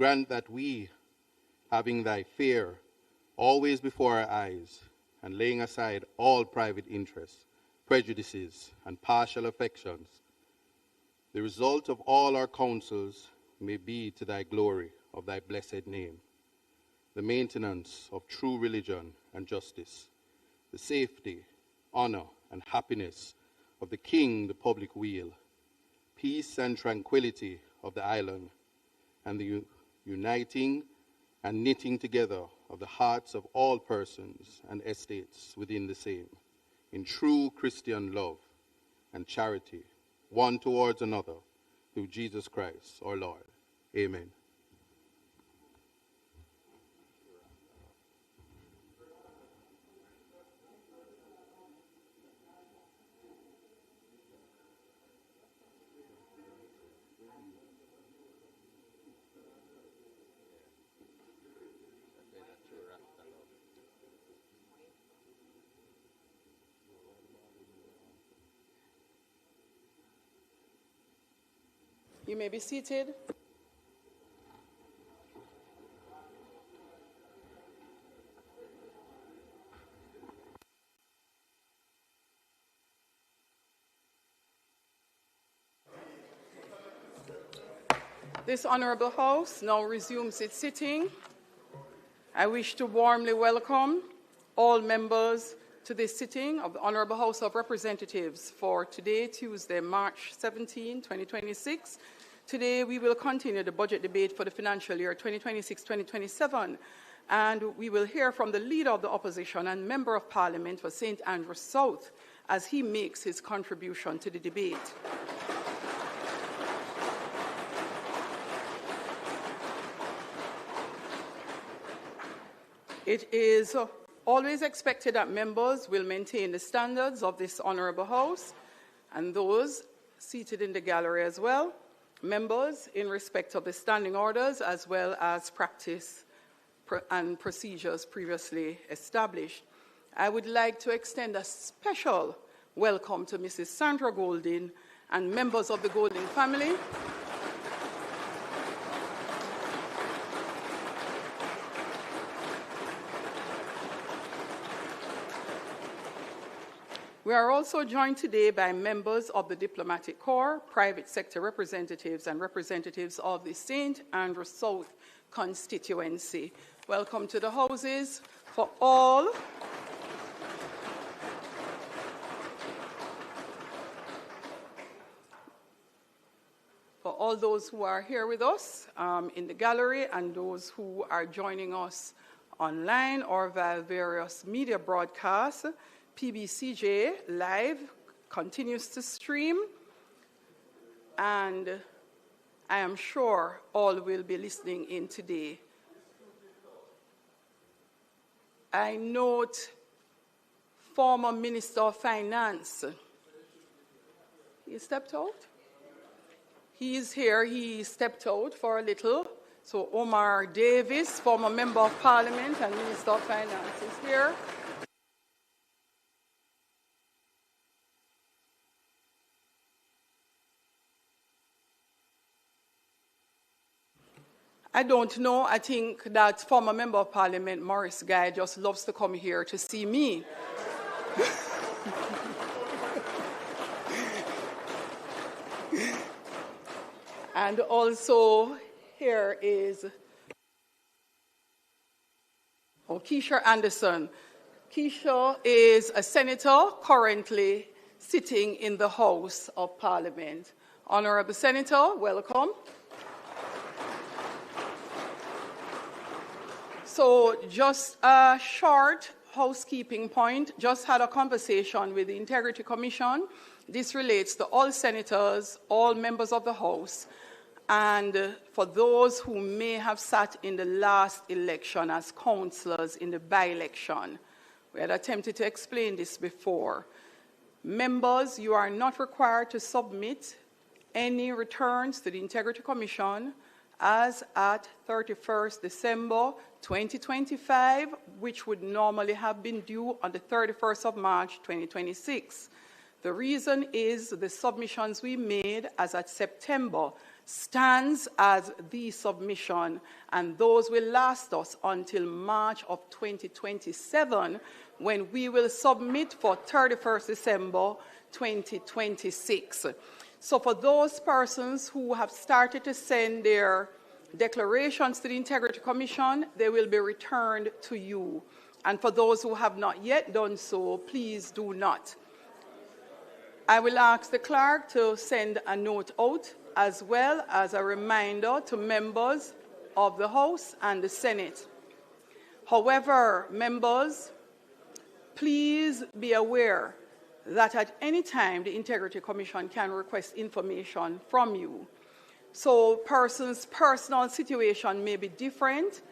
Grant that we, having thy fear always before our eyes, and laying aside all private interests, prejudices, and partial affections, the result of all our counsels may be to thy glory of thy blessed name, the maintenance of true religion and justice, the safety, honor, and happiness of the King, the public weal, peace and tranquility of the island, and the uniting and knitting together of the hearts of all persons and estates within the same, in true Christian love and charity, one towards another, through Jesus Christ our Lord. Amen. You may be seated. This Honorable House now resumes its sitting. I wish to warmly welcome all members to this sitting of the Honorable House of Representatives for today, Tuesday, March 17, 2026. Today, we will continue the budget debate for the financial year 2026-2027, and we will hear from the Leader of the Opposition and Member of Parliament for St. Andrews South as he makes his contribution to the debate. It is always expected that members will maintain the standards of this Honourable House, and those seated in the gallery as well. Members, in respect of the standing orders as well as practice and procedures previously established. I would like to extend a special welcome to Mrs. Sandra Golding and members of the Golding family. We are also joined today by members of the Diplomatic Corps, private sector representatives, and representatives of the St. Andrews South constituency. Welcome to the houses for all. For all those who are here with us in the gallery and those who are joining us online or via various media broadcasts, PBCJ Live continues to stream, and I am sure all will be listening in today. I note former Minister of Finance. He stepped out? He is here. He stepped out for a little. So Omar Davis, former Member of Parliament and Minister of Finance, is here. I don't know. I think that former Member of Parliament, Maurice Guy, just loves to come here to see me. And also, here is Keisha Anderson. Keisha is a senator currently sitting in the House of Parliament. Honourable Senator, welcome. So just a short housekeeping point. Just had a conversation with the Integrity Commission. This relates to all senators, all members of the House, and for those who may have sat in the last election as councillors in the by-election. We had attempted to explain this before. Members, you are not required to submit any returns to the Integrity Commission as at 31st December 2025, which would normally have been due on the 31st of March 2026. The reason is the submissions we made as at September stands as the submission, and those will last us until March of 2027, when we will submit for 31st December 2026. So for those persons who have started to send their declarations to the Integrity Commission, they will be returned to you. And for those who have not yet done so, please do not. I will ask the clerk to send a note out, as well as a reminder to members of the House and the Senate. However, members, please be aware that at any time the Integrity Commission can request information from you. So persons' personal situation may be different.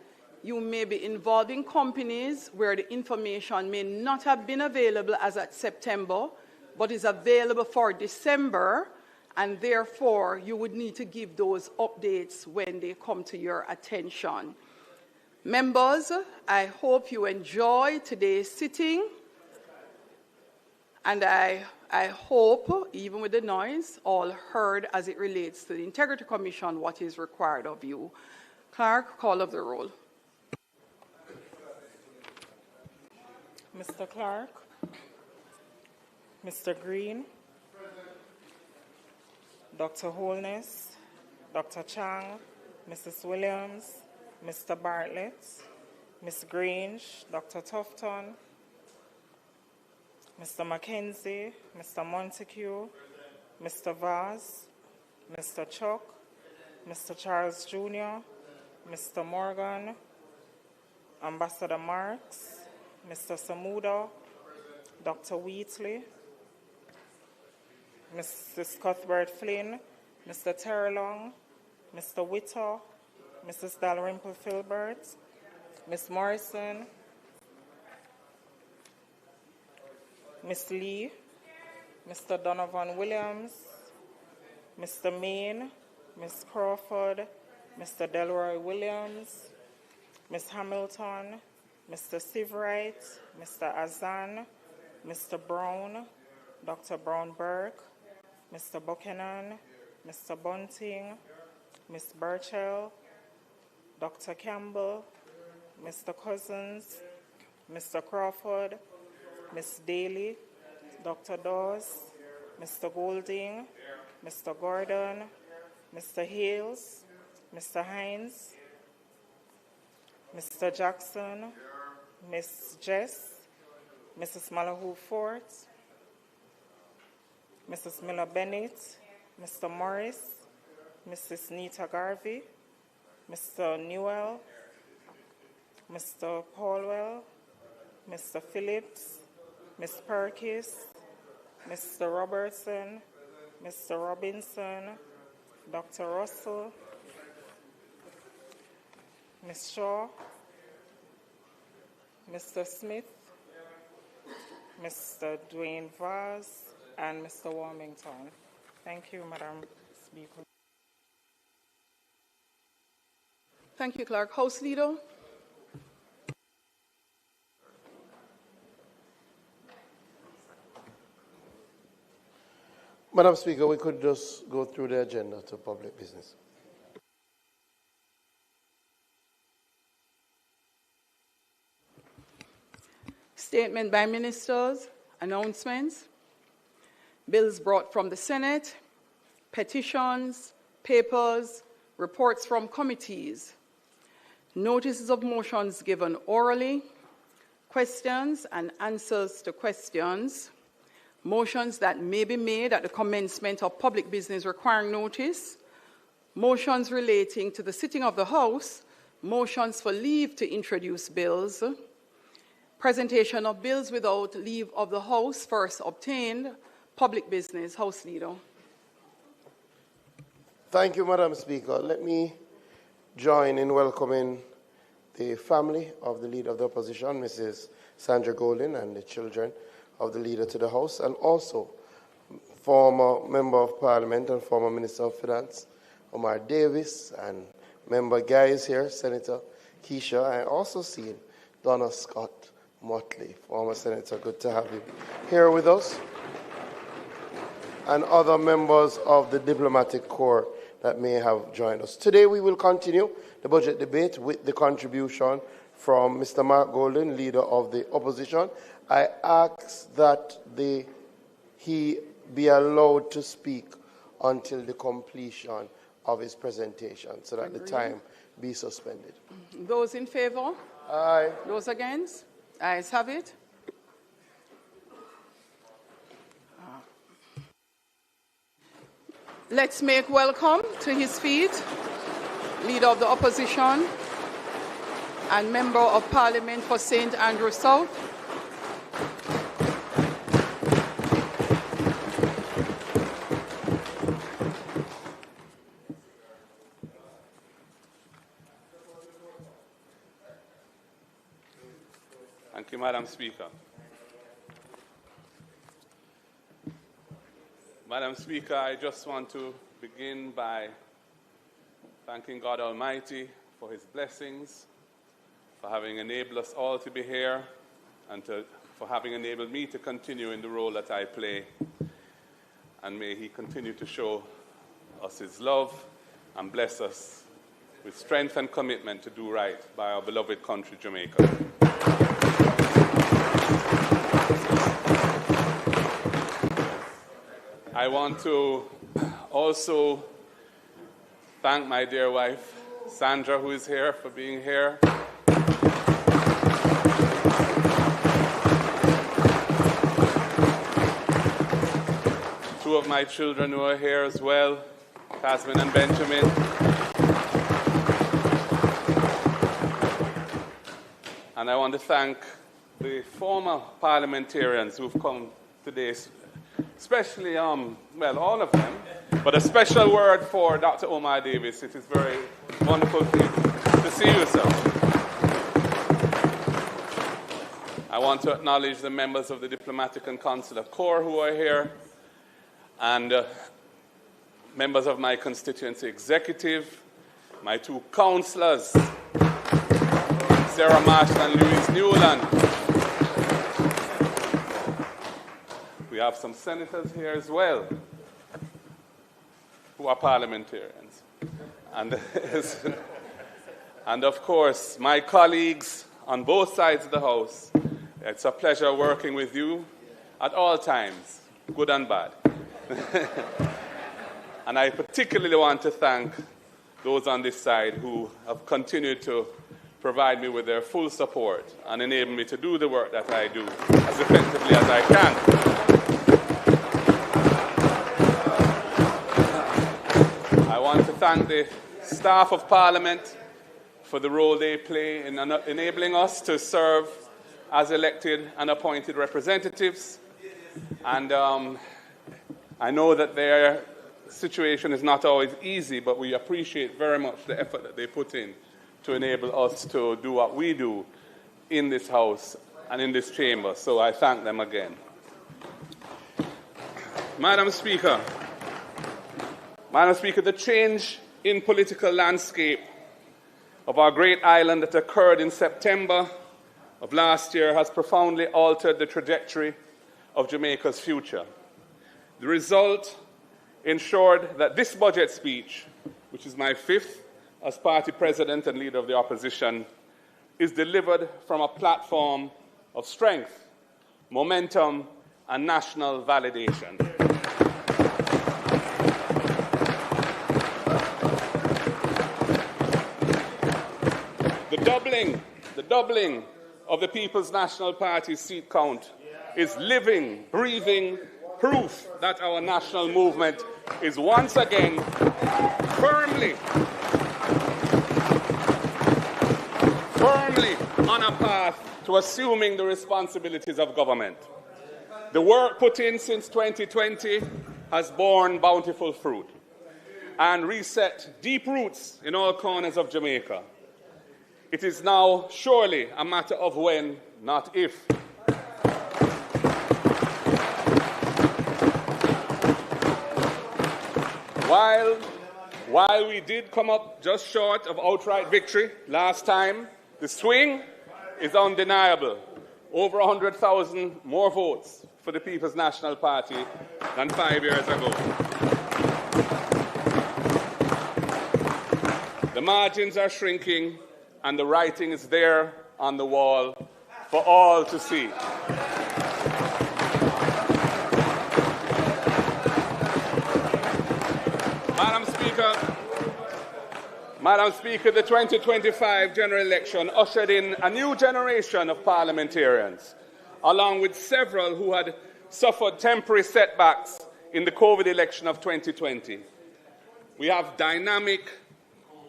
You may be involved in companies where the information may not have been available as at September, but is available for December, and therefore you would need to give those updates when they come to your attention. Members, I hope you enjoy today's sitting, and I hope, even with the noise, all heard as it relates to the Integrity Commission what is required of you. Clerk, call of the roll. Mr. Clark, Mr. Green, Dr. Holness, Dr. Chang, Mrs. Williams, Mr. Bartlett, Ms. Grange, Dr. Tufton, Mr. Mackenzie, Mr. Montague, Mr. Vaz, Mr. Chuck, Mr. Charles Jr., Mr. Morgan, Ambassador Marks, Mr. Samuda, Dr. Wheatley, Mrs. Cuthbert Flynn, Mr. Terrelong, Mr. Witter, Mrs. Dalrymple Filbert, Ms. Morrison, Ms. Lee, Mr. Donovan Williams, Mr. Main, Ms. Crawford, Mr. Delroy Williams, Ms. Hamilton, Mr. Sieveright, Mr. Azan, Mr. Brown, Dr. Brown-Burke, Mr. Buchanan, Mr. Bunting, Ms. Burchell, Dr. Campbell, Mr. Cousins, Mr. Crawford, Ms. Daly, Dr. Dawes, Mr. Golding, Mr. Gordon, Mr. Hales, Mr. Hines, Mr. Jackson, Ms. Jess, Mrs. Malahoo Fort, Mrs. Miller Bennett, Mr. Morris, Mrs. Nita Garvey, Mr. Newell, Mr. Paulwell, Mr. Phillips, Ms. Perkis, Mr. Robertson, Mr. Robinson, Dr. Russell, Ms. Shaw, Mr. Smith, Mr. Dwayne Vaz, and Mr. Warmington. Thank you, Madam Speaker. Thank you, Clerk. House Leader. Madam Speaker, we could just go through the agenda to public business. Statement by ministers, announcements, bills brought from the Senate, petitions, papers, reports from committees, notices of motions given orally, questions and answers to questions, motions that may be made at the commencement of public business requiring notice, motions relating to the sitting of the House, motions for leave to introduce bills, presentation of bills without leave of the House first obtained, public business. House Leader. Thank you, Madam Speaker. Let me join in welcoming the family of the Leader of the Opposition, Mrs. Sandra Golding, and the children of the Leader to the House, and also former Member of Parliament and former Minister of Finance, Omar Davis, and Member Guy is here, Senator Keisha. I also seen Donna Scott Motley, former Senator. Good to have you here with us. And other members of the diplomatic corps that may have joined us. Today we will continue the budget debate with the contribution from Mr. Mark Golden, Leader of the Opposition. I ask that he be allowed to speak until the completion of his presentation, so that the time be suspended. Those in favor? Aye. Those against? Ayes have it. Let's make welcome to his feet, Leader of the Opposition and Member of Parliament for St. Andrew South, Thank you, Madam Speaker. Madam Speaker, I just want to begin by thanking God Almighty for his blessings, for having enabled us all to be here, and for having enabled me to continue in the role that I play. And may he continue to show us his love and bless us with strength and commitment to do right by our beloved country, Jamaica. I want to also thank my dear wife, Sandra, who is here, for being here. Two of my children who are here as well, Tasman and Benjamin. And I want to thank the former parliamentarians who've come today, especially, well, all of them, but a special word for Dr. Omar Davis. It is very wonderful to see you, sir. I want to acknowledge the members of the Diplomatic and Consular Corps who are here, and members of my constituency executive, my two councillors, Sarah Marshall and Louise Newland. We have some senators here as well who are parliamentarians. And of course, my colleagues on both sides of the House. It's a pleasure working with you at all times, good and bad. And I particularly want to thank those on this side who have continued to provide me with their full support and enable me to do the work that I do as effectively as I can. I want to thank the staff of Parliament for the role they play in enabling us to serve as elected and appointed representatives. And I know that their situation is not always easy, but we appreciate very much the effort that they put in to enable us to do what we do in this House and in this chamber. So I thank them again. Madam Speaker, the change in political landscape of our great island that occurred in September of last year has profoundly altered the trajectory of Jamaica's future. The result ensured that this budget speech, which is my fifth as party president and leader of the opposition, is delivered from a platform of strength, momentum, and national validation. The doubling of the People's National Party's seat count is living, breathing proof that our national movement is once again firmly on a path to assuming the responsibilities of government. The work put in since 2020 has borne bountiful fruit and reset deep roots in all corners of Jamaica. It is now surely a matter of when, not if. While we did come up just short of outright victory last time, the swing is undeniable. Over 100,000 more votes for the People's National Party than 5 years ago. The margins are shrinking, and the writing is there on the wall for all to see. Madam Speaker, the 2025 general election ushered in a new generation of parliamentarians, along with several who had suffered temporary setbacks in the COVID election of 2020. We have dynamic,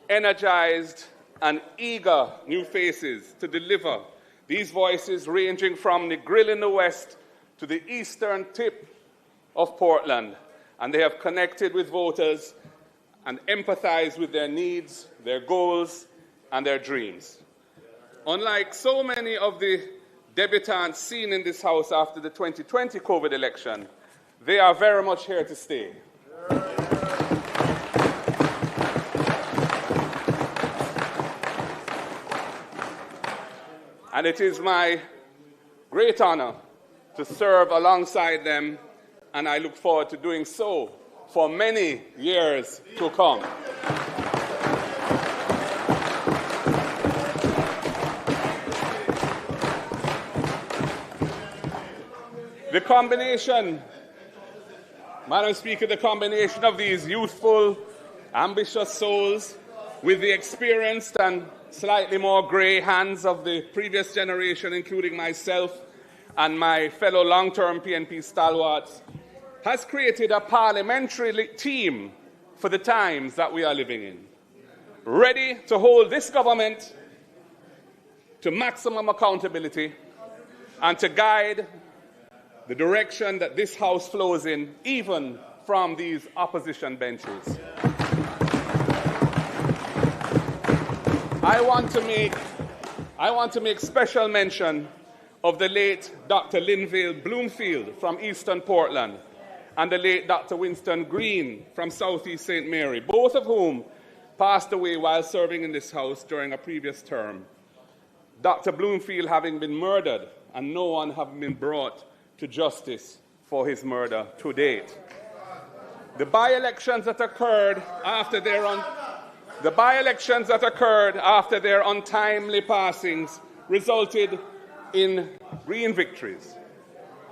energized, and eager new faces to deliver, these voices ranging from the grill in the west to the eastern tip of Portland, and they have connected with voters and empathized with their needs, their goals, and their dreams. Unlike so many of the debutants seen in this House after the 2020 COVID election, they are very much here to stay. And it is my great honor to serve alongside them, and I look forward to doing so for many years to come. The combination, Madam Speaker, the combination of these youthful, ambitious souls with the experienced and slightly more grey hands of the previous generation, including myself and my fellow long-term PNP stalwarts, has created a parliamentary team for the times that we are living in, ready to hold this government to maximum accountability and to guide the direction that this House flows in, even from these opposition benches. I want to make special mention of the late Dr. Linvale Bloomfield from Eastern Portland and the late Dr. Winston Green from Southeast St. Mary, both of whom passed away while serving in this House during a previous term. Dr. Bloomfield having been murdered and no one having been brought to justice for his murder to date. The by-elections that occurred after their untimely passings resulted in Green victories.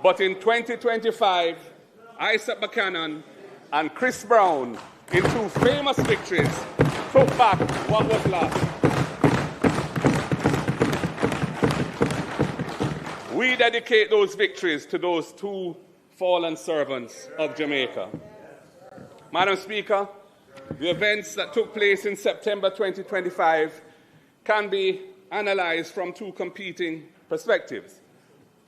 But in 2025, Isaac Buchanan and Chris Brown, in two famous victories, took back what was lost. We dedicate those victories to those two fallen servants of Jamaica. Madam Speaker, the events that took place in September 2025 can be analyzed from two competing perspectives.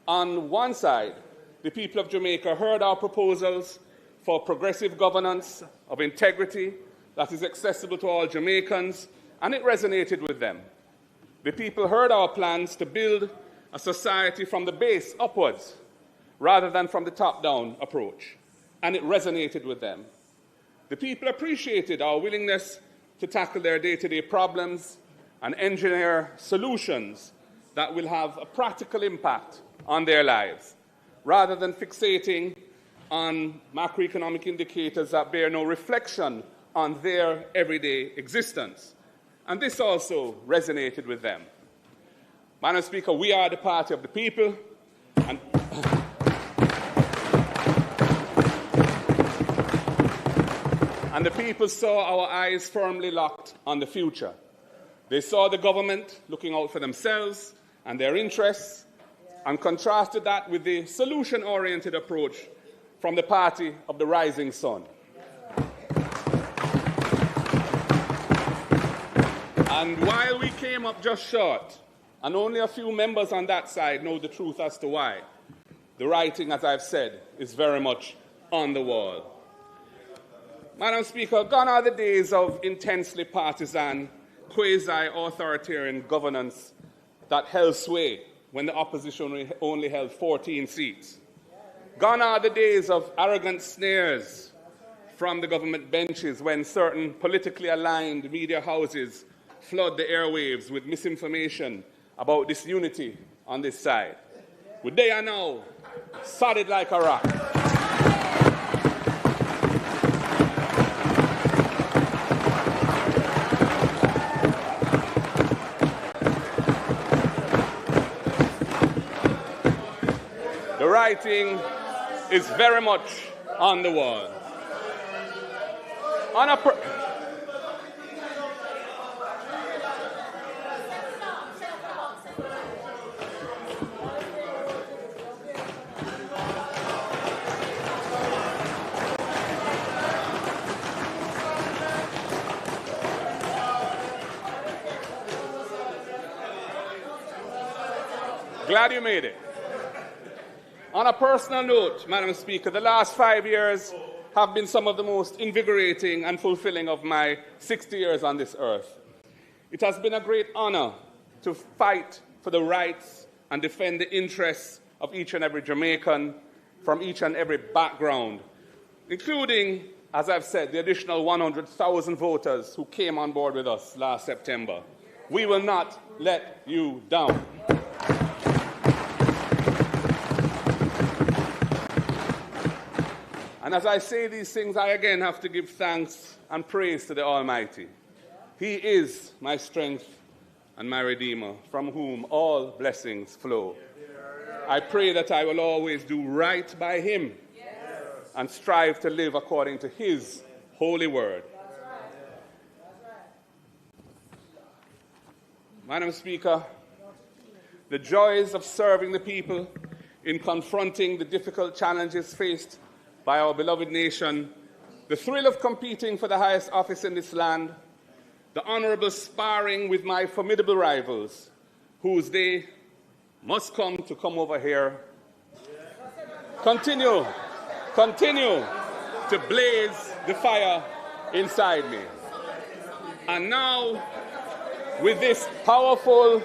On one side, the people of Jamaica heard our proposals for progressive governance of integrity that is accessible to all Jamaicans, and it resonated with them. The people heard our plans to build a society from the base upwards rather than from the top-down approach, and it resonated with them. The people appreciated our willingness to tackle their day-to-day problems and engineer solutions that will have a practical impact on their lives, rather than fixating on macroeconomic indicators that bear no reflection on their everyday existence. And this also resonated with them. Madam Speaker, we are the party of the people, and the people saw our eyes firmly locked on the future. They saw the government looking out for themselves and their interests, and contrasted that with the solution-oriented approach from the party of the rising sun. And while we came up just short, and only a few members on that side know the truth as to why, the writing, as I've said, is very much on the wall. Madam Speaker, gone are the days of intensely partisan, quasi-authoritarian governance that held sway when the opposition only held 14 seats. Gone are the days of arrogant sneers from the government benches when certain politically aligned media houses flood the airwaves with misinformation about disunity on this side. Well, they are now solid like a rock. writing is very much on the wall. Glad you made it. On a personal note, Madam Speaker, the last 5 years have been some of the most invigorating and fulfilling of my 60 years on this earth. It has been a great honor to fight for the rights and defend the interests of each and every Jamaican from each and every background, including, as I've said, the additional 100,000 voters who came on board with us last September. We will not let you down. And as I say these things, I again have to give thanks and praise to the Almighty. He is my strength and my Redeemer, from whom all blessings flow. I pray that I will always do right by Him and strive to live according to His holy word. Madam Speaker, the joys of serving the people in confronting the difficult challenges faced by our beloved nation, the thrill of competing for the highest office in this land, the honorable sparring with my formidable rivals, whose day must come to come over here, continue to blaze the fire inside me. And now, with this powerful,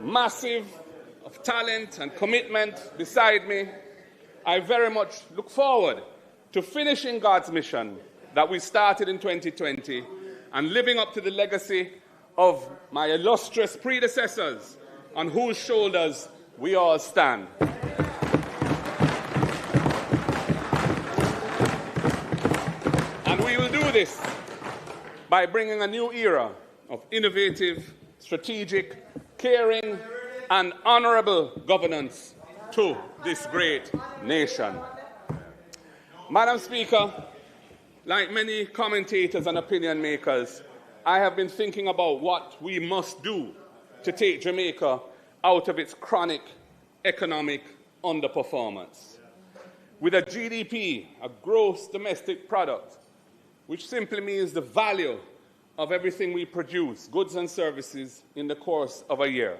massive of talent and commitment beside me, I very much look forward to finishing God's mission that we started in 2020 and living up to the legacy of my illustrious predecessors on whose shoulders we all stand. And we will do this by bringing a new era of innovative, strategic, caring, and honorable governance to this great nation. Madam Speaker, like many commentators and opinion makers, I have been thinking about what we must do to take Jamaica out of its chronic economic underperformance. With a GDP, a gross domestic product, which simply means the value of everything we produce, goods and services, in the course of a year.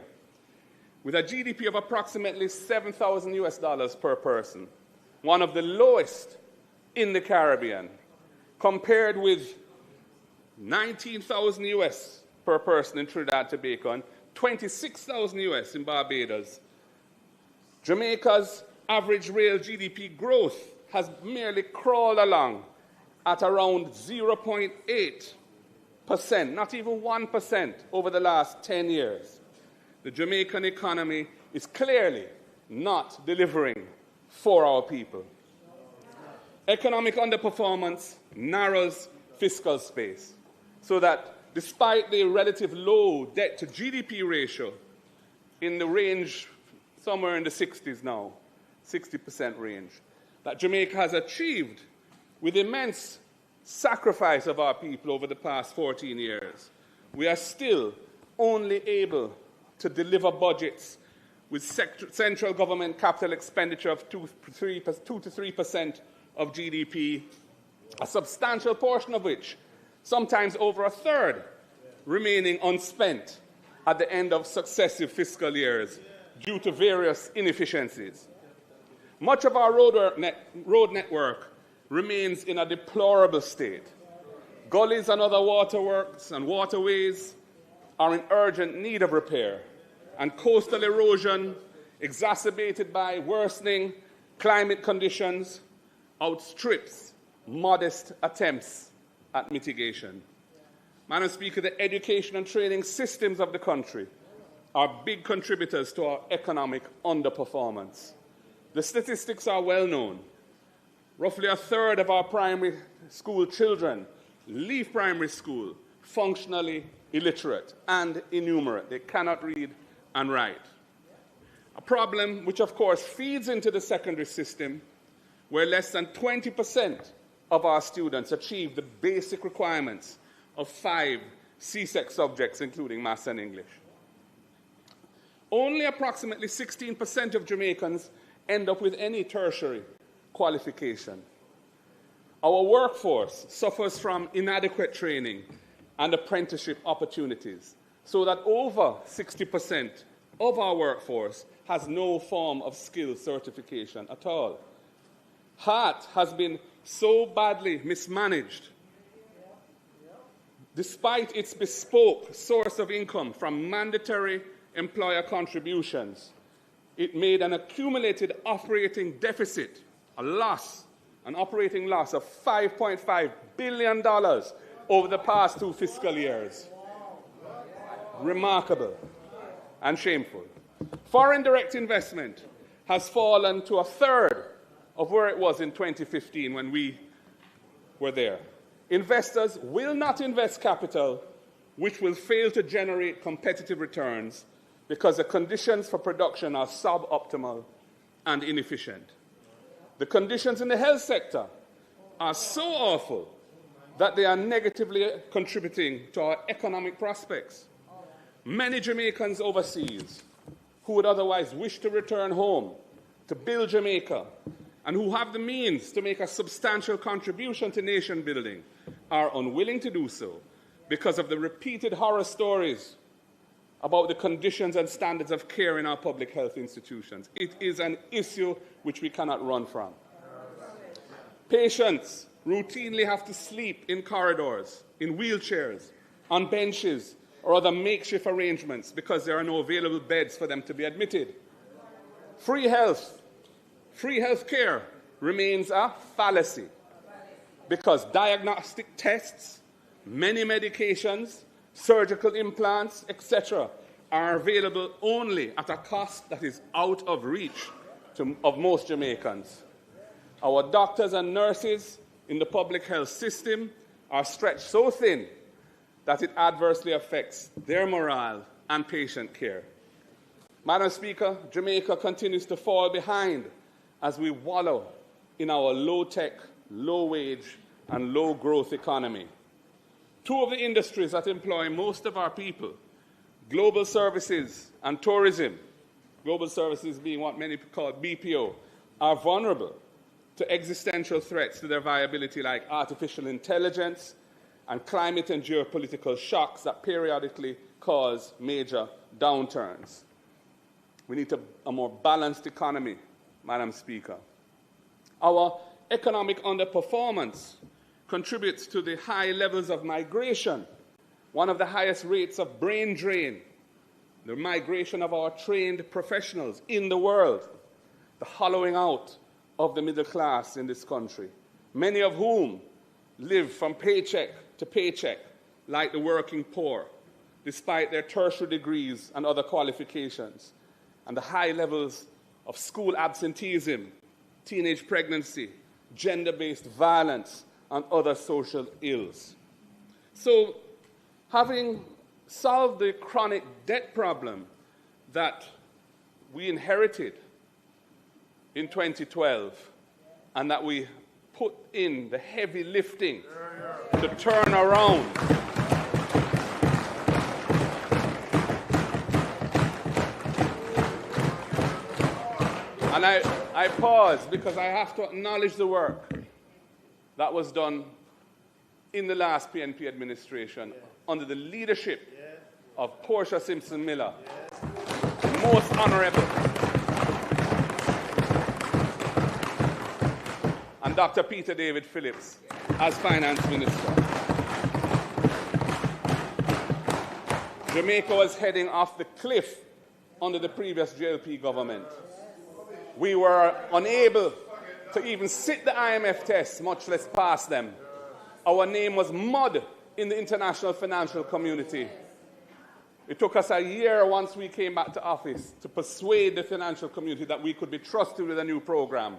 With a GDP of approximately $7,000 per person, one of the lowest in the Caribbean, compared with 19,000 US per person in Trinidad and Tobago and 26,000 US in Barbados. Jamaica's average real GDP growth has merely crawled along at around 0.8%, not even 1% over the last 10 years. The Jamaican economy is clearly not delivering for our people. Economic underperformance narrows fiscal space, so that despite the relative low debt-to-GDP ratio in the range, somewhere in the 60s now, 60% range, that Jamaica has achieved with immense sacrifice of our people over the past 14 years, we are still only able to deliver budgets with central government capital expenditure of 2 to 3% of GDP, a substantial portion of which, sometimes over a third, remaining unspent at the end of successive fiscal years due to various inefficiencies. Much of our road network remains in a deplorable state. Gullies and other waterworks and waterways are in urgent need of repair, and coastal erosion, exacerbated by worsening climate conditions, outstrips modest attempts at mitigation. Madam Speaker, the education and training systems of the country are big contributors to our economic underperformance. The statistics are well known. Roughly a third of our primary school children leave primary school functionally illiterate and innumerate. They cannot read and write. A problem which, of course, feeds into the secondary system, where less than 20% of our students achieve the basic requirements of 5 CSEC subjects, including Maths and English. Only approximately 16% of Jamaicans end up with any tertiary qualification. Our workforce suffers from inadequate training and apprenticeship opportunities, so that over 60% of our workforce has no form of skill certification at all. HEART has been so badly mismanaged, despite its bespoke source of income from mandatory employer contributions. It made an accumulated operating deficit, an operating loss of $5.5 billion over the past 2 fiscal years. Remarkable and shameful. Foreign direct investment has fallen to 1/3 of where it was in 2015 when we were there. Investors will not invest capital which will fail to generate competitive returns because the conditions for production are suboptimal and inefficient. The conditions in the health sector are so awful that they are negatively contributing to our economic prospects. Many Jamaicans overseas who would otherwise wish to return home to build Jamaica and who have the means to make a substantial contribution to nation building are unwilling to do so because of the repeated horror stories about the conditions and standards of care in our public health institutions. It is an issue which we cannot run from. Patients routinely have to sleep in corridors, in wheelchairs, on benches, or other makeshift arrangements because there are no available beds for them to be admitted. Free health care remains a fallacy because diagnostic tests, many medications, surgical implants, etc., are available only at a cost that is out of reach of most Jamaicans. Our doctors and nurses in the public health system are stretched so thin that it adversely affects their morale and patient care. Madam Speaker, Jamaica continues to fall behind as we wallow in our low-tech, low-wage, and low-growth economy. 2 of the industries that employ most of our people, global services and tourism, global services being what many call BPO, are vulnerable to existential threats to their viability like artificial intelligence and climate and geopolitical shocks that periodically cause major downturns. We need a more balanced economy, Madam Speaker. Our economic underperformance contributes to the high levels of migration, one of the highest rates of brain drain, the migration of our trained professionals in the world, the hollowing out of the middle class in this country, many of whom live from paycheck to paycheck like the working poor, despite their tertiary degrees and other qualifications, and the high levels of school absenteeism, teenage pregnancy, gender-based violence, and other social ills. So, having solved the chronic debt problem that we inherited in 2012 and that we put in the heavy lifting to turn around and I pause because I have to acknowledge the work that was done in the last PNP administration under the leadership of Portia Simpson-Miller, most honorable, and Dr. Peter David Phillips as finance minister. Jamaica was heading off the cliff under the previous JLP government. We were unable to even sit the IMF tests, much less pass them. Our name was mud in the international financial community. It took us a year once we came back to office to persuade the financial community that we could be trusted with a new program.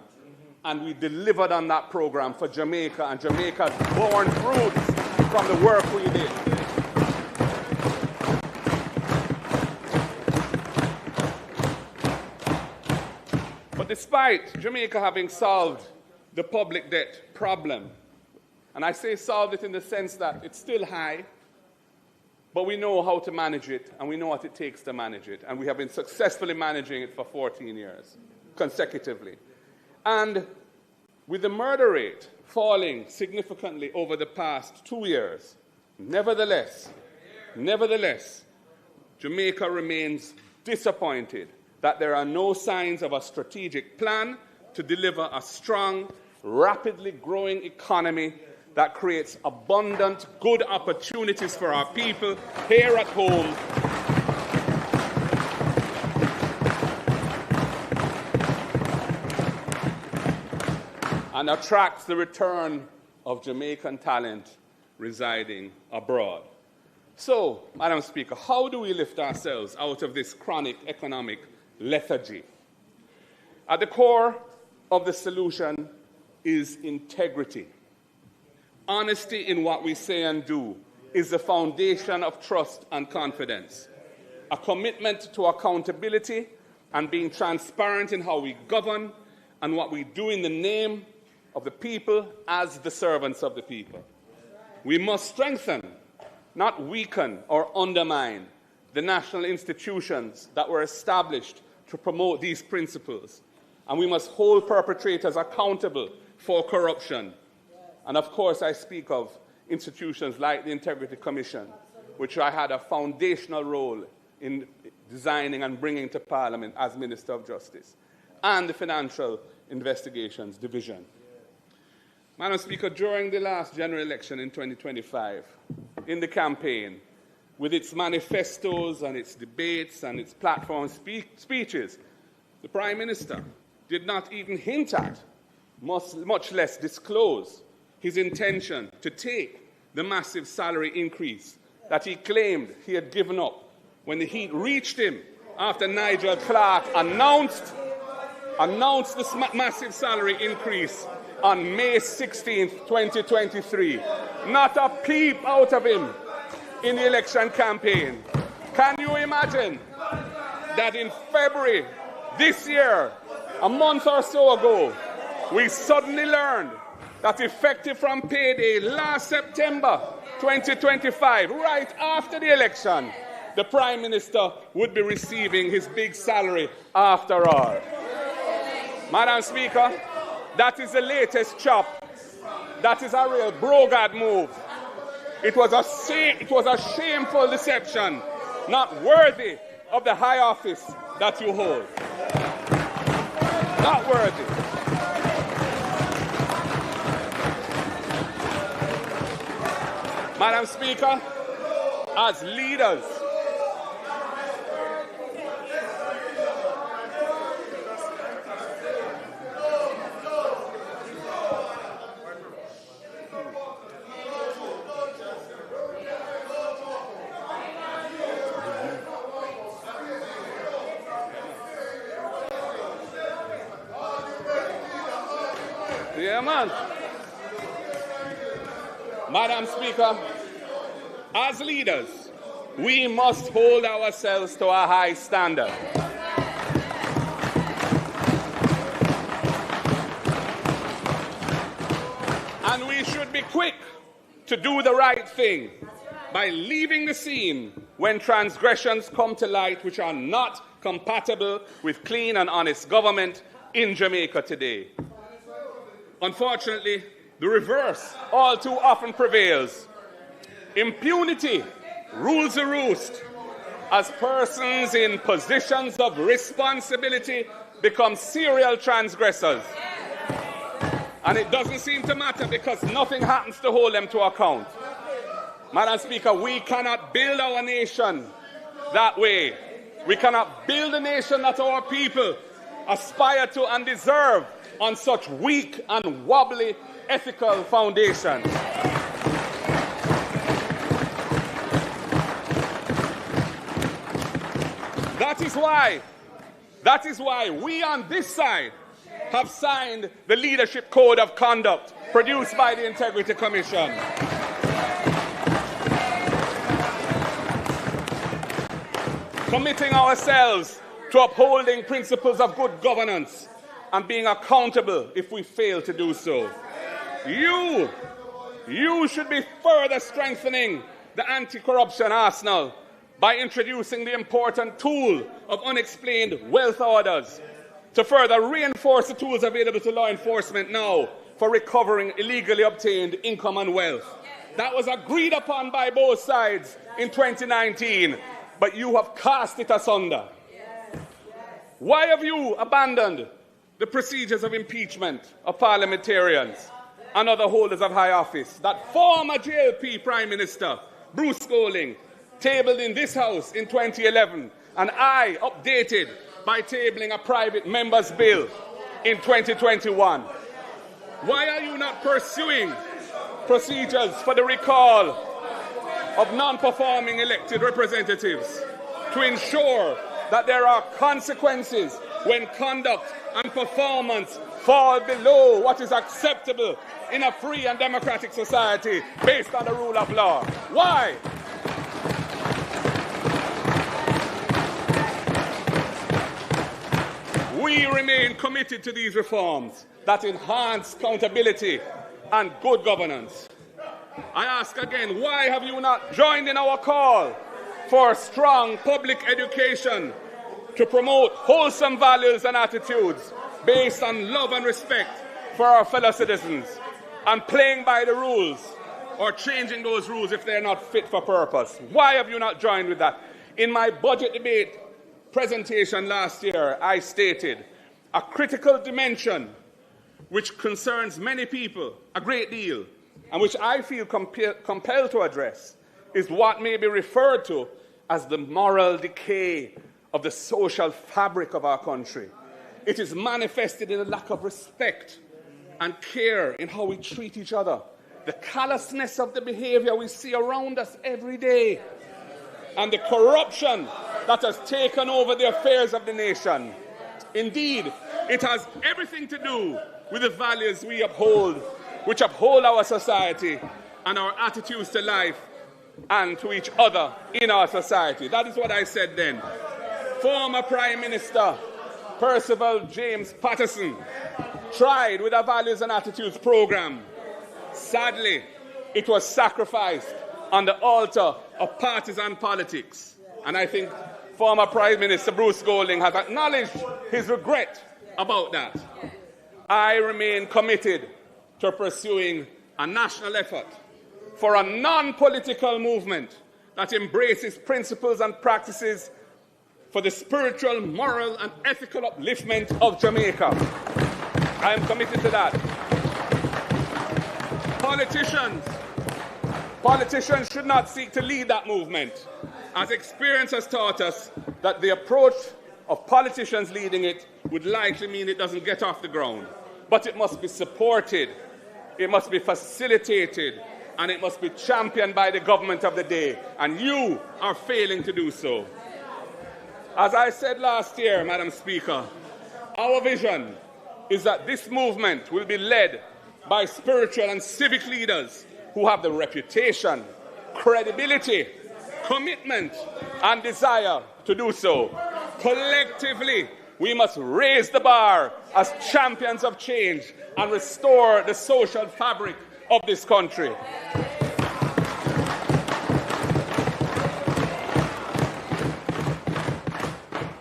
And we delivered on that program for Jamaica, and Jamaica has borne fruits from the work we did. But despite Jamaica having solved the public debt problem, and I say solved it in the sense that it's still high, but we know how to manage it, and we know what it takes to manage it, and we have been successfully managing it for 14 years consecutively. And with the murder rate falling significantly over the past 2 years, nevertheless, Jamaica remains disappointed that there are no signs of a strategic plan to deliver a strong, rapidly growing economy that creates abundant, good opportunities for our people here at home and attracts the return of Jamaican talent residing abroad. So, Madam Speaker, how do we lift ourselves out of this chronic economic lethargy? At the core of the solution is integrity. Honesty in what we say and do is the foundation of trust and confidence. A commitment to accountability and being transparent in how we govern and what we do in the name of the people as the servants of the people. We must strengthen, not weaken or undermine, the national institutions that were established to promote these principles. And we must hold perpetrators accountable for corruption. And of course, I speak of institutions like the Integrity Commission, which I had a foundational role in designing and bringing to Parliament as Minister of Justice, and the Financial Investigations Division. Madam Speaker, during the last general election in 2025, in the campaign, with its manifestos and its debates and its platform speeches, the Prime Minister did not even hint at, much less disclose, his intention to take the massive salary increase that he claimed he had given up when the heat reached him after Nigel Clark announced this massive salary increase on May 16th, 2023. Not a peep out of him in the election campaign. Can you imagine that in February this year, a month or so ago, we suddenly learned that effective from payday last September 2025, right after the election, the Prime Minister would be receiving his big salary after all. Madam Speaker, that is the latest chop. That is a real brogad move. It was a shameful deception, not worthy of the high office that you hold. Not worthy. Madam Speaker, as leaders, Madam Speaker, as leaders, we must hold ourselves to a high standard. And we should be quick to do the right thing by leaving the scene when transgressions come to light which are not compatible with clean and honest government in Jamaica today. Unfortunately, the reverse all too often prevails. Impunity rules the roost as persons in positions of responsibility become serial transgressors. And it doesn't seem to matter because nothing happens to hold them to account. Madam Speaker, we cannot build our nation that way. We cannot build a nation that our people aspire to and deserve on such weak and wobbly ethical foundations. That is why we on this side have signed the Leadership Code of Conduct produced by the Integrity Commission. Committing ourselves to upholding principles of good governance, and being accountable if we fail to do so. You should be further strengthening the anti-corruption arsenal by introducing the important tool of unexplained wealth orders to further reinforce the tools available to law enforcement now for recovering illegally obtained income and wealth. That was agreed upon by both sides in 2019, but you have cast it asunder. Why have you abandoned the procedures of impeachment of parliamentarians and other holders of high office that former JLP Prime Minister Bruce Golding tabled in this House in 2011, and I updated by tabling a private member's bill in 2021? Why are you not pursuing procedures for the recall of non-performing elected representatives to ensure that there are consequences when conduct and performance fall below what is acceptable in a free and democratic society based on the rule of law? Why? We remain committed to these reforms that enhance accountability and good governance. I ask again, why have you not joined in our call for strong public education to promote wholesome values and attitudes based on love and respect for our fellow citizens, and playing by the rules or changing those rules if they're not fit for purpose? Why have you not joined with that? In my budget debate presentation last year, I stated a critical dimension which concerns many people a great deal, and which I feel compelled to address, is what may be referred to as the moral decay of the social fabric of our country. It is manifested in a lack of respect and care in how we treat each other, the callousness of the behavior we see around us every day, and the corruption that has taken over the affairs of the nation. Indeed, it has everything to do with the values we uphold, which uphold our society and our attitudes to life and to each other in our society. That is what I said then. Former Prime Minister Percival James Patterson tried with a values and attitudes program. Sadly, it was sacrificed on the altar of partisan politics. And I think former Prime Minister Bruce Golding has acknowledged his regret about that. I remain committed to pursuing a national effort for a non-political movement that embraces principles and practices for the spiritual, moral, and ethical upliftment of Jamaica. I am committed to that. Politicians should not seek to lead that movement, as experience has taught us that the approach of politicians leading it would likely mean it doesn't get off the ground. But it must be supported, it must be facilitated, and it must be championed by the government of the day. And you are failing to do so. As I said last year, Madam Speaker, our vision is that this movement will be led by spiritual and civic leaders who have the reputation, credibility, commitment, and desire to do so. Collectively, we must raise the bar as champions of change and restore the social fabric of this country.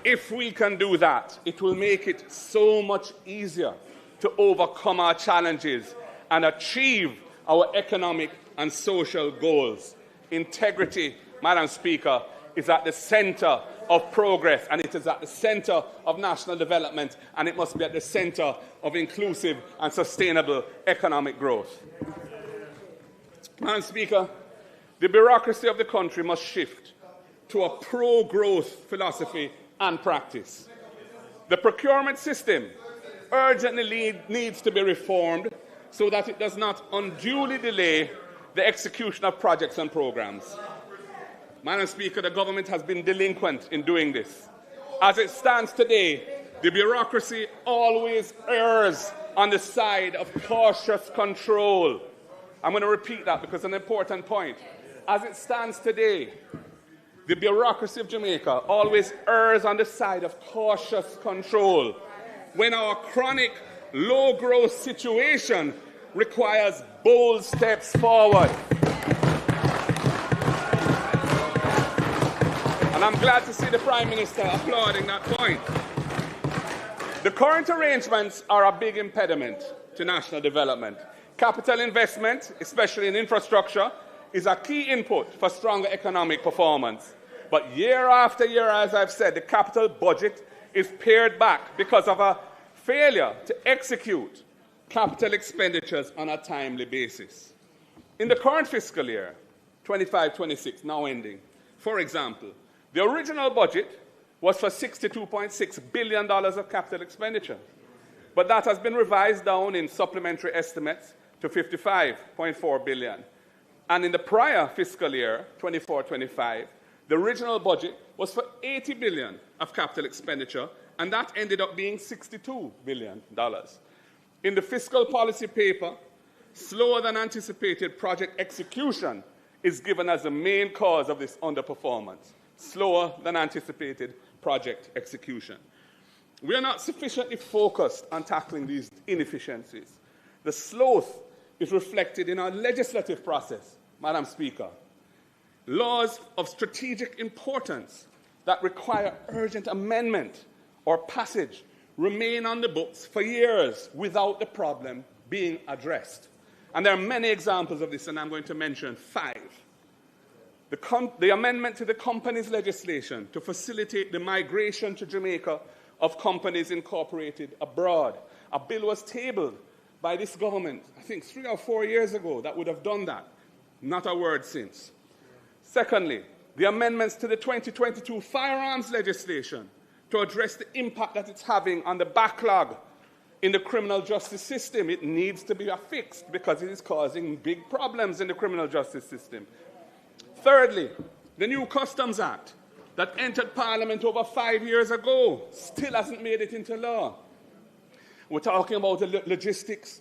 If we can do that, it will make it so much easier to overcome our challenges and achieve our economic and social goals. Integrity, Madam Speaker, is at the centre of progress, and it is at the centre of national development, and it must be at the centre of inclusive and sustainable economic growth. Madam Speaker, the bureaucracy of the country must shift to a pro-growth philosophy and practice. The procurement system urgently needs to be reformed so that it does not unduly delay the execution of projects and programs. Madam Speaker, the government has been delinquent in doing this. As it stands today, the bureaucracy always errs on the side of cautious control. I'm going to repeat that because it's an important point. As it stands today, the bureaucracy of Jamaica always errs on the side of cautious control, when our chronic low-growth situation requires bold steps forward. And I'm glad to see the Prime Minister applauding that point. The current arrangements are a big impediment to national development. Capital investment, especially in infrastructure, is a key input for stronger economic performance. But year after year, as I've said, the capital budget is pared back because of a failure to execute capital expenditures on a timely basis. In the current fiscal year, 25-26, now ending, for example, the original budget was for $62.6 billion of capital expenditure. But that has been revised down in supplementary estimates to $55.4 billion. And in the prior fiscal year, 24-25, the original budget was for $80 billion of capital expenditure, and that ended up being $62 billion. In the fiscal policy paper, slower than anticipated project execution is given as the main cause of this underperformance. Slower than anticipated project execution. We are not sufficiently focused on tackling these inefficiencies. The sloth is reflected in our legislative process, Madam Speaker. Laws of strategic importance that require urgent amendment or passage remain on the books for years without the problem being addressed. And there are many examples of this, and I'm going to mention 5. The amendment to the companies legislation to facilitate the migration to Jamaica of companies incorporated abroad. A bill was tabled by this government, I think 3 or 4 years ago, that would have done that. Not a word since. Secondly, the amendments to the 2022 firearms legislation to address the impact that it's having on the backlog in the criminal justice system. It needs to be fixed because it is causing big problems in the criminal justice system. Thirdly, the new Customs Act that entered Parliament over 5 years ago still hasn't made it into law. We're talking about the logistics,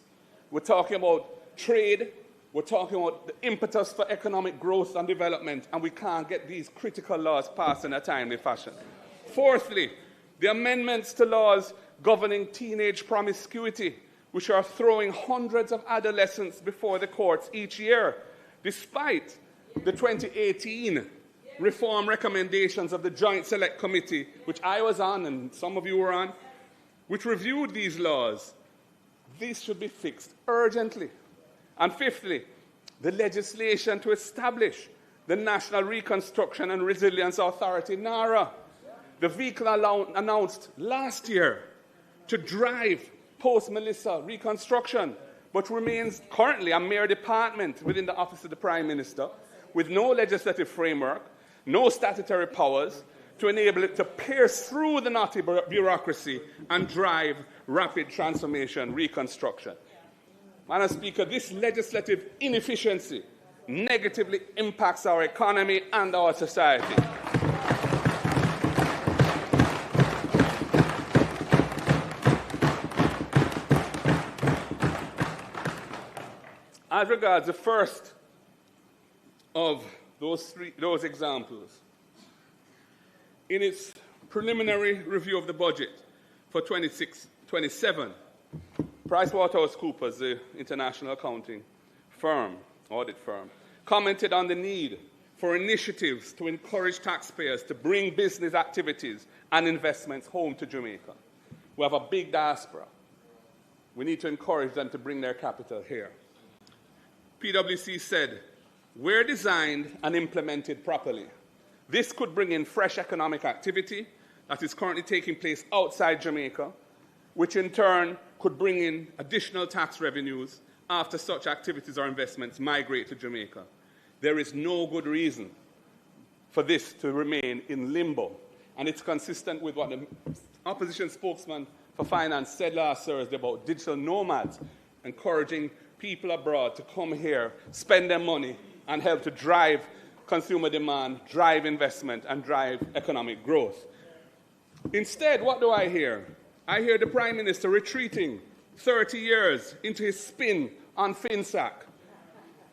we're talking about trade, we're talking about the impetus for economic growth and development, and we can't get these critical laws passed in a timely fashion. Fourthly, the amendments to laws governing teenage promiscuity, which are throwing hundreds of adolescents before the courts each year, despite the 2018 reform recommendations of the Joint Select Committee, which I was on and some of you were on, which reviewed these laws. These should be fixed urgently. And fifthly, the legislation to establish the National Reconstruction and Resilience Authority, NARA, the vehicle announced last year to drive post-Melissa reconstruction, but remains currently a mere department within the Office of the Prime Minister, with no legislative framework, no statutory powers to enable it to pierce through the knotty bureaucracy and drive rapid transformation reconstruction. Madam Speaker, this legislative inefficiency negatively impacts our economy and our society. As regards the first of those examples, in its preliminary review of the budget for 26-27, PricewaterhouseCoopers, the international accounting firm, audit firm, commented on the need for initiatives to encourage taxpayers to bring business activities and investments home to Jamaica. We have a big diaspora. We need to encourage them to bring their capital here. PwC said, where designed and implemented properly, this could bring in fresh economic activity that is currently taking place outside Jamaica, which in turn could bring in additional tax revenues after such activities or investments migrate to Jamaica. There is no good reason for this to remain in limbo, and it's consistent with what the opposition spokesman for finance said last Thursday about digital nomads, encouraging people abroad to come here, spend their money, and help to drive consumer demand, drive investment, and drive economic growth. Instead, what do I hear? I hear the Prime Minister retreating 30 years into his spin on FinSAC.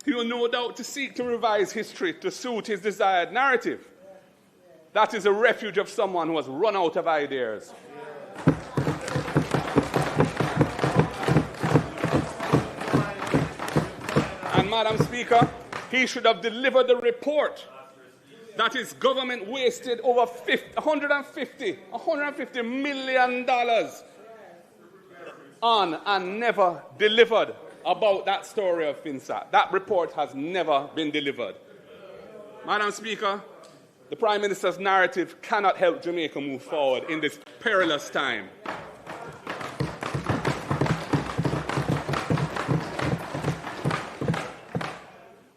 He will no doubt to seek to revise history to suit his desired narrative. That is a refuge of someone who has run out of ideas. Madam Speaker, he should have delivered the report that his government wasted over $150 million on and never delivered about that story of FinSat. That report has never been delivered. Madam Speaker, the Prime Minister's narrative cannot help Jamaica move forward in this perilous time.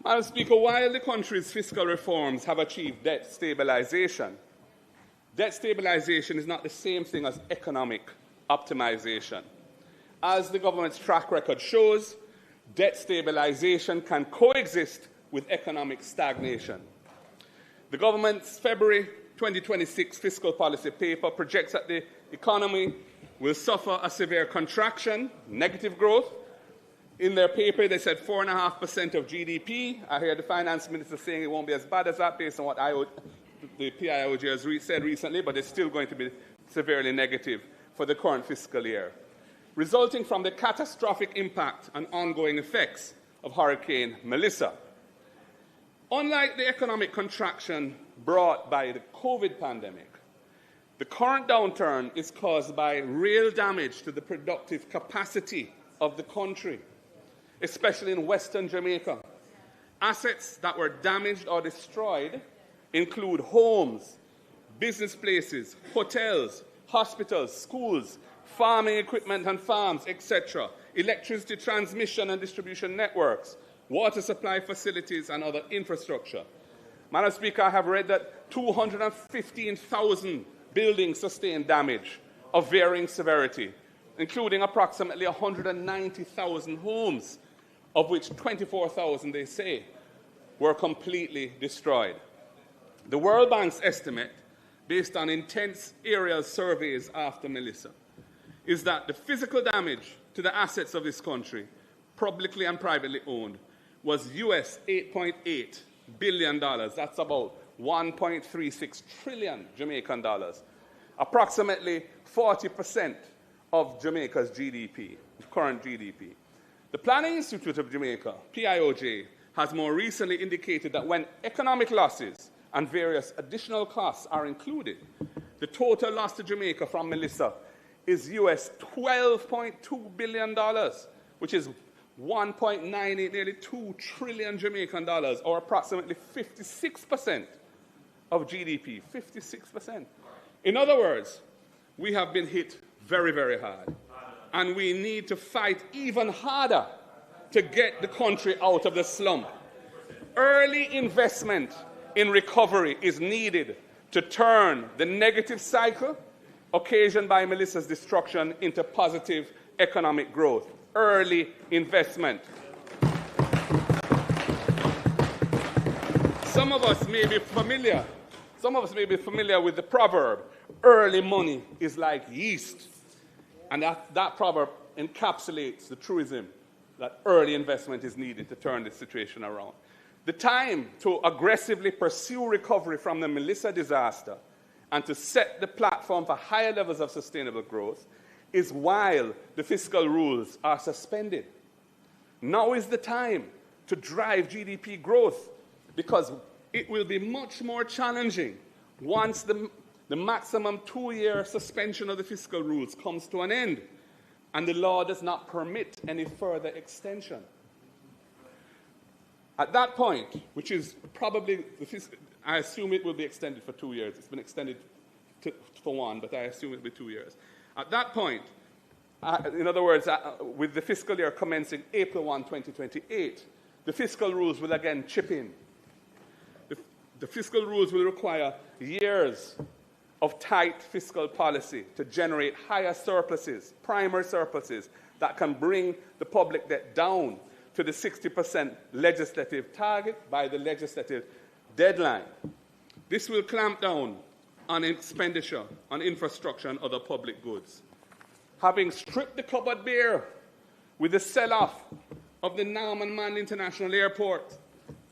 Madam Speaker, while the country's fiscal reforms have achieved debt stabilization is not the same thing as economic optimization. As the government's track record shows, debt stabilization can coexist with economic stagnation. The government's February 2026 fiscal policy paper projects that the economy will suffer a severe contraction, negative growth. In their paper, they said 4.5% of GDP. I hear the finance minister saying it won't be as bad as that based on what the PIOJ has said recently, but it's still going to be severely negative for the current fiscal year, resulting from the catastrophic impact and ongoing effects of Hurricane Melissa. Unlike the economic contraction brought by the COVID pandemic, the current downturn is caused by real damage to the productive capacity of the country, especially in Western Jamaica. Assets that were damaged or destroyed include homes, business places, hotels, hospitals, schools, farming equipment and farms, etc., electricity transmission and distribution networks, water supply facilities, and other infrastructure. Madam Speaker, I have read that 215,000 buildings sustained damage of varying severity, including approximately 190,000 homes, of which 24,000, they say, were completely destroyed. The World Bank's estimate, based on intense aerial surveys after Melissa, is that the physical damage to the assets of this country, publicly and privately owned, was US $8.8 billion. That's about 1.36 trillion Jamaican dollars, approximately 40% of Jamaica's GDP, current GDP. The Planning Institute of Jamaica, PIOJ, has more recently indicated that when economic losses and various additional costs are included, the total loss to Jamaica from Melissa is US $12.2 billion, which is 1.98, nearly 2 trillion Jamaican dollars, or approximately 56% of GDP, 56%. In other words, we have been hit very, very hard, and we need to fight even harder to get the country out of the slump. Early investment in recovery is needed to turn the negative cycle occasioned by Melissa's destruction into positive economic growth. Early investment. Some of us may be familiar with the proverb, early money is like yeast. And that proverb encapsulates the truism that early investment is needed to turn this situation around. The time to aggressively pursue recovery from the Melissa disaster and to set the platform for higher levels of sustainable growth is while the fiscal rules are suspended. Now is the time to drive GDP growth, because it will be much more challenging once the maximum 2-year suspension of the fiscal rules comes to an end and the law does not permit any further extension. At that point, which is probably, I assume it will be extended for 2 years. It's been extended for 1, but I assume it will be 2 years. At that point, in other words, with the fiscal year commencing April 1, 2028, the fiscal rules will again chip in. The fiscal rules will require years of tight fiscal policy to generate higher surpluses, primary surpluses, that can bring the public debt down to the 60% legislative target by the legislative deadline. This will clamp down on expenditure on infrastructure and other public goods. Having stripped the cupboard bare with the sell-off of the Norman Manley International Airport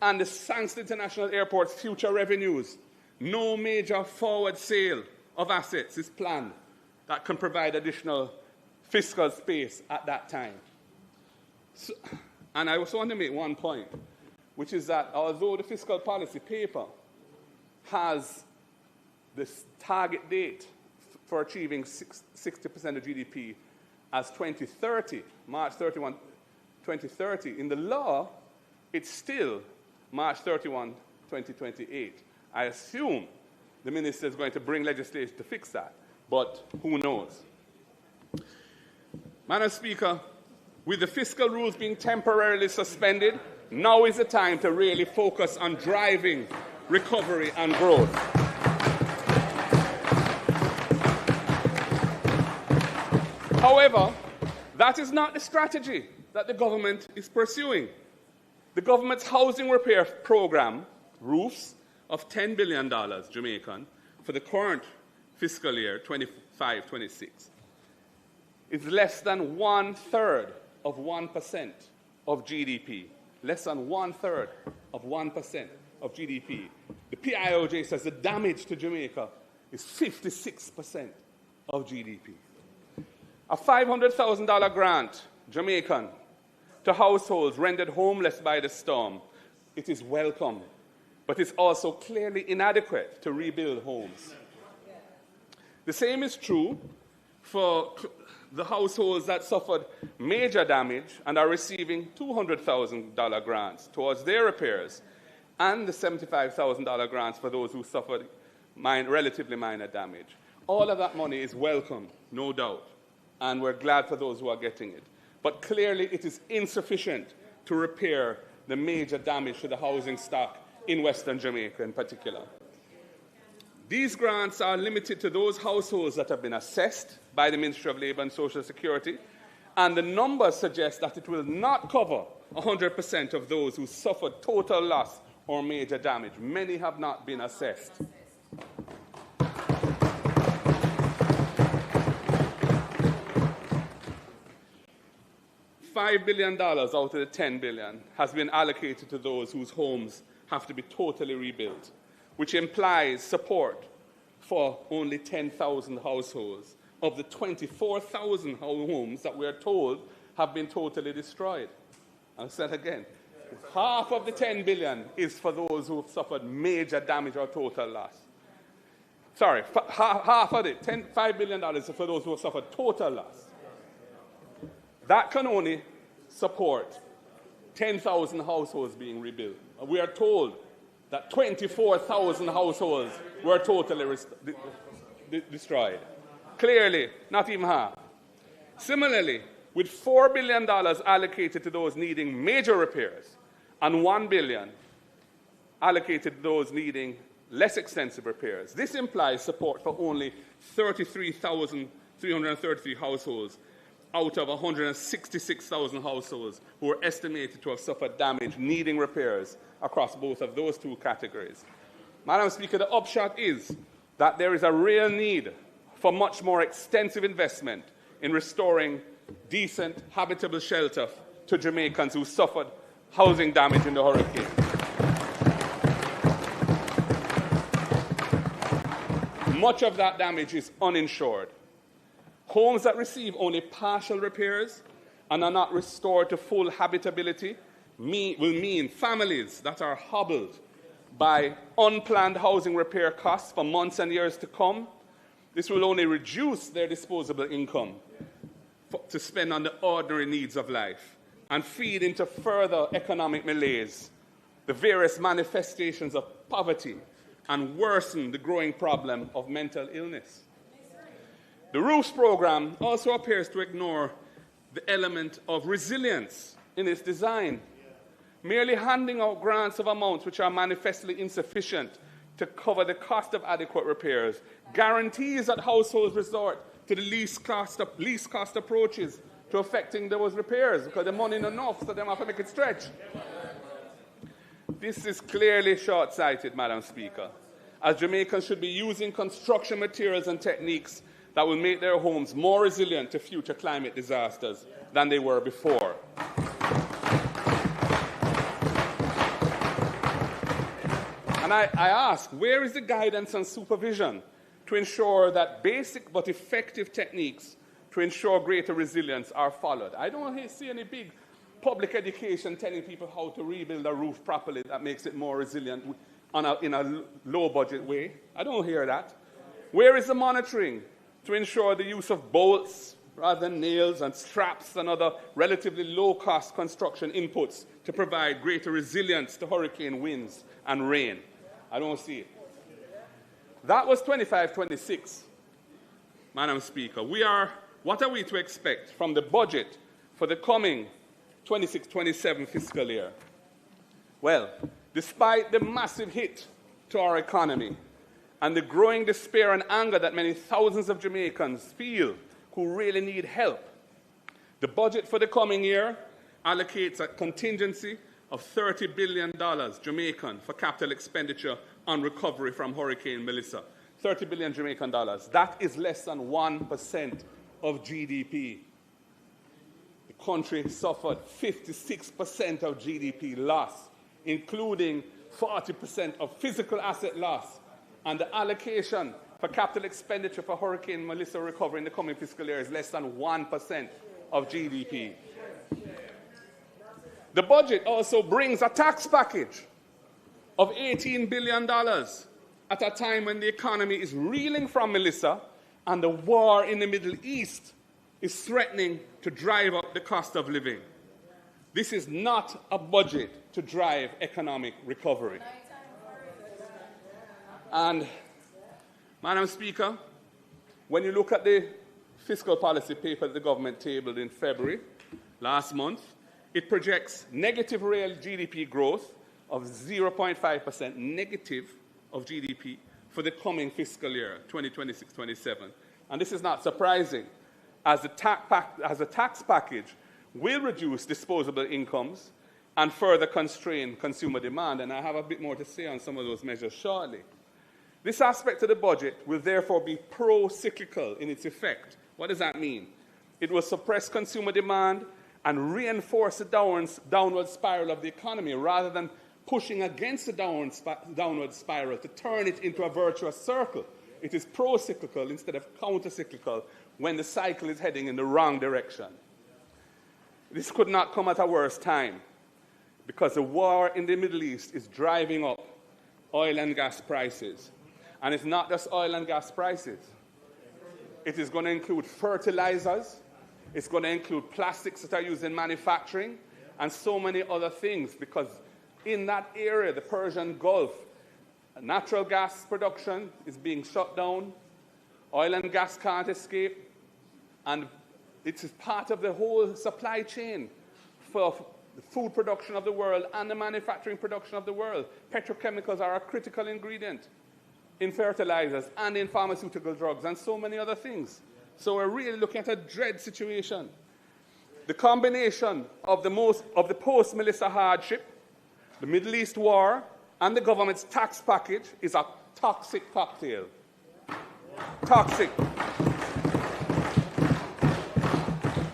and the Sangston International Airport's future revenues, no major forward sale of assets is planned that can provide additional fiscal space at that time. So, And I also want to make one point, which is that although the fiscal policy paper has this target date for achieving 60% of GDP as 2030, March 31, 2030, in the law, it's still March 31, 2028. I assume the minister is going to bring legislation to fix that, but who knows? Madam Speaker, with the fiscal rules being temporarily suspended, now is the time to really focus on driving recovery and growth. However, that is not the strategy that the government is pursuing. The government's housing repair program, roofs, of $10 billion Jamaican for the current fiscal year, 25-26, is less than 1/3 of 1% of GDP. Less than 1/3 of 1% of GDP. The PIOJ says the damage to Jamaica is 56% of GDP. A $500,000 grant, Jamaican, to households rendered homeless by the storm, it is welcome, but it's also clearly inadequate to rebuild homes. The same is true for the households that suffered major damage and are receiving $200,000 grants towards their repairs, and the $75,000 grants for those who suffered relatively minor damage. All of that money is welcome, no doubt, and we're glad for those who are getting it. But clearly it is insufficient to repair the major damage to the housing stock in Western Jamaica in particular. These grants are limited to those households that have been assessed by the Ministry of Labour and Social Security, and the numbers suggest that it will not cover 100% of those who suffered total loss or major damage. Many have not been assessed. $5 billion out of the $10 billion has been allocated to those whose homes have to be totally rebuilt, which implies support for only 10,000 households of the 24,000 homes that we are told have been totally destroyed. I'll say it again. Half of the $10 billion is for those who have suffered major damage or total loss. Sorry, half of it, $5 billion is for those who have suffered total loss. That can only support 10,000 households being rebuilt. We are told that 24,000 households were totally destroyed. Clearly, not even half. Similarly, with $4 billion allocated to those needing major repairs and $1 billion allocated to those needing less extensive repairs, this implies support for only 33,333 households out of 166,000 households who are estimated to have suffered damage needing repairs across both of those two categories. Madam Speaker, the upshot is that there is a real need for much more extensive investment in restoring decent, habitable shelter to Jamaicans who suffered housing damage in the hurricane. Much of that damage is uninsured. Homes that receive only partial repairs and are not restored to full habitability will mean families that are hobbled by unplanned housing repair costs for months and years to come. This will only reduce their disposable income to spend on the ordinary needs of life and feed into further economic malaise, the various manifestations of poverty, and worsen the growing problem of mental illness. The ROOFs program also appears to ignore the element of resilience in its design, merely handing out grants of amounts which are manifestly insufficient to cover the cost of adequate repairs, guarantees that households resort to the least cost approaches to effecting those repairs because the money is enough, so they have to make it stretch. This is clearly short-sighted, Madam Speaker, as Jamaicans should be using construction materials and techniques that will make their homes more resilient to future climate disasters than they were before. And I ask, where is the guidance and supervision to ensure that basic but effective techniques to ensure greater resilience are followed? I don't see any big public education telling people how to rebuild a roof properly that makes it more resilient in a low-budget way? I don't hear that. Where is the monitoring to ensure the use of bolts rather than nails and straps and other relatively low-cost construction inputs to provide greater resilience to hurricane winds and rain? I don't see it. That was 25-26, Madam Speaker. What are we to expect from the budget for the coming 26-27 fiscal year? Well, despite the massive hit to our economy and the growing despair and anger that many thousands of Jamaicans feel who really need help, the budget for the coming year allocates a contingency of $30 billion Jamaican for capital expenditure on recovery from Hurricane Melissa. 30 billion Jamaican dollars. That is less than 1% of GDP. The country suffered 56% of GDP loss, including 40% of physical asset loss. And the allocation for capital expenditure for Hurricane Melissa recovery in the coming fiscal year is less than 1% of GDP. The budget also brings a tax package of $18 billion at a time when the economy is reeling from Melissa and the war in the Middle East is threatening to drive up the cost of living. This is not a budget to drive economic recovery. And, Madam Speaker, when you look at the fiscal policy paper that the government tabled in February last month, it projects negative real GDP growth of 0.5% negative of GDP for the coming fiscal year, 2026-27. And this is not surprising, as the tax package will reduce disposable incomes and further constrain consumer demand. And I have a bit more to say on some of those measures shortly. This aspect of the budget will therefore be pro-cyclical in its effect. What does that mean? It will suppress consumer demand and reinforce the downward spiral of the economy rather than pushing against the downward spiral to turn it into a virtuous circle. It is pro-cyclical instead of counter-cyclical when the cycle is heading in the wrong direction. This could not come at a worse time because the war in the Middle East is driving up oil and gas prices. And it's not just oil and gas prices. It is going to include fertilizers. It's going to include plastics that are used in manufacturing and so many other things, because in that area, the Persian Gulf, natural gas production is being shut down. Oil and gas can't escape. And it is part of the whole supply chain for the food production of the world and the manufacturing production of the world. Petrochemicals are a critical ingredient in fertilizers and in pharmaceutical drugs and so many other things. So we're really looking at a dread situation. The combination of the post-Melissa hardship, the Middle East war, and the government's tax package is a toxic cocktail. Toxic.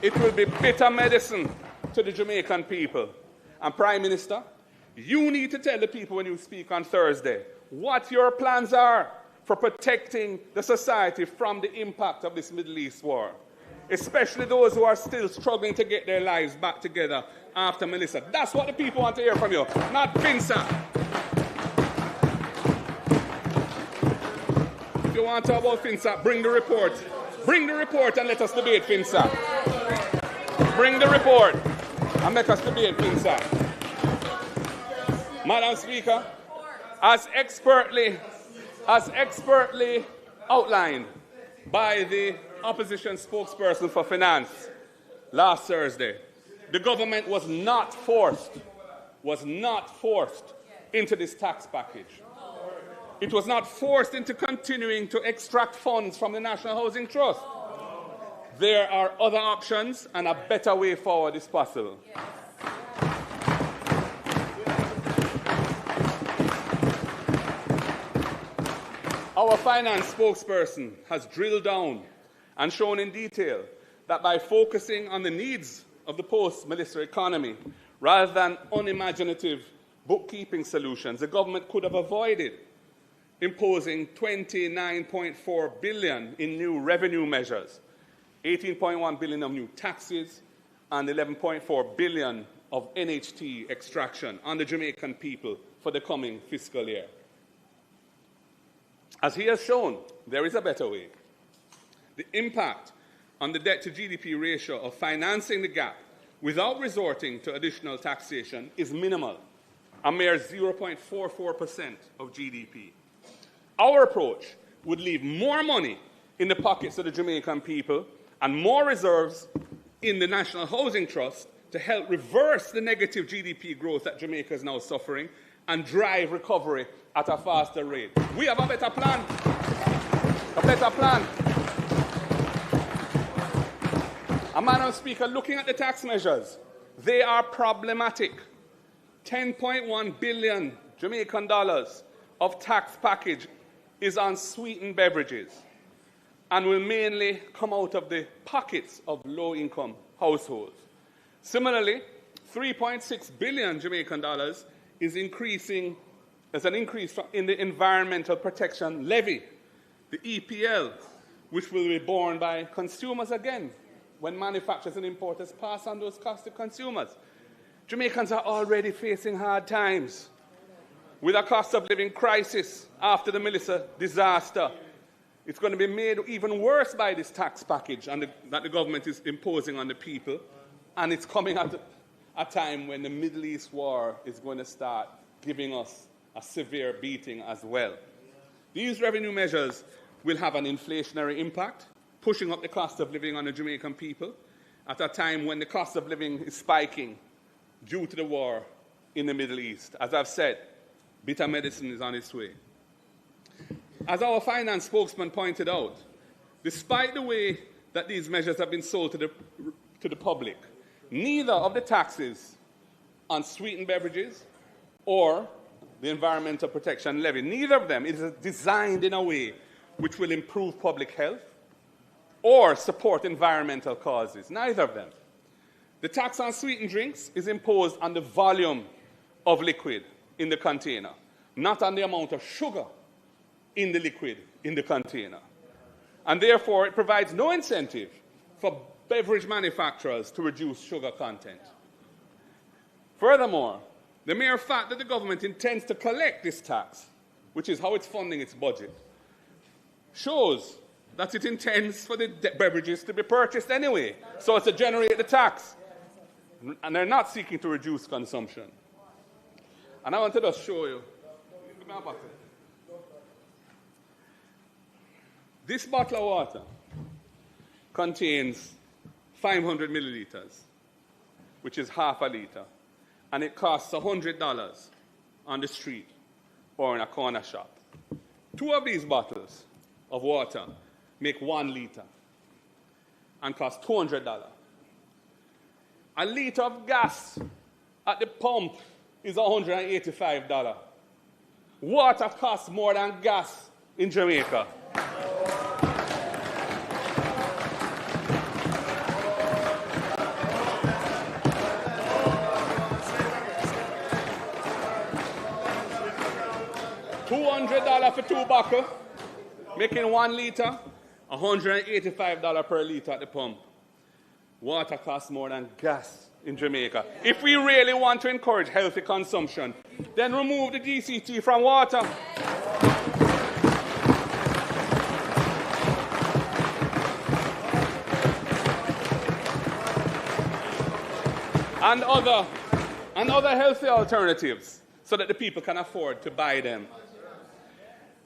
It will be bitter medicine to the Jamaican people. And Prime Minister, you need to tell the people when you speak on Thursday what your plans are for protecting the society from the impact of this Middle East war, especially those who are still struggling to get their lives back together after Melissa. That's what the people want to hear from you, not Finsa. If you want to talk about Finsa, bring the report. Bring the report and let us debate Finsa. Bring the report and make us debate Finsa. Madam Speaker, as expertly outlined by the opposition spokesperson for finance last Thursday, the government was not forced into this tax package. It was not forced into continuing to extract funds from the National Housing Trust. There are other options, and a better way forward is possible. Our finance spokesperson has drilled down and shown in detail that by focusing on the needs of the post-Melissa economy rather than unimaginative bookkeeping solutions, the government could have avoided imposing $29.4 billion in new revenue measures, $18.1 billion of new taxes, and $11.4 billion of NHT extraction on the Jamaican people for the coming fiscal year. As he has shown, there is a better way. The impact on the debt-to-GDP ratio of financing the gap without resorting to additional taxation is minimal, a mere 0.44% of GDP. Our approach would leave more money in the pockets of the Jamaican people and more reserves in the National Housing Trust to help reverse the negative GDP growth that Jamaica is now suffering and drive recovery at a faster rate. We have a better plan. A better plan. Madam Speaker, looking at the tax measures, they are problematic. 10.1 billion Jamaican dollars of tax package is on sweetened beverages and will mainly come out of the pockets of low-income households. Similarly, 3.6 billion Jamaican dollars is increasing as an increase in the Environmental Protection Levy, the EPL, which will be borne by consumers again when manufacturers and importers pass on those costs to consumers. Jamaicans are already facing hard times with a cost of living crisis after the Melissa disaster. It's going to be made even worse by this tax package that the government is imposing on the people, and it's coming at a time when the Middle East war is going to start giving us a severe beating as well. These revenue measures will have an inflationary impact, pushing up the cost of living on the Jamaican people at a time when the cost of living is spiking due to the war in the Middle East. As I've said, bitter medicine is on its way. As our finance spokesman pointed out, despite the way that these measures have been sold to the public, neither of the taxes on sweetened beverages or the Environmental Protection Levy, neither of them is designed in a way which will improve public health or support environmental causes, neither of them. The tax on sweetened drinks is imposed on the volume of liquid in the container, not on the amount of sugar in the liquid in the container. And therefore, it provides no incentive for beverage manufacturers to reduce sugar content. Furthermore, the mere fact that the government intends to collect this tax, which is how it's funding its budget, shows that it intends for the beverages to be purchased anyway, so as to generate the tax. And they're not seeking to reduce consumption. And I want to just show you. This bottle of water contains 500 milliliters, which is half a liter, and it costs $100 on the street or in a corner shop. 2 of these bottles of water make 1 liter and cost $200. A liter of gas at the pump is $185. Water costs more than gas in Jamaica. $200 for 2 bottles, making 1 liter, $185 per liter at the pump. Water costs more than gas in Jamaica. If we really want to encourage healthy consumption, then remove the DCT from water. And other healthy alternatives so that the people can afford to buy them.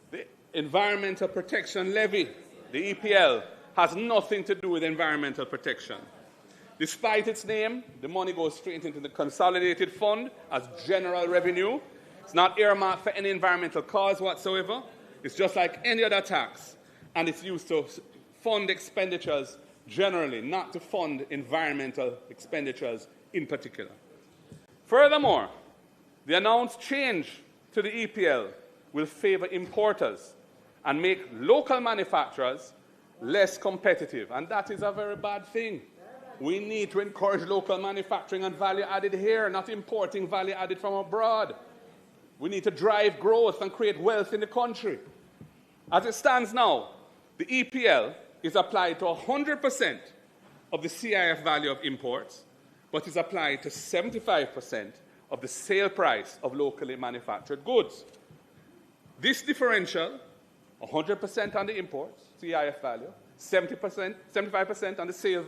The Environmental Protection Levy, the EPL, has nothing to do with environmental protection. Despite its name, the money goes straight into the consolidated fund as general revenue. It's not earmarked for any environmental cause whatsoever. It's just like any other tax, and it's used to fund expenditures generally, not to fund environmental expenditures in particular. Furthermore, the announced change to the EPL will favor importers and make local manufacturers less competitive, and that is a very bad thing. We need to encourage local manufacturing and value added here, not importing value added from abroad. We need to drive growth and create wealth in the country. As it stands now, the EPL is applied to 100% of the CIF value of imports, but is applied to 75% of the sale price of locally manufactured goods. This differential, 100% on the imports, CIF value, 75% on the sale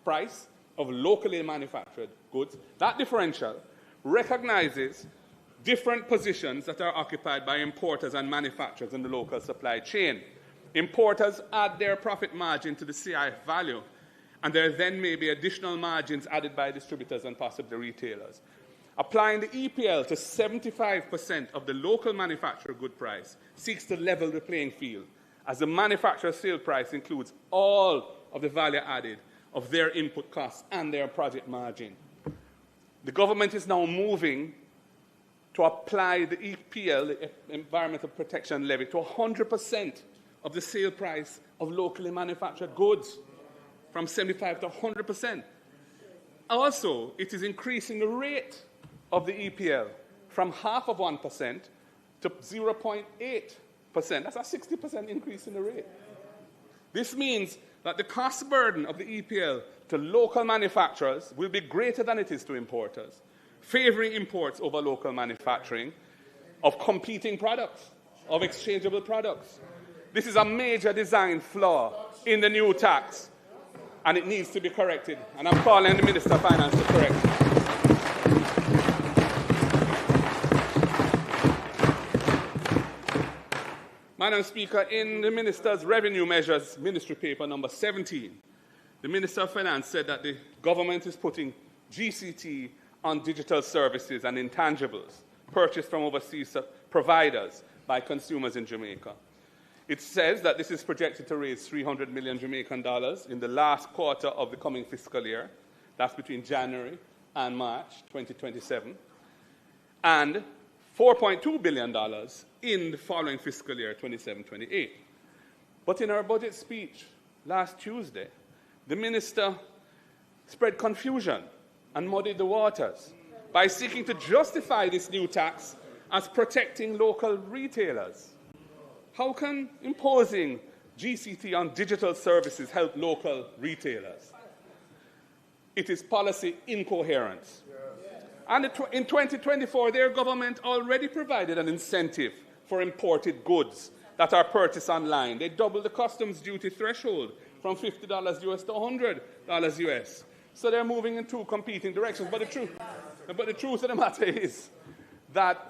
price of locally manufactured goods, that differential recognizes different positions that are occupied by importers and manufacturers in the local supply chain. Importers add their profit margin to the CIF value, and there then may be additional margins added by distributors and possibly retailers. Applying the EPL to 75% of the local manufacturer good price seeks to level the playing field, as the manufacturer sale price includes all of the value added of their input costs and their profit margin. The government is now moving to apply the EPL, the Environmental Protection Levy, to 100% of the sale price of locally manufactured goods, from 75 to 100%. Also, it is increasing the rate of the EPL from half of 1% to 0.8%. That's a 60% increase in the rate. This means that the cost burden of the EPL to local manufacturers will be greater than it is to importers, favoring imports over local manufacturing of competing products, of exchangeable products. This is a major design flaw in the new tax, and it needs to be corrected. And I'm calling the Minister of Finance to correct it. Madam Speaker, in the Minister's Revenue Measures Ministry Paper number 17, the Minister of Finance said that the government is putting GCT on digital services and intangibles purchased from overseas providers by consumers in Jamaica. It says that this is projected to raise 300 million Jamaican dollars in the last quarter of the coming fiscal year. That's between January and March 2027. And $4.2 billion in the following fiscal year, 27-28. But in her budget speech last Tuesday, the minister spread confusion and muddied the waters by seeking to justify this new tax as protecting local retailers. How can imposing GCT on digital services help local retailers? It is policy incoherence. And in 2024, their government already provided an incentive for imported goods that are purchased online. They doubled the customs duty threshold from $50 US to $100 US. So they're moving in two competing directions. But the truth of the matter is that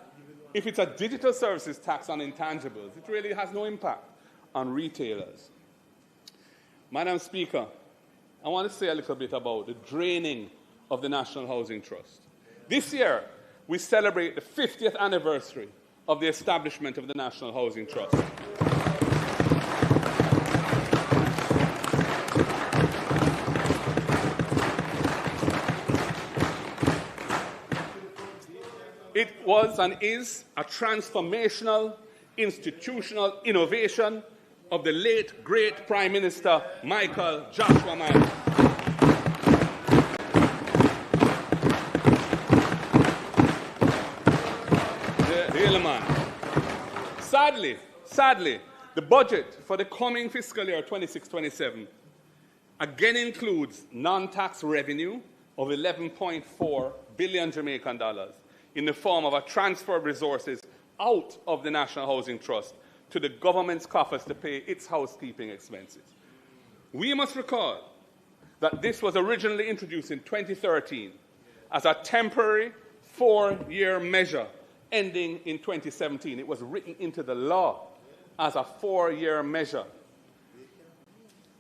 if it's a digital services tax on intangibles, it really has no impact on retailers. Madam Speaker, I want to say a little bit about the draining of the National Housing Trust. This year, we celebrate the 50th anniversary of the establishment of the National Housing Trust. It was and is a transformational institutional innovation of the late, great Prime Minister Michael Joshua Myers. Sadly, the budget for the coming fiscal year 26-27 again includes non-tax revenue of 11.4 billion Jamaican dollars in the form of a transfer of resources out of the National Housing Trust to the government's coffers to pay its housekeeping expenses. We must recall that this was originally introduced in 2013 as a temporary 4-year measure ending in 2017. It was written into the law as a 4-year measure.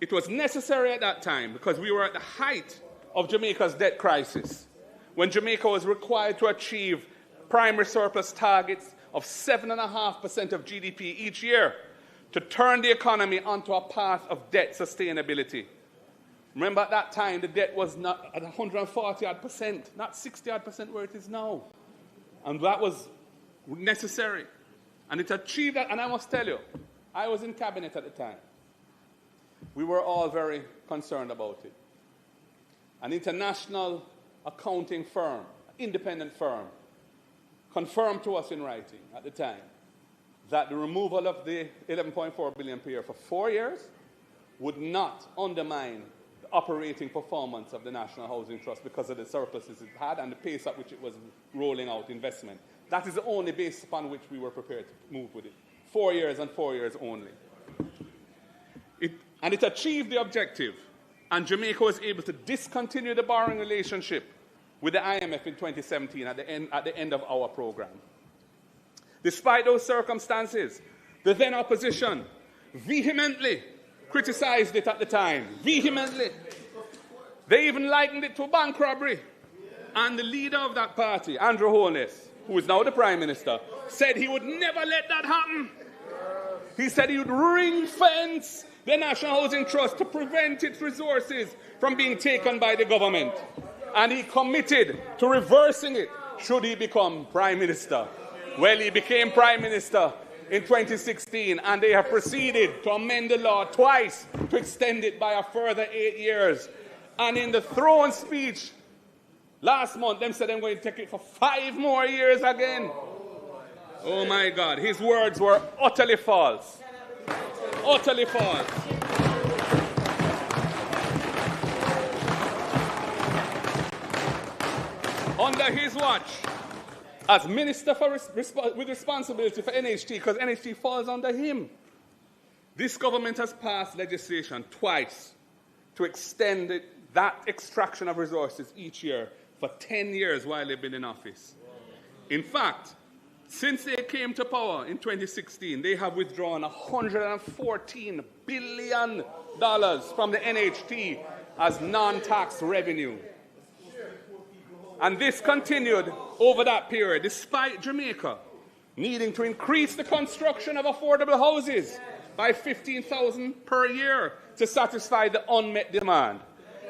It was necessary at that time because we were at the height of Jamaica's debt crisis, when Jamaica was required to achieve primary surplus targets of 7.5% of GDP each year to turn the economy onto a path of debt sustainability. Remember, at that time, the debt was not at 140-odd%, not 60-odd% where it is now. And that was necessary. And it achieved that, and I must tell you, I was in cabinet at the time. We were all very concerned about it. An international accounting firm, independent firm, confirmed to us in writing at the time that the removal of the 11.4 billion per year for 4 years would not undermine the operating performance of the National Housing Trust because of the surpluses it had and the pace at which it was rolling out investment. That is the only basis upon which we were prepared to move with it. 4 years and 4 years only. It achieved the objective, and Jamaica was able to discontinue the borrowing relationship with the IMF in 2017 at the end of our program. Despite those circumstances, the then opposition vehemently criticized it at the time. Vehemently. They even likened it to a bank robbery. And the leader of that party, Andrew Holness, who is now the Prime Minister, said he would never let that happen. He said he would ring-fence the National Housing Trust to prevent its resources from being taken by the government. And he committed to reversing it should he become Prime Minister. Well, he became Prime Minister in 2016, and they have proceeded to amend the law twice to extend it by a further 8 years. And in the throne speech last month, them said they're going to take it for 5 more years again. Oh my God, his words were utterly false. Utterly false. Under his watch, as Minister with responsibility for NHT, because NHT falls under him, this government has passed legislation twice to extend that extraction of resources each year for 10 years while they've been in office. In fact, since they came to power in 2016, they have withdrawn $114 billion from the NHT as non-tax revenue. And this continued over that period, despite Jamaica needing to increase the construction of affordable houses by 15,000 per year to satisfy the unmet demand.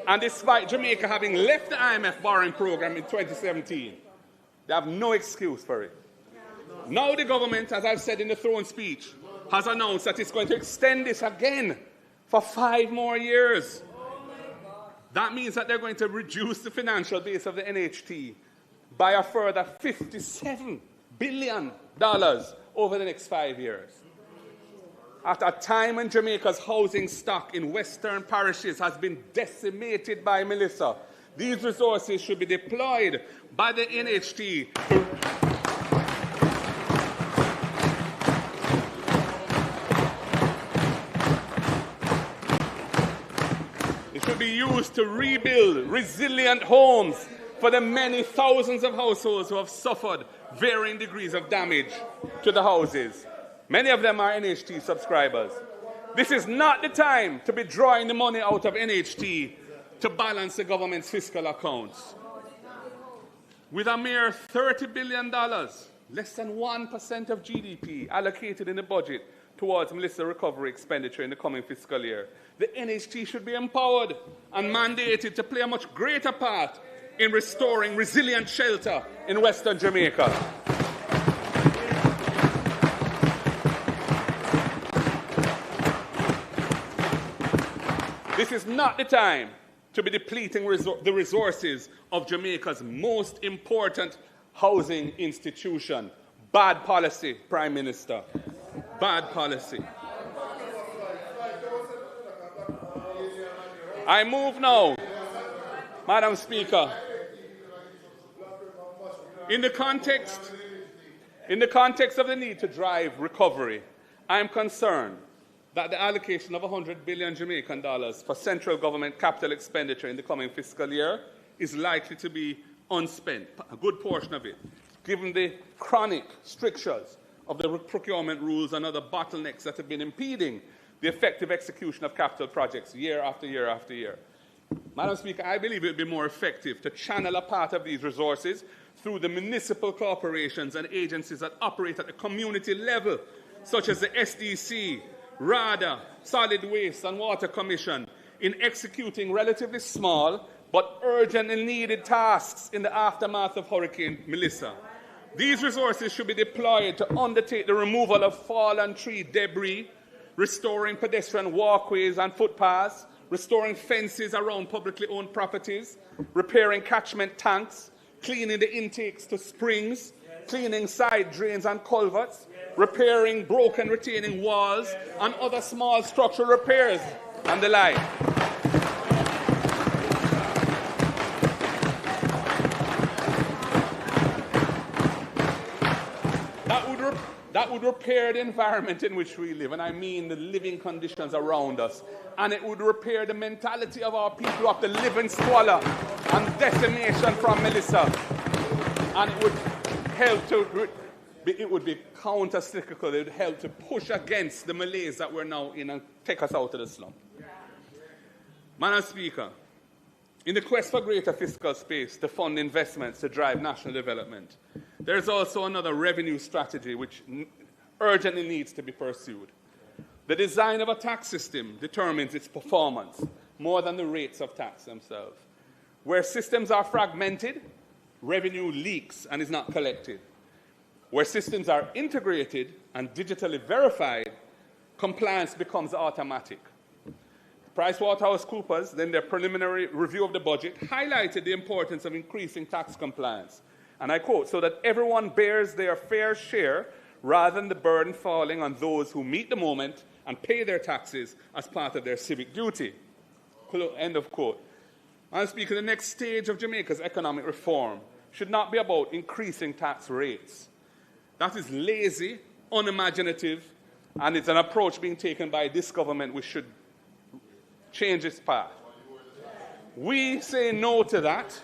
And despite Jamaica having left the IMF borrowing program in 2017, they have no excuse for it. Now the government, as I've said in the throne speech, has announced that it's going to extend this again for 5 more years. That means that they're going to reduce the financial base of the NHT by a further $57 billion over the next 5 years. At a time when Jamaica's housing stock in western parishes has been decimated by Melissa, these resources should be deployed by the NHT be used to rebuild resilient homes for the many thousands of households who have suffered varying degrees of damage to the houses. Many of them are NHT subscribers. This is not the time to be drawing the money out of NHT to balance the government's fiscal accounts. With a mere $30 billion, less than 1% of GDP allocated in the budget towards Melissa recovery expenditure in the coming fiscal year, the NHT should be empowered and mandated to play a much greater part in restoring resilient shelter in Western Jamaica. This is not the time to be depleting the resources of Jamaica's most important housing institution. Bad policy, Prime Minister. Bad policy. I move now, Madam Speaker. In the context of the need to drive recovery, I am concerned that the allocation of 100 billion Jamaican dollars for central government capital expenditure in the coming fiscal year is likely to be unspent, a good portion of it, given the chronic strictures of the procurement rules and other bottlenecks that have been impeding the effective execution of capital projects year after year after year. Madam Speaker, I believe it would be more effective to channel a part of these resources through the municipal corporations and agencies that operate at the community level, such as the SDC, RADA, Solid Waste and Water Commission, in executing relatively small but urgently needed tasks in the aftermath of Hurricane Melissa. These resources should be deployed to undertake the removal of fallen tree debris, restoring pedestrian walkways and footpaths, restoring fences around publicly owned properties, repairing catchment tanks, cleaning the intakes to springs, cleaning side drains and culverts, repairing broken retaining walls and other small structural repairs and the like. would repair the environment in which we live, and I mean the living conditions around us. And it would repair the mentality of our people of the live in squalor and decimation from Melissa. And it would help to, it would be counter-cyclical. It would help to push against the malaise that we're now in and take us out of the slump. Madam Speaker, in the quest for greater fiscal space to fund investments to drive national development, there is also another revenue strategy which urgently needs to be pursued. The design of a tax system determines its performance more than the rates of tax themselves. Where systems are fragmented, revenue leaks and is not collected. Where systems are integrated and digitally verified, compliance becomes automatic. PricewaterhouseCoopers, in their preliminary review of the budget, highlighted the importance of increasing tax compliance. And I quote, so that everyone bears their fair share rather than the burden falling on those who meet the moment and pay their taxes as part of their civic duty. End of quote. Madam Speaker, the next stage of Jamaica's economic reform should not be about increasing tax rates. That is lazy, unimaginative, and it's an approach being taken by this government which should change its path. We say no to that.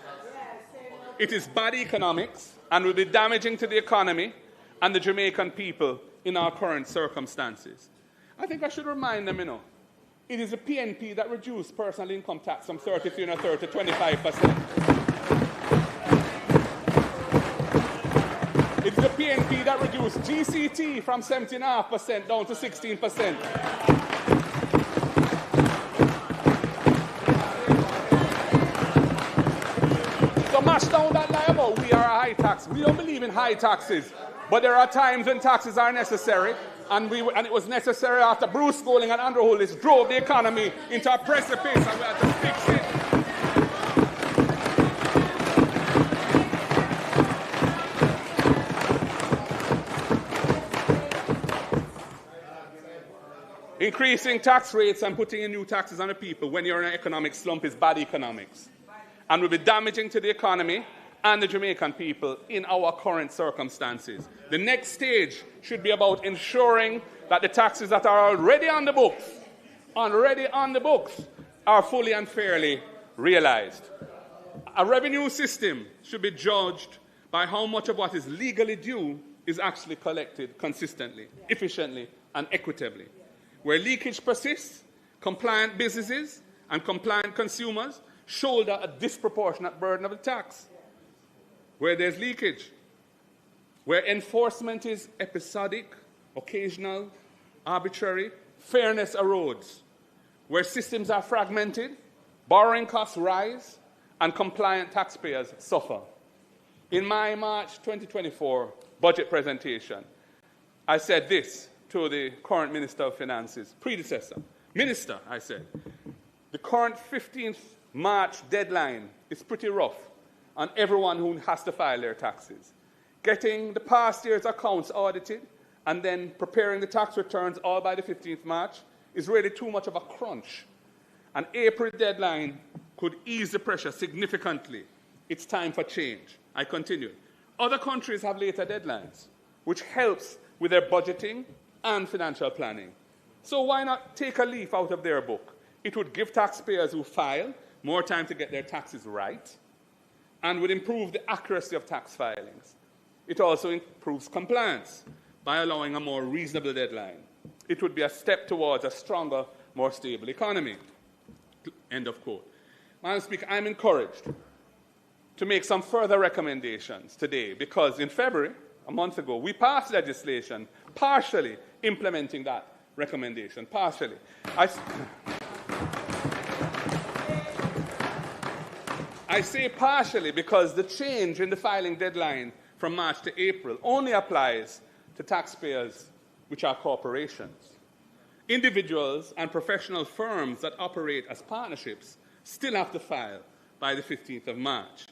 It is bad economics and will be damaging to the economy and the Jamaican people in our current circumstances. I think I should remind them, it is the PNP that reduced personal income tax from 33 and a third to 25%. It's the PNP that reduced GCT from 17.5% down to 16%. So mash down that lie about we are a high tax. We don't believe in high taxes, but there are times when taxes are necessary, and it was necessary after Bruce Golding and Andrew Hollis drove the economy into a precipice, and we had to fix it. Increasing tax rates and putting in new taxes on the people when you're in an economic slump is bad economics and will be damaging to the economy and the Jamaican people in our current circumstances. The next stage should be about ensuring that the taxes that are already on the books, are fully and fairly realized. A revenue system should be judged by how much of what is legally due is actually collected consistently, efficiently, and equitably. Where leakage persists, compliant businesses and compliant consumers shoulder a disproportionate burden of the tax. Where there's leakage, where enforcement is episodic, occasional, arbitrary, fairness erodes. Where systems are fragmented, borrowing costs rise, and compliant taxpayers suffer. In my March 2024 budget presentation, I said this to the current Minister of Finance's predecessor. Minister, I said, the current 15th March deadline is pretty rough on everyone who has to file their taxes. Getting the past year's accounts audited and then preparing the tax returns all by the 15th March is really too much of a crunch. An April deadline could ease the pressure significantly. It's time for change. I continue. Other countries have later deadlines, which helps with their budgeting and financial planning. So why not take a leaf out of their book? It would give taxpayers who file more time to get their taxes right and would improve the accuracy of tax filings. It also improves compliance by allowing a more reasonable deadline. It would be a step towards a stronger, more stable economy. End of quote. Madam Speaker, I'm encouraged to make some further recommendations today because in February, a month ago, we passed legislation partially implementing that recommendation, partially. I say partially because the change in the filing deadline from March to April only applies to taxpayers which are corporations. Individuals and professional firms that operate as partnerships still have to file by the 15th of March.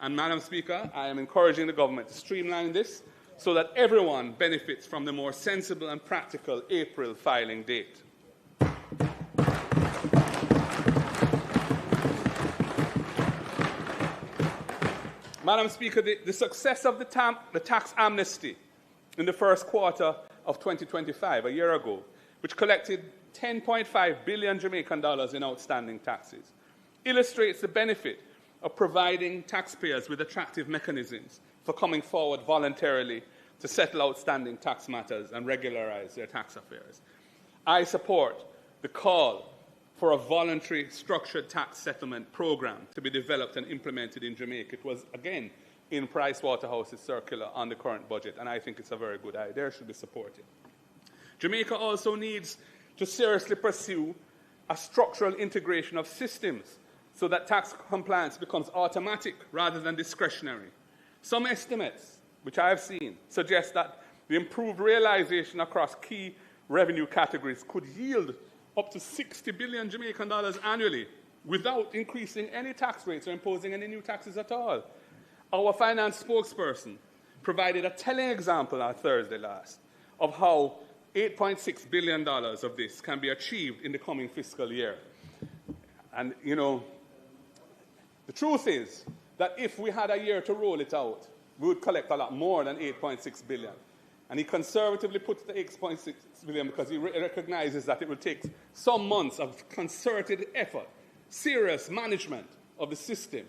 And Madam Speaker, I am encouraging the government to streamline this so that everyone benefits from the more sensible and practical April filing date. Madam Speaker, the success of the tax amnesty in the first quarter of 2025, a year ago, which collected 10.5 billion Jamaican dollars in outstanding taxes, illustrates the benefit of providing taxpayers with attractive mechanisms for coming forward voluntarily to settle outstanding tax matters and regularize their tax affairs. I support the call for a voluntary structured tax settlement program to be developed and implemented in Jamaica. It was, again, in Pricewaterhouse's circular on the current budget, and I think it's a very good idea. It should be supported. Jamaica also needs to seriously pursue a structural integration of systems so that tax compliance becomes automatic rather than discretionary. Some estimates, which I have seen, suggest that the improved realization across key revenue categories could yield up to 60 billion Jamaican dollars annually without increasing any tax rates or imposing any new taxes at all. Our finance spokesperson provided a telling example on Thursday last of how $8.6 billion of this can be achieved in the coming fiscal year. And, you know, the truth is that if we had a year to roll it out, we would collect a lot more than 8.6 billion. And he conservatively puts the 8.6 billion because he recognizes that it will take some months of concerted effort, serious management of the system,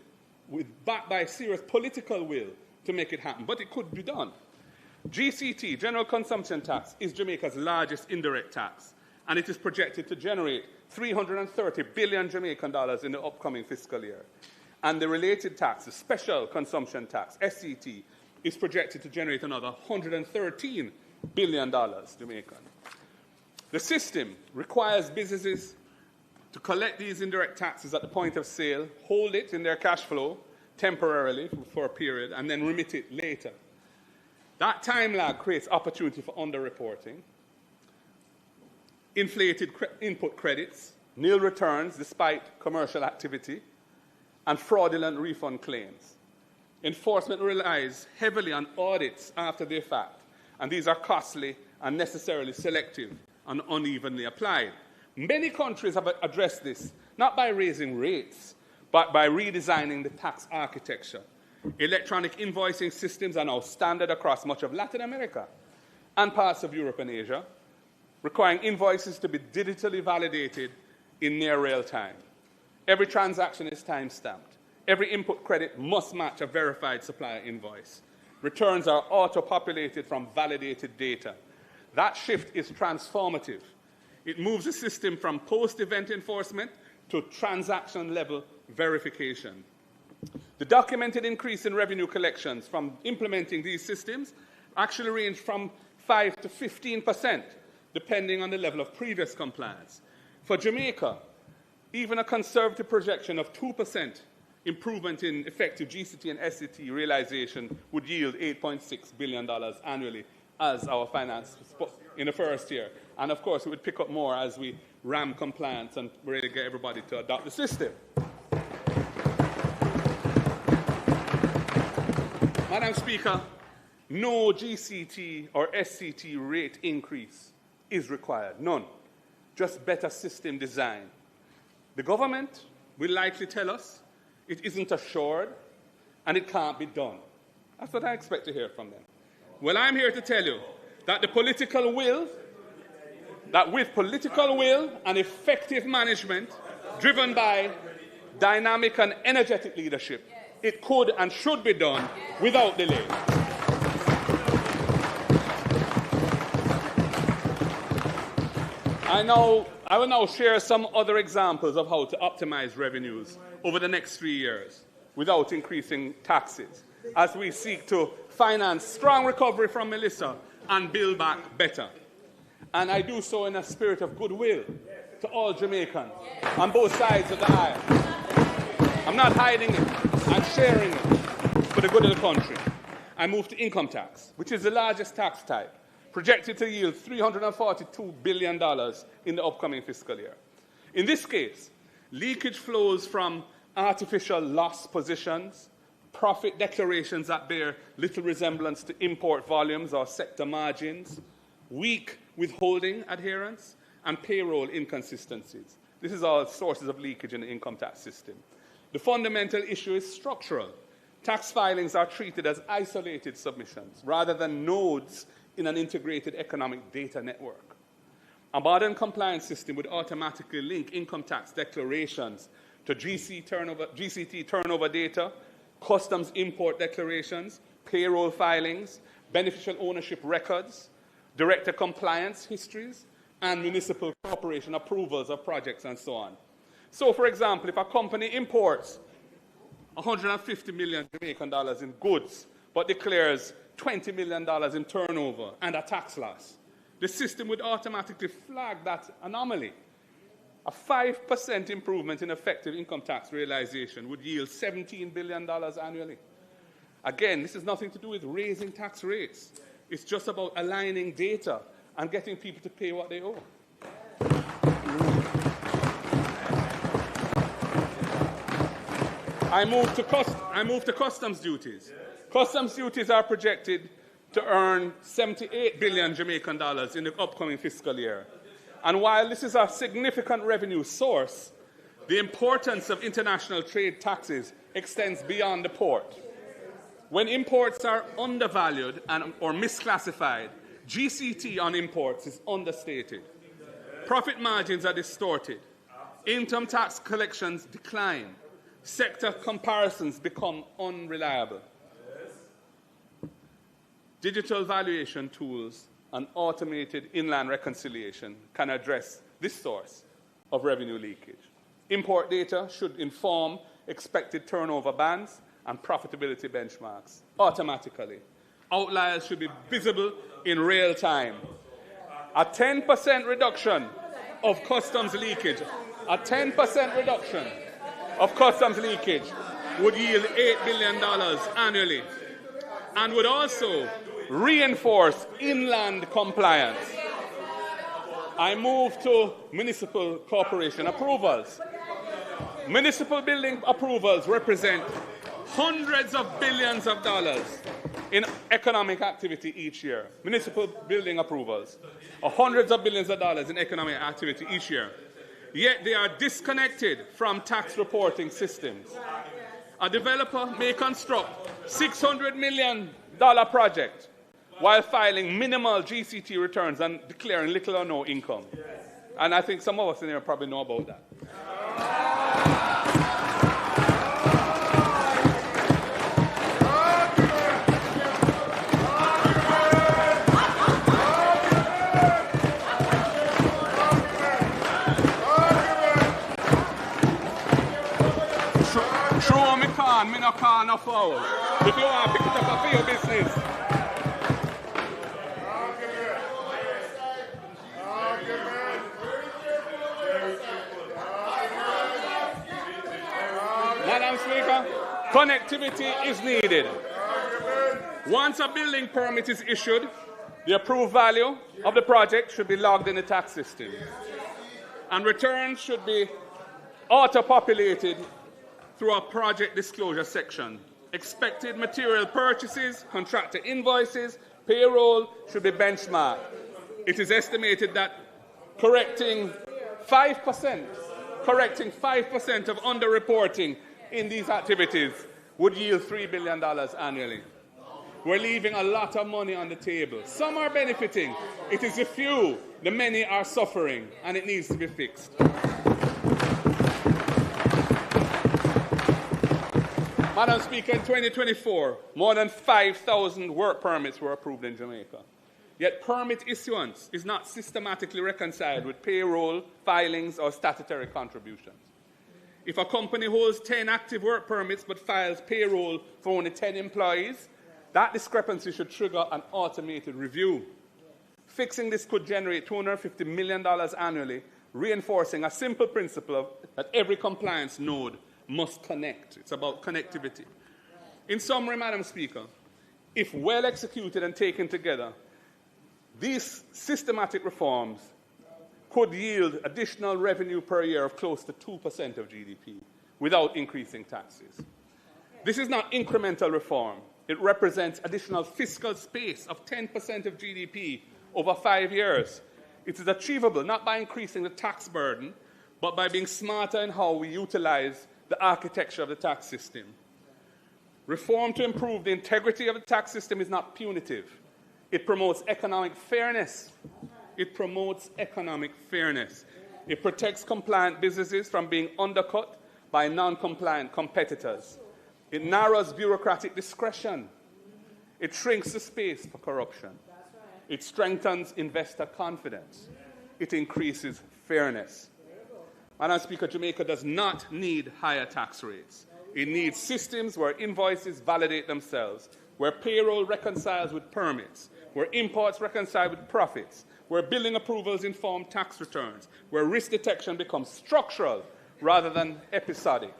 backed by serious political will to make it happen. But it could be done. GCT, General Consumption Tax, is Jamaica's largest indirect tax, and it is projected to generate 330 billion Jamaican dollars in the upcoming fiscal year. And the related tax, the Special Consumption Tax, SCT, is projected to generate another $113 billion Jamaican. The system requires businesses to collect these indirect taxes at the point of sale, hold it in their cash flow temporarily for a period, and then remit it later. That time lag creates opportunity for underreporting, inflated input credits, nil returns despite commercial activity, and fraudulent refund claims. Enforcement relies heavily on audits after the fact, and these are costly and necessarily selective and unevenly applied. Many countries have addressed this, not by raising rates, but by redesigning the tax architecture. Electronic invoicing systems are now standard across much of Latin America and parts of Europe and Asia, requiring invoices to be digitally validated in near real time. Every transaction is time-stamped. Every input credit must match a verified supplier invoice. Returns are auto-populated from validated data. That shift is transformative. It moves the system from post-event enforcement to transaction-level verification. The documented increase in revenue collections from implementing these systems actually range from 5 to 15%, depending on the level of previous compliance. For Jamaica, even a conservative projection of 2% improvement in effective GCT and SCT realization would yield $8.6 billion annually as our finance in the first year. And of course, it would pick up more as we ram compliance and really get everybody to adopt the system. Madam Speaker, no GCT or SCT rate increase is required, none. Just better system design. The government will likely tell us it isn't assured and it can't be done. That's what I expect to hear from them. Well, I'm here to tell you that with political will and effective management driven by dynamic and energetic leadership, it could and should be done without delay. I will now share some other examples of how to optimize revenues over the next 3 years without increasing taxes, as we seek to finance strong recovery from Melissa and build back better. And I do so in a spirit of goodwill to all Jamaicans on both sides of the aisle. I'm not hiding it, I'm sharing it for the good of the country. I move to income tax, which is the largest tax type, projected to yield $342 billion in the upcoming fiscal year. In this case, leakage flows from artificial loss positions, profit declarations that bear little resemblance to import volumes or sector margins, weak withholding adherence, and payroll inconsistencies. This is all sources of leakage in the income tax system. The fundamental issue is structural. Tax filings are treated as isolated submissions rather than nodes in an integrated economic data network. A modern compliance system would automatically link income tax declarations to GCT turnover data, customs import declarations, payroll filings, beneficial ownership records, director compliance histories, and municipal corporation approvals of projects and so on. So, for example, if a company imports 150 million Jamaican dollars in goods, but declares $20 million in turnover and a tax loss, the system would automatically flag that anomaly. A 5% improvement in effective income tax realization would yield $17 billion annually. Again, this has nothing to do with raising tax rates. It's just about aligning data and getting people to pay what they owe. I move to customs duties. Customs duties are projected to earn 78 billion Jamaican dollars in the upcoming fiscal year. And while this is a significant revenue source, the importance of international trade taxes extends beyond the port. When imports are undervalued or misclassified, GCT on imports is understated. Profit margins are distorted. Income tax collections decline. Sector comparisons become unreliable. Digital valuation tools and automated inland reconciliation can address this source of revenue leakage. Import data should inform expected turnover bands and profitability benchmarks automatically. Outliers should be visible in real time. A 10% reduction of customs leakage, would yield $8 billion annually and would also reinforce inland compliance. I move to municipal corporation approvals. Municipal building approvals represent hundreds of billions of dollars in economic activity each year. Municipal building approvals are hundreds of billions of dollars in economic activity each year. Yet they are disconnected from tax reporting systems. A developer may construct $600 million project while filing minimal GCT returns and declaring little or no income. And I think some of us in here probably know about that. True, me no can no foul. If you want to pick it up for your business. Madam Speaker, connectivity is needed. Once a building permit is issued, the approved value of the project should be logged in the tax system. And returns should be auto-populated through a project disclosure section. Expected material purchases, contractor invoices, payroll should be benchmarked. It is estimated that correcting 5% of underreporting in these activities would yield $3 billion annually. We're leaving a lot of money on the table. Some are benefiting. It is the few. The many are suffering, and it needs to be fixed. Madam Speaker, in 2024, more than 5,000 work permits were approved in Jamaica. Yet permit issuance is not systematically reconciled with payroll, filings, or statutory contributions. If a company holds 10 active work permits but files payroll for only 10 employees, that discrepancy should trigger an automated review. Fixing this could generate $250 million annually, reinforcing a simple principle that every compliance node must connect. It's about connectivity. In summary, Madam Speaker, if well executed and taken together, these systematic reforms could yield additional revenue per year of close to 2% of GDP without increasing taxes. This is not incremental reform. It represents additional fiscal space of 10% of GDP over 5 years. It is achievable not by increasing the tax burden, but by being smarter in how we utilize the architecture of the tax system. Reform to improve the integrity of the tax system is not punitive. It promotes economic fairness. It promotes economic fairness. It protects compliant businesses from being undercut by non-compliant competitors. It narrows bureaucratic discretion. It shrinks the space for corruption. It strengthens investor confidence. It increases fairness. Madam Speaker, Jamaica does not need higher tax rates. It needs systems where invoices validate themselves, where payroll reconciles with permits, where imports reconcile with profits, where billing approvals inform tax returns, where risk detection becomes structural rather than episodic.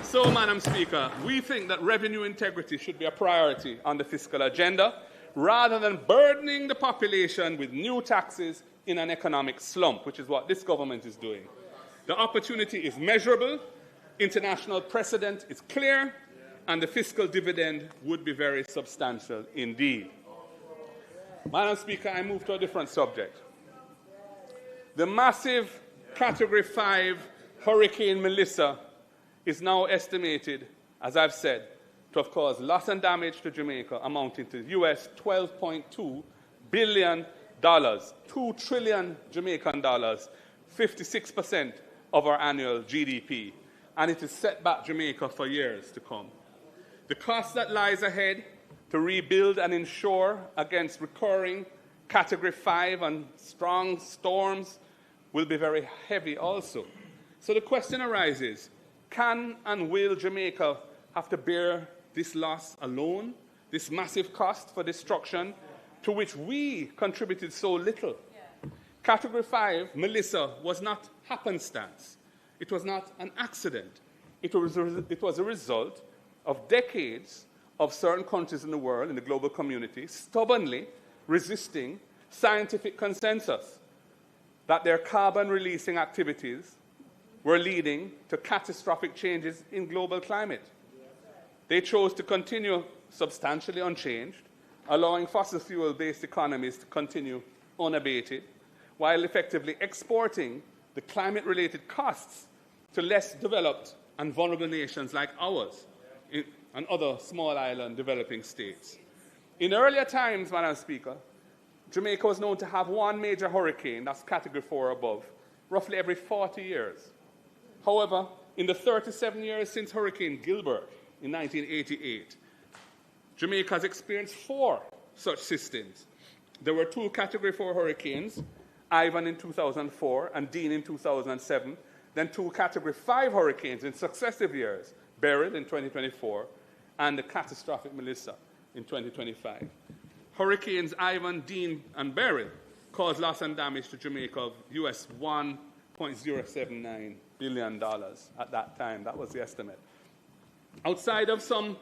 So, Madam Speaker, we think that revenue integrity should be a priority on the fiscal agenda, rather than burdening the population with new taxes in an economic slump, which is what this government is doing. The opportunity is measurable, international precedent is clear, and the fiscal dividend would be very substantial indeed. Madam Speaker, I move to a different subject. The massive Category 5 Hurricane Melissa is now estimated, as I've said, to have caused loss and damage to Jamaica amounting to US $12.2 billion, 2 trillion Jamaican dollars, 56% of our annual GDP, and it has set back Jamaica for years to come. The cost that lies ahead to rebuild and insure against recurring Category 5 and strong storms will be very heavy also. So the question arises, can and will Jamaica have to bear this loss alone, this massive cost for destruction to which we contributed so little? Yeah. Category 5, Melissa, was not happenstance. It was not an accident. It was a result of decades of certain countries in the world, in the global community, stubbornly resisting scientific consensus that their carbon-releasing activities were leading to catastrophic changes in global climate. They chose to continue substantially unchanged, allowing fossil fuel-based economies to continue unabated, while effectively exporting the climate-related costs to less developed and vulnerable nations like ours and other small island developing states. In earlier times, Madam Speaker, Jamaica was known to have one major hurricane, that's Category 4 or above, roughly every 40 years. However, in the 37 years since Hurricane Gilbert in 1988, Jamaica has experienced 4 such systems. There were 2 Category 4 hurricanes, Ivan in 2004 and Dean in 2007, then 2 Category 5 hurricanes in successive years, Beryl in 2024 and the catastrophic Melissa in 2025. Hurricanes Ivan, Dean, and Beryl caused loss and damage to Jamaica of US $1.079 billion at that time. That was the estimate. Outside of some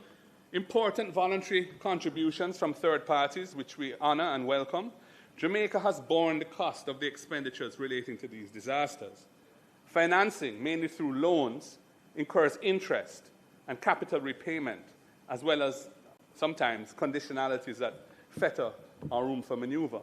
important voluntary contributions from third parties, which we honor and welcome, Jamaica has borne the cost of the expenditures relating to these disasters. Financing, mainly through loans, incurs interest and capital repayment, as well as sometimes conditionalities that fetter our room for maneuver.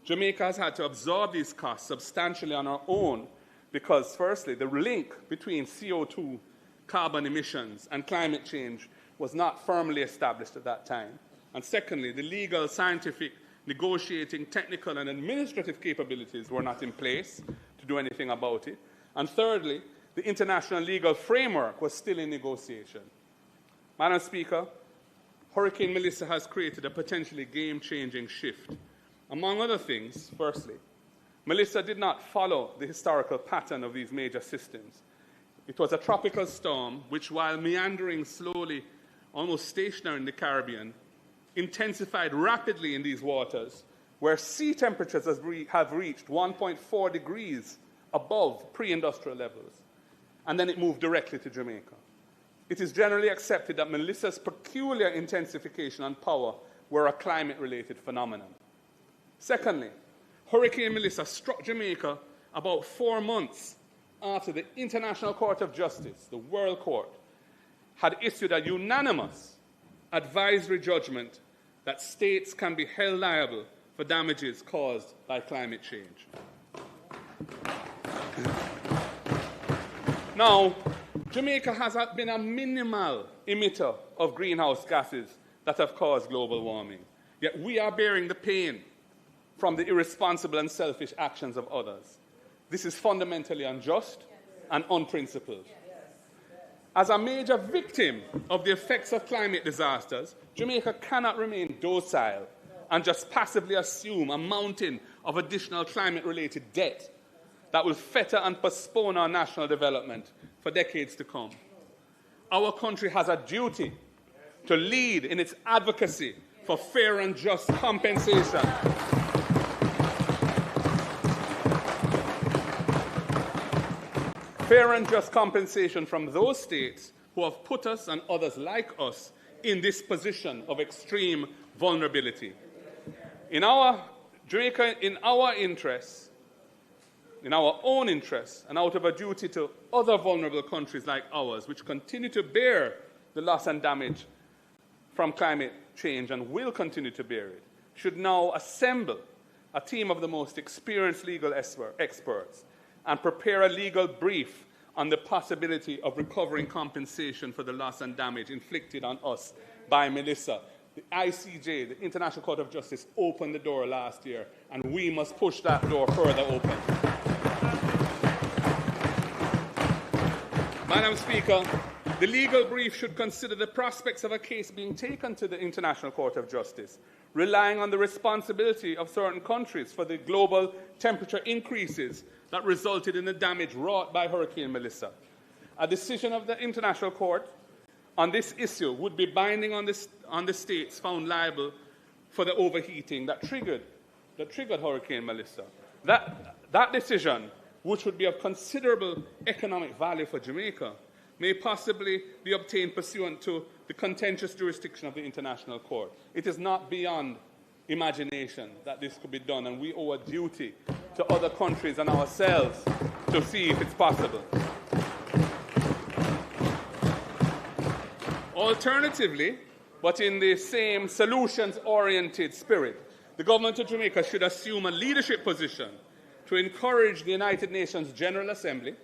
Jamaica has had to absorb these costs substantially on our own because, firstly, the link between CO2, carbon emissions, and climate change was not firmly established at that time. And secondly, the legal, scientific, negotiating, technical, and administrative capabilities were not in place to do anything about it. And thirdly, the international legal framework was still in negotiation. Madam Speaker, Hurricane Melissa has created a potentially game-changing shift. Among other things, firstly, Melissa did not follow the historical pattern of these major systems. It was a tropical storm which, while meandering slowly, almost stationary in the Caribbean, intensified rapidly in these waters, where sea temperatures have reached 1.4 degrees above pre-industrial levels, and then it moved directly to Jamaica. It is generally accepted that Melissa's peculiar intensification and power were a climate-related phenomenon. Secondly, Hurricane Melissa struck Jamaica about 4 months after the International Court of Justice, the World Court, had issued a unanimous advisory judgment that states can be held liable for damages caused by climate change. Now, Jamaica has been a minimal emitter of greenhouse gases that have caused global warming. Yet we are bearing the pain from the irresponsible and selfish actions of others. This is fundamentally unjust and unprincipled. As a major victim of the effects of climate disasters, Jamaica cannot remain docile and just passively assume a mountain of additional climate-related debt that will fetter and postpone our national development for decades to come. Our country has a duty to lead in its advocacy for fair and just compensation. Fair and just compensation from those states who have put us and others like us in this position of extreme vulnerability. In our interests, in our own interests, and out of a duty to other vulnerable countries like ours, which continue to bear the loss and damage from climate change and will continue to bear it, should now assemble a team of the most experienced legal experts and prepare a legal brief on the possibility of recovering compensation for the loss and damage inflicted on us by Melissa. The ICJ, the International Court of Justice, opened the door last year, and we must push that door further open. Madam Speaker, the legal brief should consider the prospects of a case being taken to the International Court of Justice, relying on the responsibility of certain countries for the global temperature increases that resulted in the damage wrought by Hurricane Melissa. A decision of the International Court on this issue would be binding on the states found liable for the overheating that triggered Hurricane Melissa. That decision, which would be of considerable economic value for Jamaica, may possibly be obtained pursuant to the contentious jurisdiction of the International Court. It is not beyond imagination that this could be done, and we owe a duty to other countries and ourselves to see if it's possible. Alternatively, but in the same solutions-oriented spirit, the government of Jamaica should assume a leadership position to encourage the United Nations General Assembly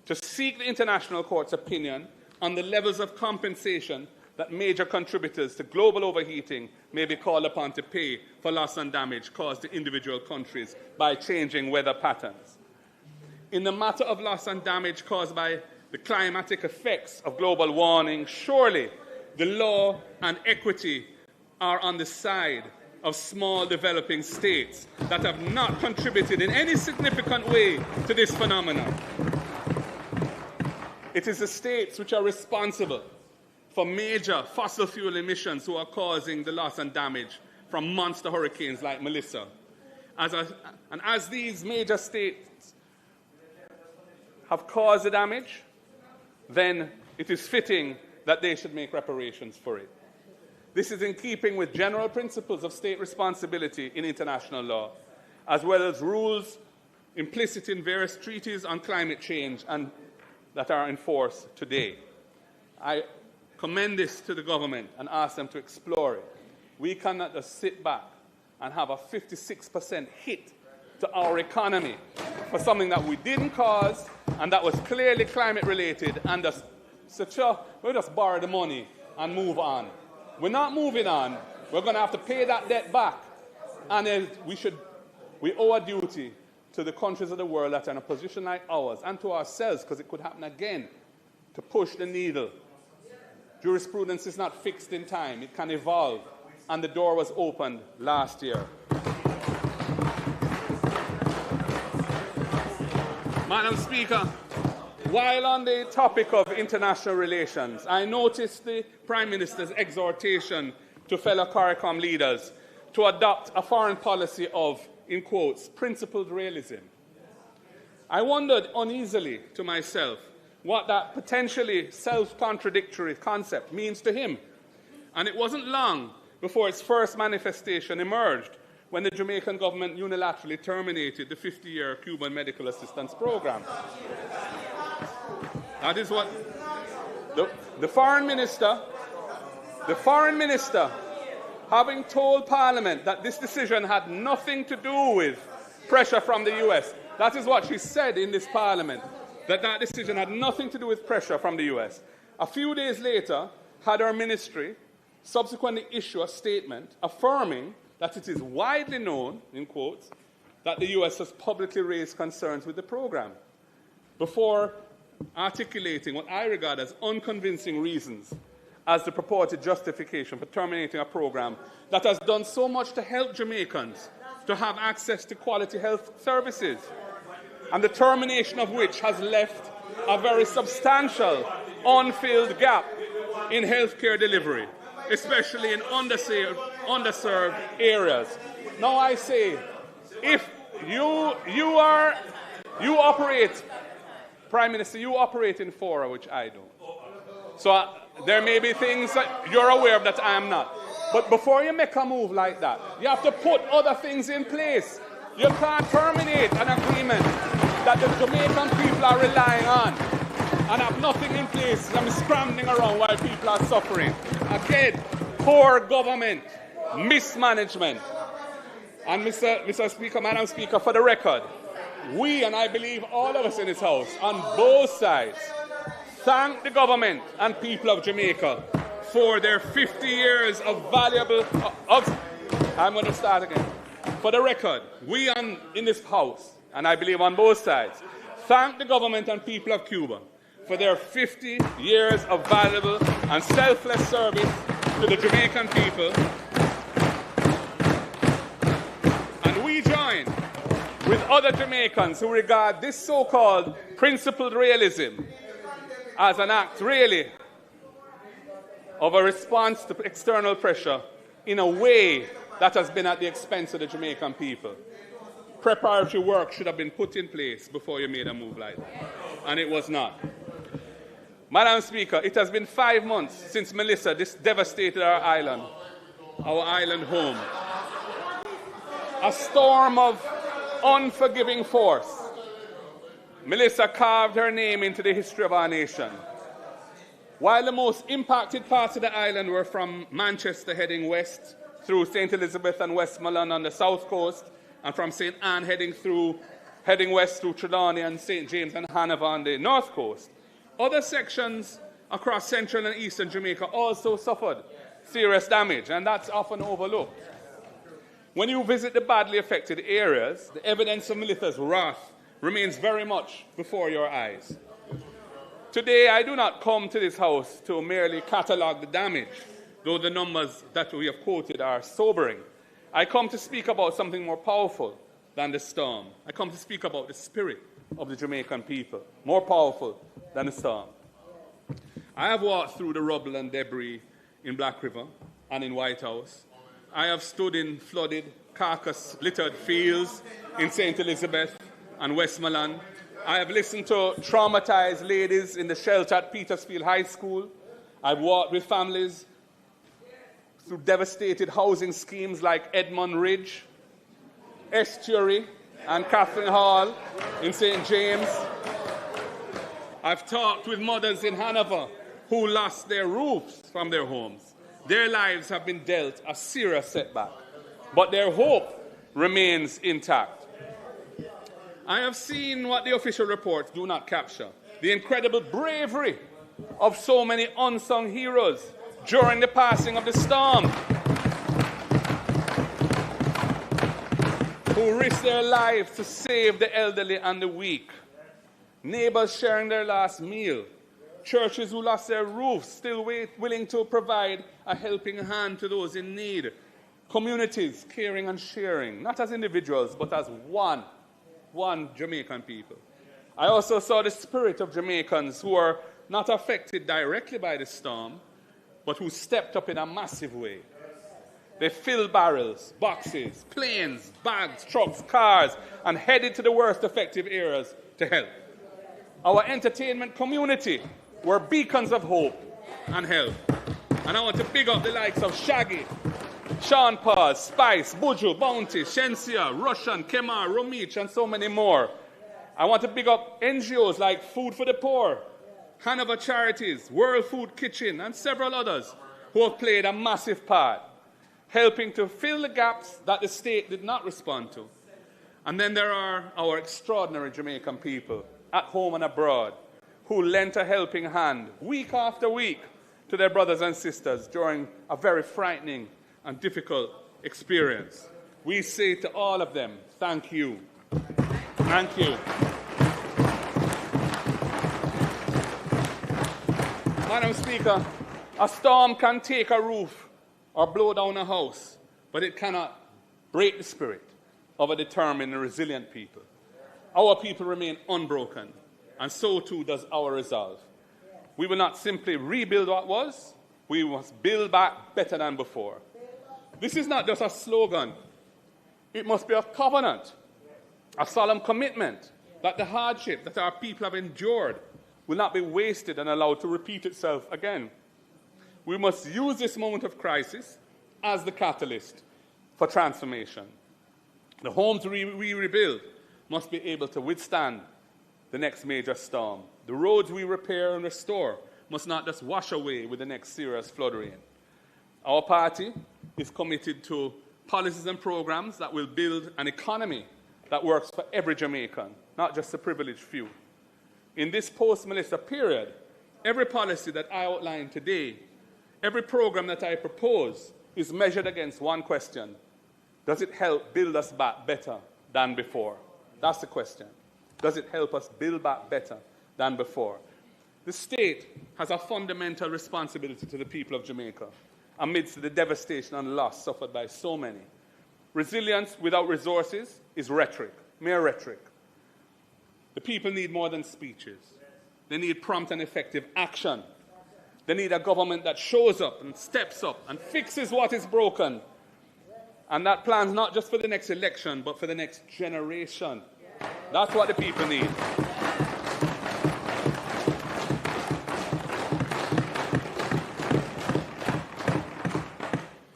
to seek the International Court's opinion on the levels of compensation that major contributors to global overheating may be called upon to pay for loss and damage caused to individual countries by changing weather patterns. In the matter of loss and damage caused by the climatic effects of global warming, surely the law and equity are on the side of small developing states that have not contributed in any significant way to this phenomenon. It is the states which are responsible for major fossil fuel emissions who are causing the loss and damage from monster hurricanes like Melissa. As these major states have caused the damage, then it is fitting that they should make reparations for it. This is in keeping with general principles of state responsibility in international law, as well as rules implicit in various treaties on climate change and that are in force today. I commend this to the government and ask them to explore it. We cannot just sit back and have a 56% hit to our economy for something that we didn't cause and that was clearly climate-related, and we'll just borrow the money and move on. We're not moving on. We're going to have to pay that debt back. And we owe a duty to the countries of the world that are in a position like ours, and to ourselves, because it could happen again, to push the needle. Jurisprudence is not fixed in time. It can evolve. And the door was opened last year. Madam Speaker, while on the topic of international relations, I noticed the Prime Minister's exhortation to fellow CARICOM leaders to adopt a foreign policy of, in quotes, principled realism. I wondered uneasily to myself what that potentially self-contradictory concept means to him. And it wasn't long before its first manifestation emerged when the Jamaican government unilaterally terminated the 50-year Cuban medical assistance program. That is what the foreign minister, having told Parliament that this decision had nothing to do with pressure from the US, that is what she said in this Parliament. that decision had nothing to do with pressure from the US. A few days later, had our ministry subsequently issue a statement affirming that it is widely known, in quotes, that the US has publicly raised concerns with the program, before articulating what I regard as unconvincing reasons as the purported justification for terminating a program that has done so much to help Jamaicans to have access to quality health services, and the termination of which has left a very substantial unfilled gap in healthcare delivery, especially in underserved areas. Now I say, if you operate, Prime Minister, you operate in fora, which I don't. So there may be things that you're aware of that I am not. But before you make a move like that, you have to put other things in place. You can't terminate an agreement that the Jamaican people are relying on and have nothing in place and be scrambling around while people are suffering. Again, poor government, mismanagement. And Mr. Speaker, Madam Speaker, for the record, we, and I believe all of us in this House, on both sides, thank the government and people of Jamaica for their 50 years of valuable... I'm going to start again. For the record, we in this House, and I believe on both sides, thank the government and people of Cuba for their 50 years of valuable and selfless service to the Jamaican people. And we join with other Jamaicans who regard this so-called principled realism as an act, really, of a response to external pressure in a way that has been at the expense of the Jamaican people. Preparatory work should have been put in place before you made a move like that, and it was not. Madam Speaker, it has been 5 months since Melissa devastated our island home. A storm of unforgiving force. Melissa carved her name into the history of our nation. While the most impacted parts of the island were from Manchester heading west through St. Elizabeth and Westmoreland on the south coast, and from St. Anne heading west through Trelawney and St. James and Hanover on the north coast, other sections across central and eastern Jamaica also suffered serious damage, and that's often overlooked. When you visit the badly affected areas, the evidence of Melissa's wrath remains very much before your eyes. Today, I do not come to this House to merely catalogue the damage, though the numbers that we have quoted are sobering. I come to speak about something more powerful than the storm. I come to speak about the spirit of the Jamaican people, more powerful than the storm. I have walked through the rubble and debris in Black River and in White House. I have stood in flooded, carcass-littered fields in St. Elizabeth and Westmoreland. I have listened to traumatized ladies in the shelter at Petersfield High School. I've walked with families through devastated housing schemes like Edmund Ridge, Estuary, and Catherine Hall in St. James. I've talked with mothers in Hanover who lost their roofs from their homes. Their lives have been dealt a serious setback, but their hope remains intact. I have seen what the official reports do not capture, the incredible bravery of so many unsung heroes during the passing of the storm, who risked their lives to save the elderly and the weak, neighbors sharing their last meal, churches who lost their roofs still willing to provide a helping hand to those in need, communities caring and sharing, not as individuals, but as one Jamaican people. I also saw the spirit of Jamaicans who are not affected directly by the storm, but who stepped up in a massive way. They filled barrels, boxes, planes, bags, trucks, cars, and headed to the worst affected areas to help. Our entertainment community were beacons of hope and help. And I want to big up the likes of Shaggy, Sean Paul, Spice, Buju, Bounty, Shensia, Russian, Kemar, Romich, and so many more. I want to big up NGOs like Food for the Poor, Hanover Charities, World Food Kitchen, and several others who have played a massive part, helping to fill the gaps that the state did not respond to. And then there are our extraordinary Jamaican people at home and abroad, who lent a helping hand week after week to their brothers and sisters during a very frightening and difficult experience. We say to all of them, thank you. Thank you. Madam Speaker, a storm can take a roof or blow down a house, but it cannot break the spirit of a determined and resilient people. Our people remain unbroken, and so too does our resolve. We will not simply rebuild what was, we must build back better than before. This is not just a slogan. It must be a covenant, a solemn commitment that the hardship that our people have endured will not be wasted and allowed to repeat itself again. We must use this moment of crisis as the catalyst for transformation. The homes we rebuild must be able to withstand the next major storm. The roads we repair and restore must not just wash away with the next serious flood rain. Our party is committed to policies and programs that will build an economy that works for every Jamaican, not just the privileged few. In this post-Melissa period, every policy that I outline today, every program that I propose is measured against one question. Does it help build us back better than before? That's the question. Does it help us build back better than before? The state has a fundamental responsibility to the people of Jamaica amidst the devastation and loss suffered by so many. Resilience without resources is rhetoric, mere rhetoric. The people need more than speeches. They need prompt and effective action. They need a government that shows up and steps up and fixes what is broken. And that plans not just for the next election, but for the next generation. That's what the people need.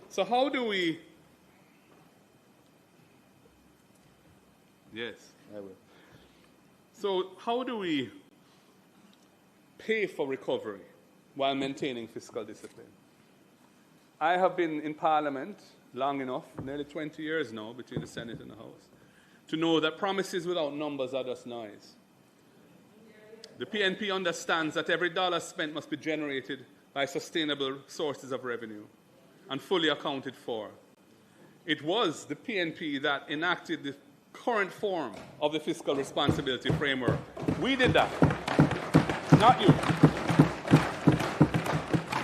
So how do we... Yes, I will. So how do we pay for recovery while maintaining fiscal discipline? I have been in Parliament long enough, nearly 20 years now, between the Senate and the House, to know that promises without numbers are just noise. The PNP understands that every dollar spent must be generated by sustainable sources of revenue and fully accounted for. It was the PNP that enacted the current form of the fiscal responsibility framework. We did that, not you.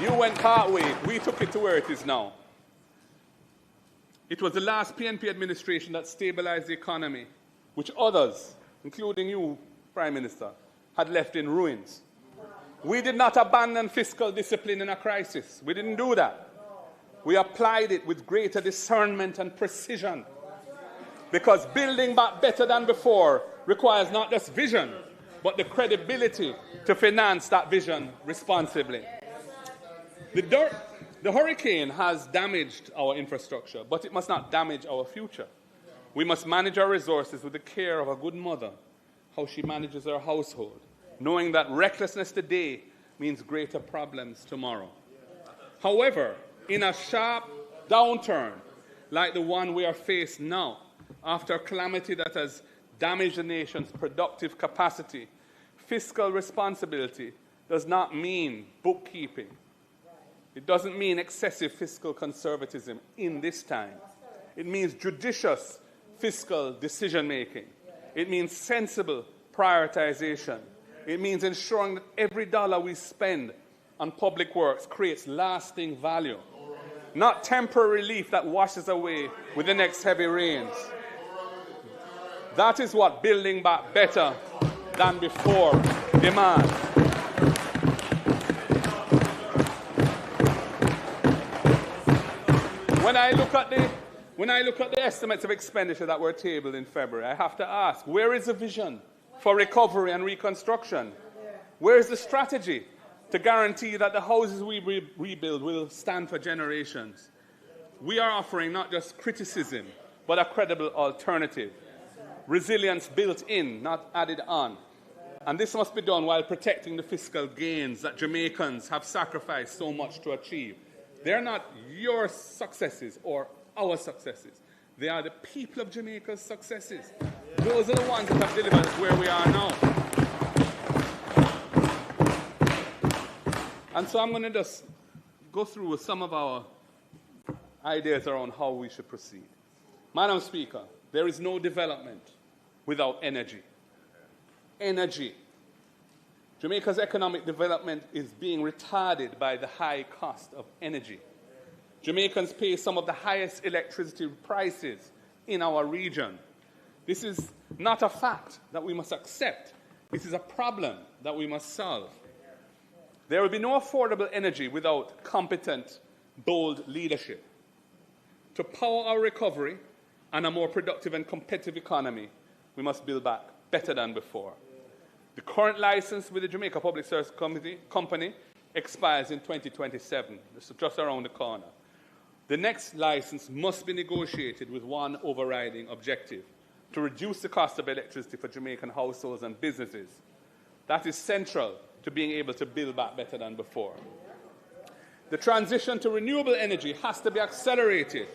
You went partway, we took it to where it is now. It was the last PNP administration that stabilized the economy, which others, including you, Prime Minister, had left in ruins. We did not abandon fiscal discipline in a crisis. We didn't do that. We applied it with greater discernment and precision, because building back better than before requires not just vision, but the credibility to finance that vision responsibly. The hurricane has damaged our infrastructure, but it must not damage our future. We must manage our resources with the care of a good mother, how she manages her household, knowing that recklessness today means greater problems tomorrow. However, in a sharp downturn like the one we are faced now, after a calamity that has damaged the nation's productive capacity, fiscal responsibility does not mean bookkeeping. It doesn't mean excessive fiscal conservatism in this time. It means judicious fiscal decision-making. It means sensible prioritization. It means ensuring that every dollar we spend on public works creates lasting value, not temporary relief that washes away with the next heavy rains. That is what building back better than before demands. When I look at the estimates of expenditure that were tabled in February, I have to ask, where is the vision for recovery and reconstruction? Where is the strategy to guarantee that the houses we rebuild will stand for generations? We are offering not just criticism, but a credible alternative. Resilience built in, not added on. And this must be done while protecting the fiscal gains that Jamaicans have sacrificed so much to achieve. They're not your successes or our successes. They are the people of Jamaica's successes. Those are the ones that have delivered us where we are now. And so I'm going to just go through some of our ideas around how we should proceed. Madam Speaker, there is no development without energy. Energy. Jamaica's economic development is being retarded by the high cost of energy. Jamaicans pay some of the highest electricity prices in our region. This is not a fact that we must accept. This is a problem that we must solve. There will be no affordable energy without competent, bold leadership. To power our recovery and a more productive and competitive economy, we must build back better than before. The current license with the Jamaica Public Service Company expires in 2027. This is just around the corner. The next license must be negotiated with one overriding objective: to reduce the cost of electricity for Jamaican households and businesses. That is central to being able to build back better than before. The transition to renewable energy has to be accelerated.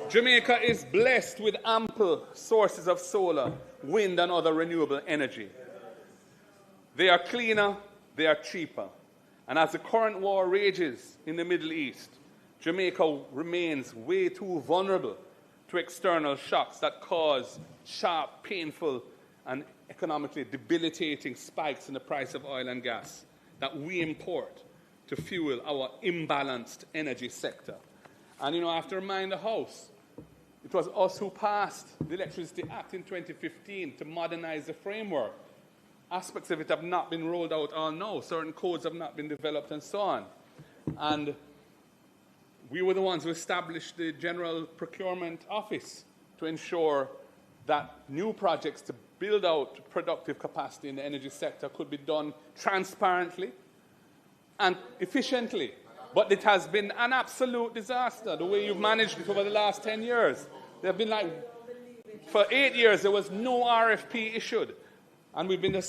Jamaica is blessed with ample sources of solar, wind, and other renewable energy. They are cleaner, they are cheaper. And as the current war rages in the Middle East, Jamaica remains way too vulnerable to external shocks that cause sharp, painful, and economically debilitating spikes in the price of oil and gas that we import to fuel our imbalanced energy sector. And I have to remind the House, it was us who passed the Electricity Act in 2015 to modernize the framework. Aspects of it have not been rolled out all now. Certain codes have not been developed and so on. And we were the ones who established the General Procurement Office to ensure that new projects to build out productive capacity in the energy sector could be done transparently and efficiently. But it has been an absolute disaster, the way you've managed it over the last 10 years. There have been for 8 years, there was no RFP issued. And we've been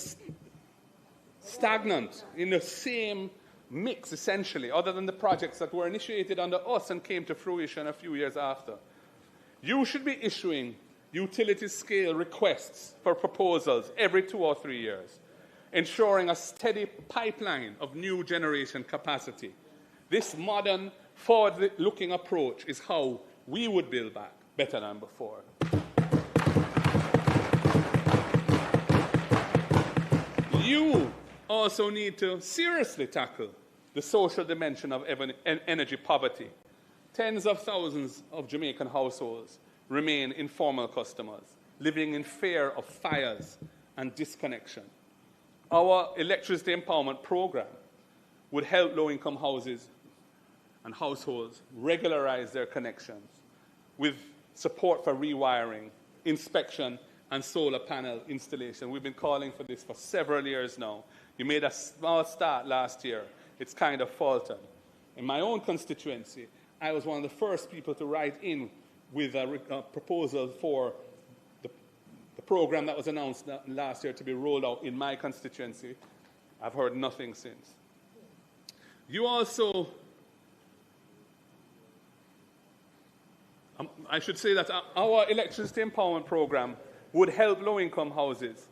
stagnant in the same mix, essentially, other than the projects that were initiated under us and came to fruition a few years after. You should be issuing utility-scale requests for proposals every 2 or 3 years, ensuring a steady pipeline of new generation capacity. This modern, forward-looking approach is how we would build back better than before. You also need to seriously tackle the social dimension of energy poverty. Tens of thousands of Jamaican households remain informal customers, living in fear of fires and disconnection. Our electricity empowerment program would help low-income houses and households regularize their connections with support for rewiring, inspection, and solar panel installation. We've been calling for this for several years now. You made a small start last year. It's kind of faltered. In my own constituency, I was one of the first people to write in with a proposal for the program that was announced last year to be rolled out in my constituency. I've heard nothing since. You also, I should say that our electricity empowerment program would help low-income houses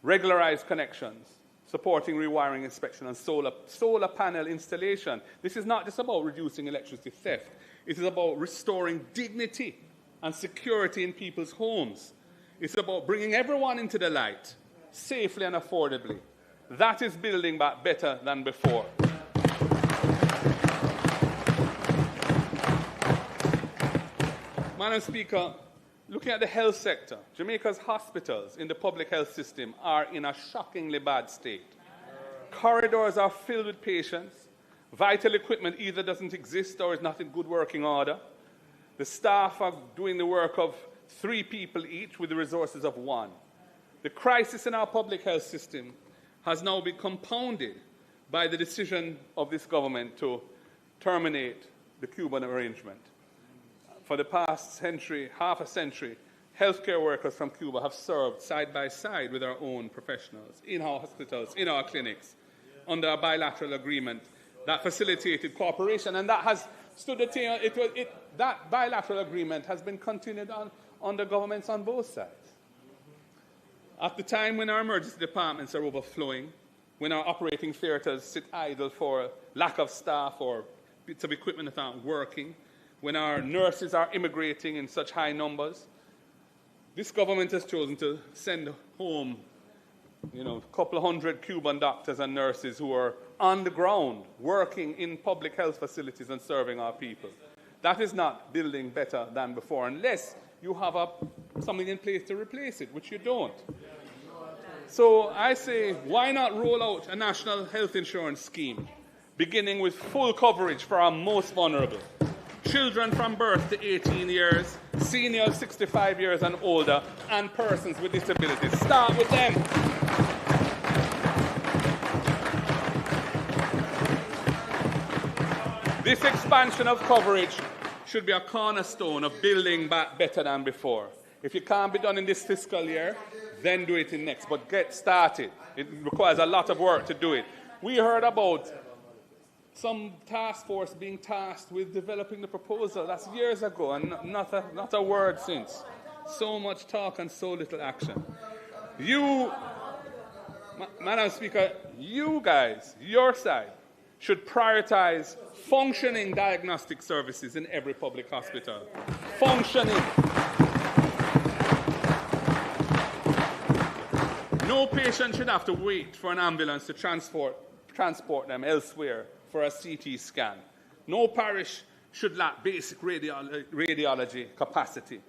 regularize connections, supporting rewiring, inspection, and solar panel installation. This is not just about reducing electricity theft. It is about restoring dignity and security in people's homes. It's about bringing everyone into the light, safely and affordably. That is building back better than before. Madam Speaker, looking at the health sector, Jamaica's hospitals in the public health system are in a shockingly bad state. Corridors are filled with patients. Vital equipment either doesn't exist or is not in good working order. The staff are doing the work of 3 people each with the resources of 1. The crisis in our public health system has now been compounded by the decision of this government to terminate the Cuban arrangement. For the past century, half a century, healthcare workers from Cuba have served side by side with our own professionals in our hospitals, in our clinics, under a bilateral agreement that facilitated cooperation, and that has stood the test. That bilateral agreement has been continued on under governments on both sides. At the time when our emergency departments are overflowing, when our operating theatres sit idle for lack of staff or bits of equipment that aren't working, when our nurses are immigrating in such high numbers. This government has chosen to send home, a couple of hundred Cuban doctors and nurses who are on the ground, working in public health facilities and serving our people. That is not building better than before, unless you have something in place to replace it, which you don't. So I say, why not roll out a national health insurance scheme, beginning with full coverage for our most vulnerable? Children from birth to 18 years, seniors 65 years and older, and persons with disabilities. Start with them. This expansion of coverage should be a cornerstone of building back better than before. If it can't be done in this fiscal year, then do it in next. But get started. It requires a lot of work to do it. We heard about some task force being tasked with developing the proposal. That's years ago, and not a word since. So much talk and so little action. Madam Speaker, you guys, your side, should prioritize functioning diagnostic services in every public hospital. Functioning. No patient should have to wait for an ambulance to transport them elsewhere for a CT scan. No parish should lack basic radiology capacity.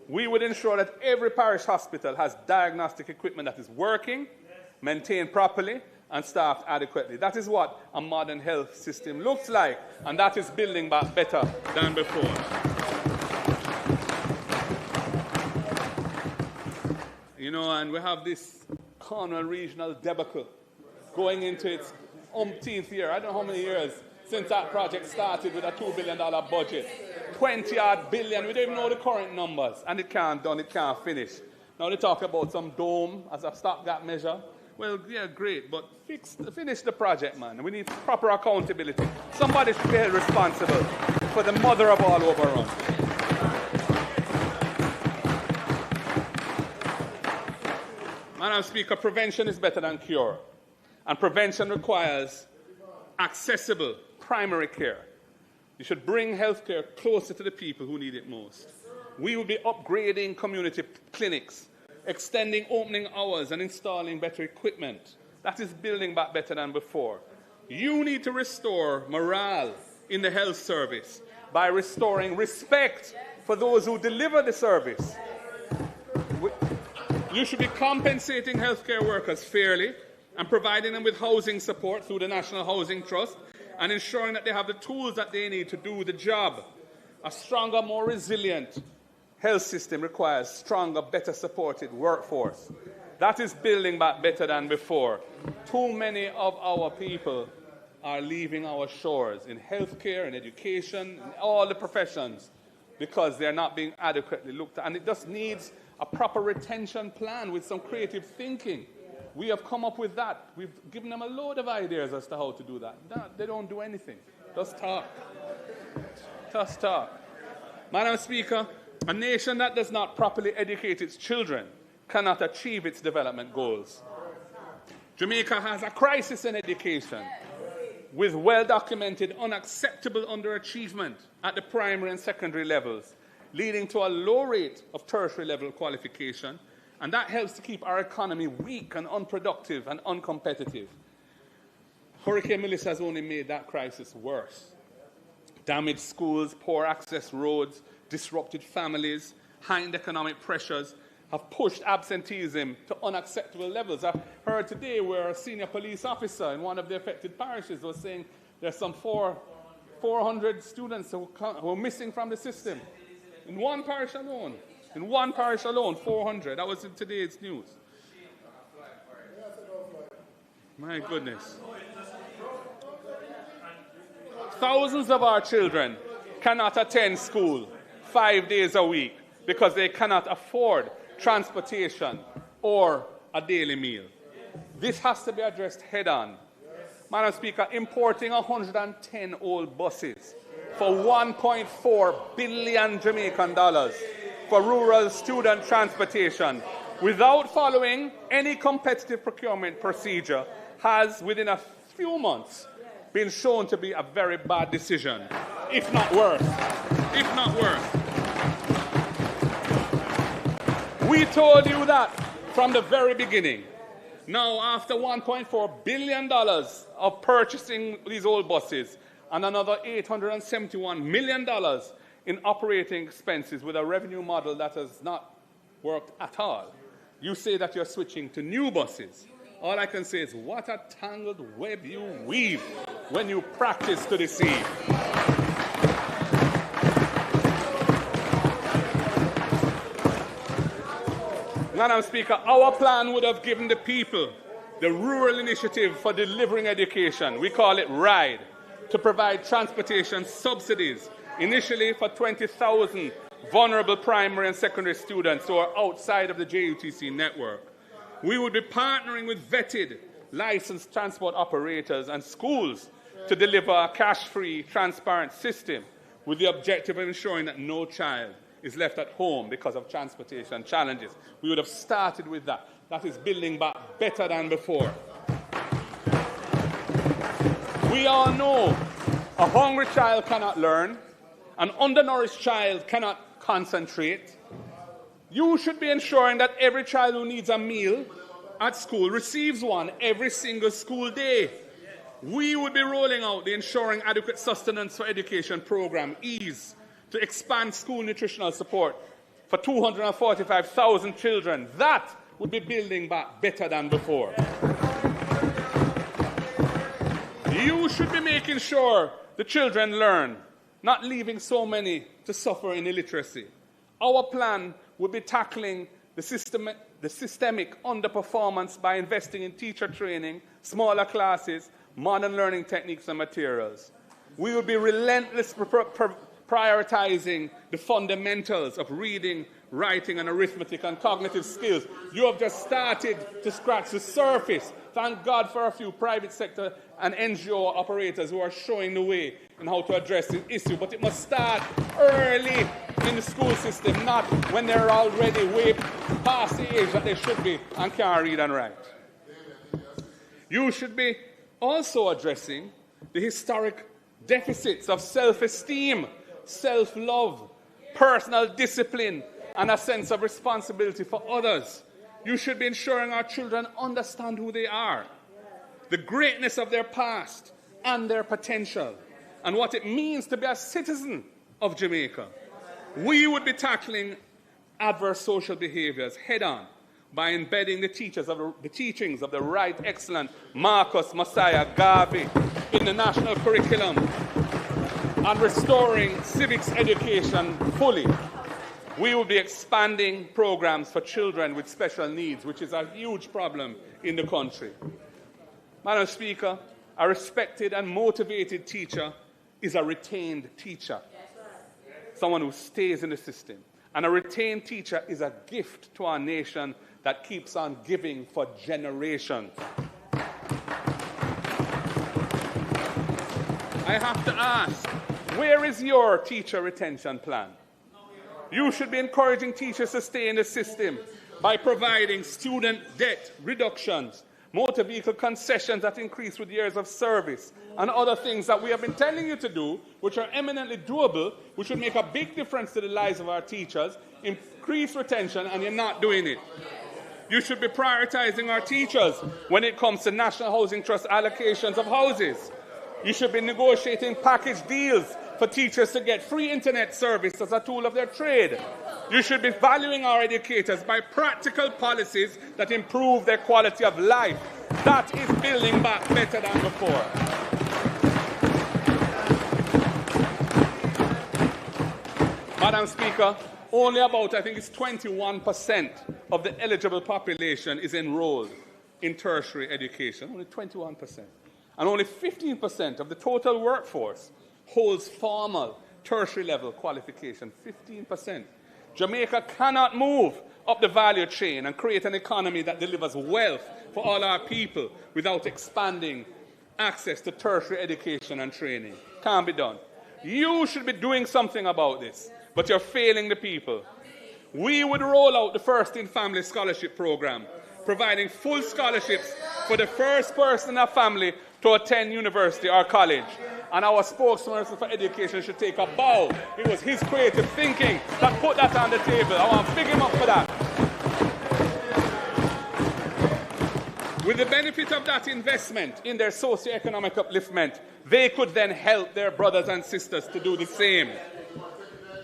We would ensure that every parish hospital has diagnostic equipment that is working, maintained properly, and staffed adequately. That is what a modern health system looks like, and that is building back better than before. And we have this Cornwall regional debacle going into its umpteenth year. I don't know how many years since that project started with a $2 billion budget. 20-odd billion. We don't even know the current numbers. And it can't finish. Now they talk about some dome as a stopgap measure. Well, yeah, great, but finish the project, man. We need proper accountability. Somebody should be held responsible for the mother of all overruns. Madam Speaker, prevention is better than cure. And prevention requires accessible primary care. You should bring healthcare closer to the people who need it most. We will be upgrading community clinics, extending opening hours and installing better equipment. That is building back better than before. You need to restore morale in the health service by restoring respect for those who deliver the service. You should be compensating healthcare workers fairly and providing them with housing support through the National Housing Trust and ensuring that they have the tools that they need to do the job. A stronger, more resilient health system requires stronger, better supported workforce. That is building back better than before. Too many of our people are leaving our shores in healthcare, in education, in all the professions because they're not being adequately looked at. And it just needs a proper retention plan with some creative thinking. We have come up with that. We've given them a load of ideas as to how to do that. No, they don't do anything. Just talk. Just talk. Madam Speaker, a nation that does not properly educate its children cannot achieve its development goals. Jamaica has a crisis in education with well-documented unacceptable underachievement at the primary and secondary levels, leading to a low rate of tertiary level qualification, and that helps to keep our economy weak and unproductive and uncompetitive. Hurricane Melissa has only made that crisis worse. Damaged schools, poor access roads, disrupted families, heightened economic pressures have pushed absenteeism to unacceptable levels. I heard today where a senior police officer in one of the affected parishes was saying there's some 400 students who are missing from the system. In one parish alone. In one parish alone, 400. That was in today's news. My goodness. Thousands of our children cannot attend school 5 days a week because they cannot afford transportation or a daily meal. This has to be addressed head-on. Madam Speaker, importing 110 old buses for 1.4 billion Jamaican dollars for rural student transportation without following any competitive procurement procedure has, within a few months, been shown to be a very bad decision, if not worse. If not worse. We told you that from the very beginning. Now, after $1.4 billion of purchasing these old buses and another $871 million in operating expenses with a revenue model that has not worked at all, you say that you're switching to new buses. All I can say is, what a tangled web you weave when you practice to deceive. Madam Speaker, our plan would have given the people the Rural Initiative for Delivering Education, we call it RIDE, to provide transportation subsidies, initially for 20,000 vulnerable primary and secondary students who are outside of the JUTC network. We would be partnering with vetted, licensed transport operators and schools to deliver a cash-free, transparent system with the objective of ensuring that no child is left at home because of transportation challenges. We would have started with that. That is building back better than before. We all know a hungry child cannot learn, an undernourished child cannot concentrate. You should be ensuring that every child who needs a meal at school receives one every single school day. We would be rolling out the Ensuring Adequate Sustenance for Education program, EASE, to expand school nutritional support for 245,000 children. That would be building back better than before. You should be making sure the children learn, not leaving so many to suffer in illiteracy. Our plan would be tackling the systemic underperformance by investing in teacher training, smaller classes, modern learning techniques and materials. We would be relentlessly prioritizing the fundamentals of reading, writing, and arithmetic and cognitive skills. You have just started to scratch the surface. Thank God for a few private sector and NGO operators who are showing the way in how to address the issue. But it must start early in the school system, not when they're already way past the age that they should be and can't read and write. You should be also addressing the historic deficits of self-esteem, self-love, personal discipline, and a sense of responsibility for others. You should be ensuring our children understand who they are, the greatness of their past and their potential, and what it means to be a citizen of Jamaica. We would be tackling adverse social behaviors head-on by embedding the teachings of the right excellent Marcus Messiah Garvey in the national curriculum and restoring civics education fully. We will be expanding programs for children with special needs, which is a huge problem in the country. Madam Speaker, a respected and motivated teacher is a retained teacher, someone who stays in the system. And a retained teacher is a gift to our nation that keeps on giving for generations. I have to ask, where is your teacher retention plan? You should be encouraging teachers to stay in the system by providing student debt reductions, motor vehicle concessions that increase with years of service, and other things that we have been telling you to do, which are eminently doable, which would make a big difference to the lives of our teachers, increase retention, and you're not doing it. You should be prioritizing our teachers when it comes to National Housing Trust allocations of houses. You should be negotiating package deals for teachers to get free internet service as a tool of their trade. You should be valuing our educators by practical policies that improve their quality of life. That is building back better than before. Madam Speaker, only about, I think it's 21% of the eligible population is enrolled in tertiary education, only 21%. And only 15% of the total workforce holds formal tertiary level qualification, 15%. Jamaica cannot move up the value chain and create an economy that delivers wealth for all our people without expanding access to tertiary education and training. Can't be done. You should be doing something about this, but you're failing the people. We would roll out the First in Family Scholarship Program, providing full scholarships for the first person in a family to attend university or college. And our spokesperson for education should take a bow. It was his creative thinking that put that on the table. I want to big him up for that. With the benefit of that investment in their socio-economic upliftment, they could then help their brothers and sisters to do the same.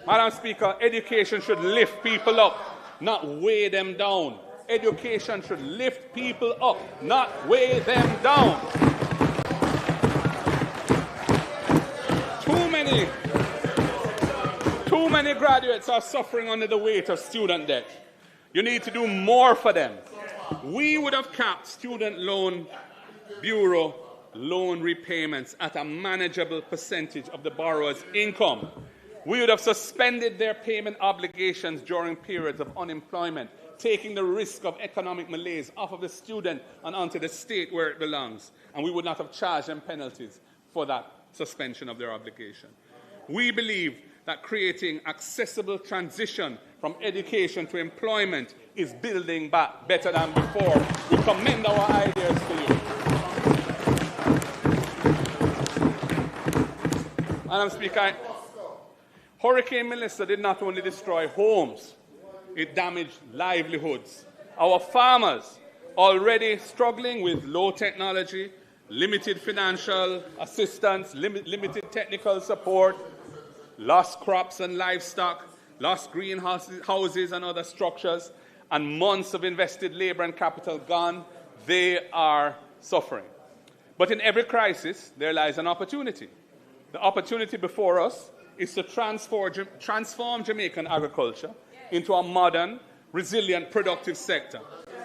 Madam Speaker, education should lift people up, not weigh them down. Education should lift people up, not weigh them down. Too many graduates are suffering under the weight of student debt. You need to do more for them. We would have capped student loan bureau loan repayments at a manageable percentage of the borrower's income. We would have suspended their payment obligations during periods of unemployment, taking the risk of economic malaise off of the student and onto the state where it belongs. And we would not have charged them penalties for that suspension of their obligation. We believe that creating accessible transition from education to employment is building back better than before. We commend our ideas to you. Madam Speaker, Hurricane Melissa did not only destroy homes, it damaged livelihoods. Our farmers, already struggling with low technology, limited financial assistance, limited technical support, lost crops and livestock, lost greenhouses and other structures, and months of invested labor and capital gone, they are suffering. But in every crisis, there lies an opportunity. The opportunity before us is to transform Jamaican agriculture into a modern, resilient, productive sector.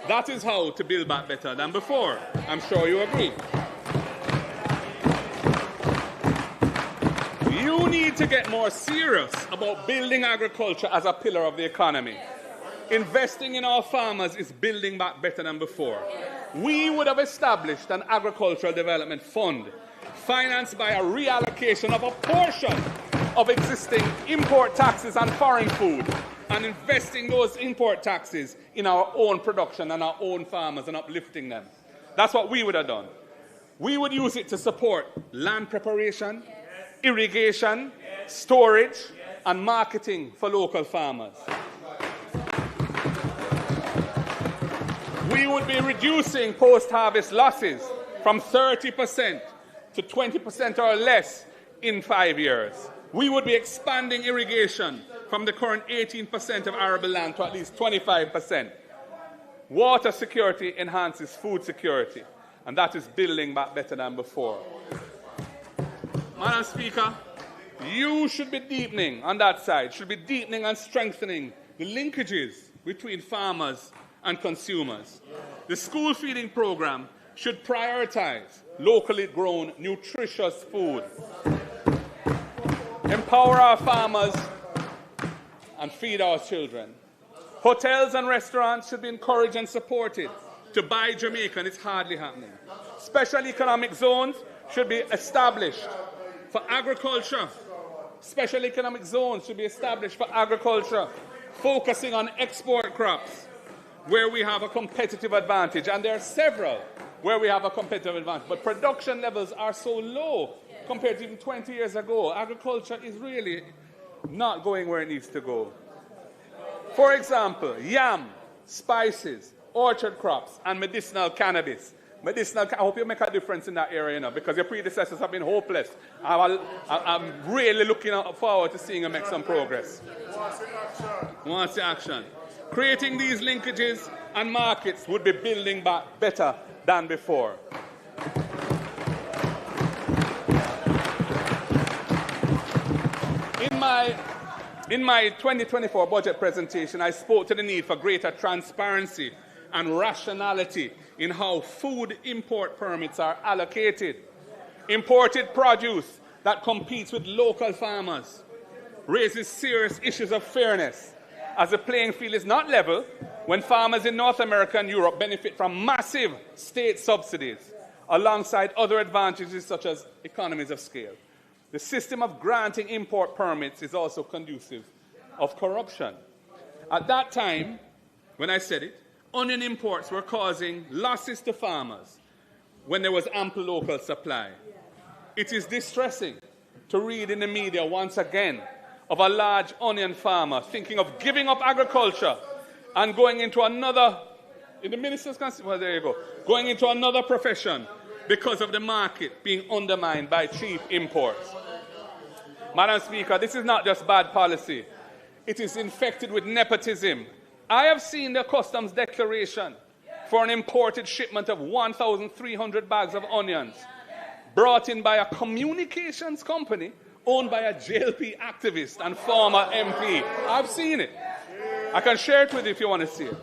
That is how to build back better than before. I'm sure you agree. You need to get more serious about building agriculture as a pillar of the economy. Investing in our farmers is building back better than before. We would have established an agricultural development fund financed by a reallocation of a portion of existing import taxes on foreign food and investing those import taxes in our own production and our own farmers and uplifting them. That's what we would have done. We would use it to support land preparation, irrigation, storage, and marketing for local farmers. We would be reducing post-harvest losses from 30% to 20% or less in 5 years. We would be expanding irrigation from the current 18% of arable land to at least 25%. Water security enhances food security, and that is building back better than before. Madam Speaker, you should be deepening on that side, should be deepening and strengthening the linkages between farmers and consumers. The school feeding program should prioritize locally grown, nutritious food. Empower our farmers and feed our children. Hotels and restaurants should be encouraged and supported to buy Jamaican. It's hardly happening. Special economic zones should be established for agriculture. Special economic zones should be established for agriculture, focusing on export crops where we have a competitive advantage. And there are several where we have a competitive advantage. But production levels are so low compared to even 20 years ago. Agriculture is really not going where it needs to go. For example, yam, spices, orchard crops, and medicinal cannabis. I hope you make a difference in that area, because your predecessors have been hopeless. I'm really looking forward to seeing you make some progress. Want to see action. Creating these linkages and markets would be building back better than before. In my 2024 budget presentation, I spoke to the need for greater transparency and rationality in how food import permits are allocated. Imported produce that competes with local farmers raises serious issues of fairness, as the playing field is not level when farmers in North America and Europe benefit from massive state subsidies alongside other advantages such as economies of scale. The system of granting import permits is also conducive of corruption. At that time, when I said it, onion imports were causing losses to farmers when there was ample local supply. It is distressing to read in the media once again of a large onion farmer thinking of giving up agriculture and going into another, in the minister's well, there you go, going into another profession because of the market being undermined by cheap imports. Madam Speaker, this is not just bad policy. It is infected with nepotism. I have seen the customs declaration for an imported shipment of 1,300 bags of onions brought in by a communications company owned by a JLP activist and former MP. I've seen it. I can share it with you if you want to see it.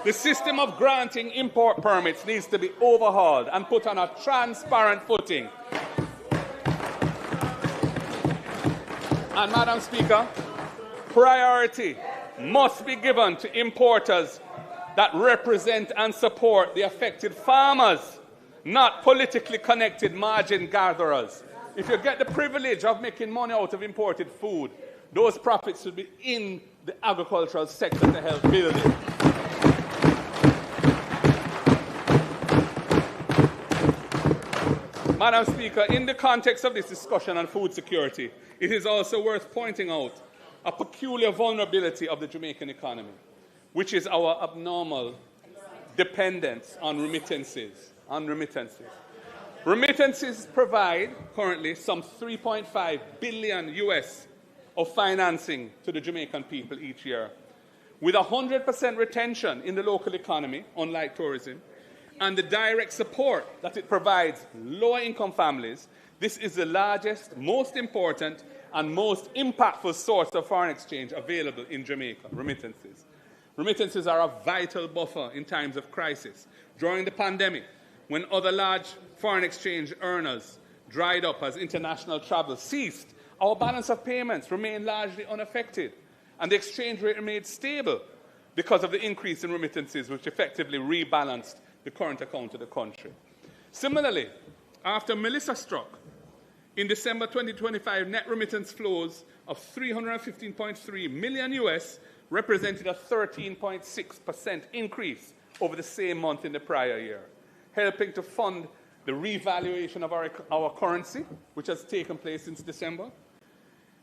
The system of granting import permits needs to be overhauled and put on a transparent footing. And Madam Speaker, priority must be given to importers that represent and support the affected farmers, not politically connected margin gatherers. If you get the privilege of making money out of imported food, those profits should be in the agricultural sector to help build it. Madam Speaker, in the context of this discussion on food security, it is also worth pointing out a peculiar vulnerability of the Jamaican economy, which is our abnormal dependence on remittances. Remittances provide currently some 3.5 billion US of financing to the Jamaican people each year. With 100% retention in the local economy, unlike tourism, and the direct support that it provides lower-income families, this is the largest, most important, and most impactful source of foreign exchange available in Jamaica, remittances. Remittances are a vital buffer in times of crisis. During the pandemic, when other large foreign exchange earners dried up as international travel ceased, our balance of payments remained largely unaffected, and the exchange rate remained stable because of the increase in remittances, which effectively rebalanced the current account of the country. Similarly, after Melissa struck, in December 2025, net remittance flows of 315.3 million US represented a 13.6% increase over the same month in the prior year, helping to fund the revaluation of our currency, which has taken place since December.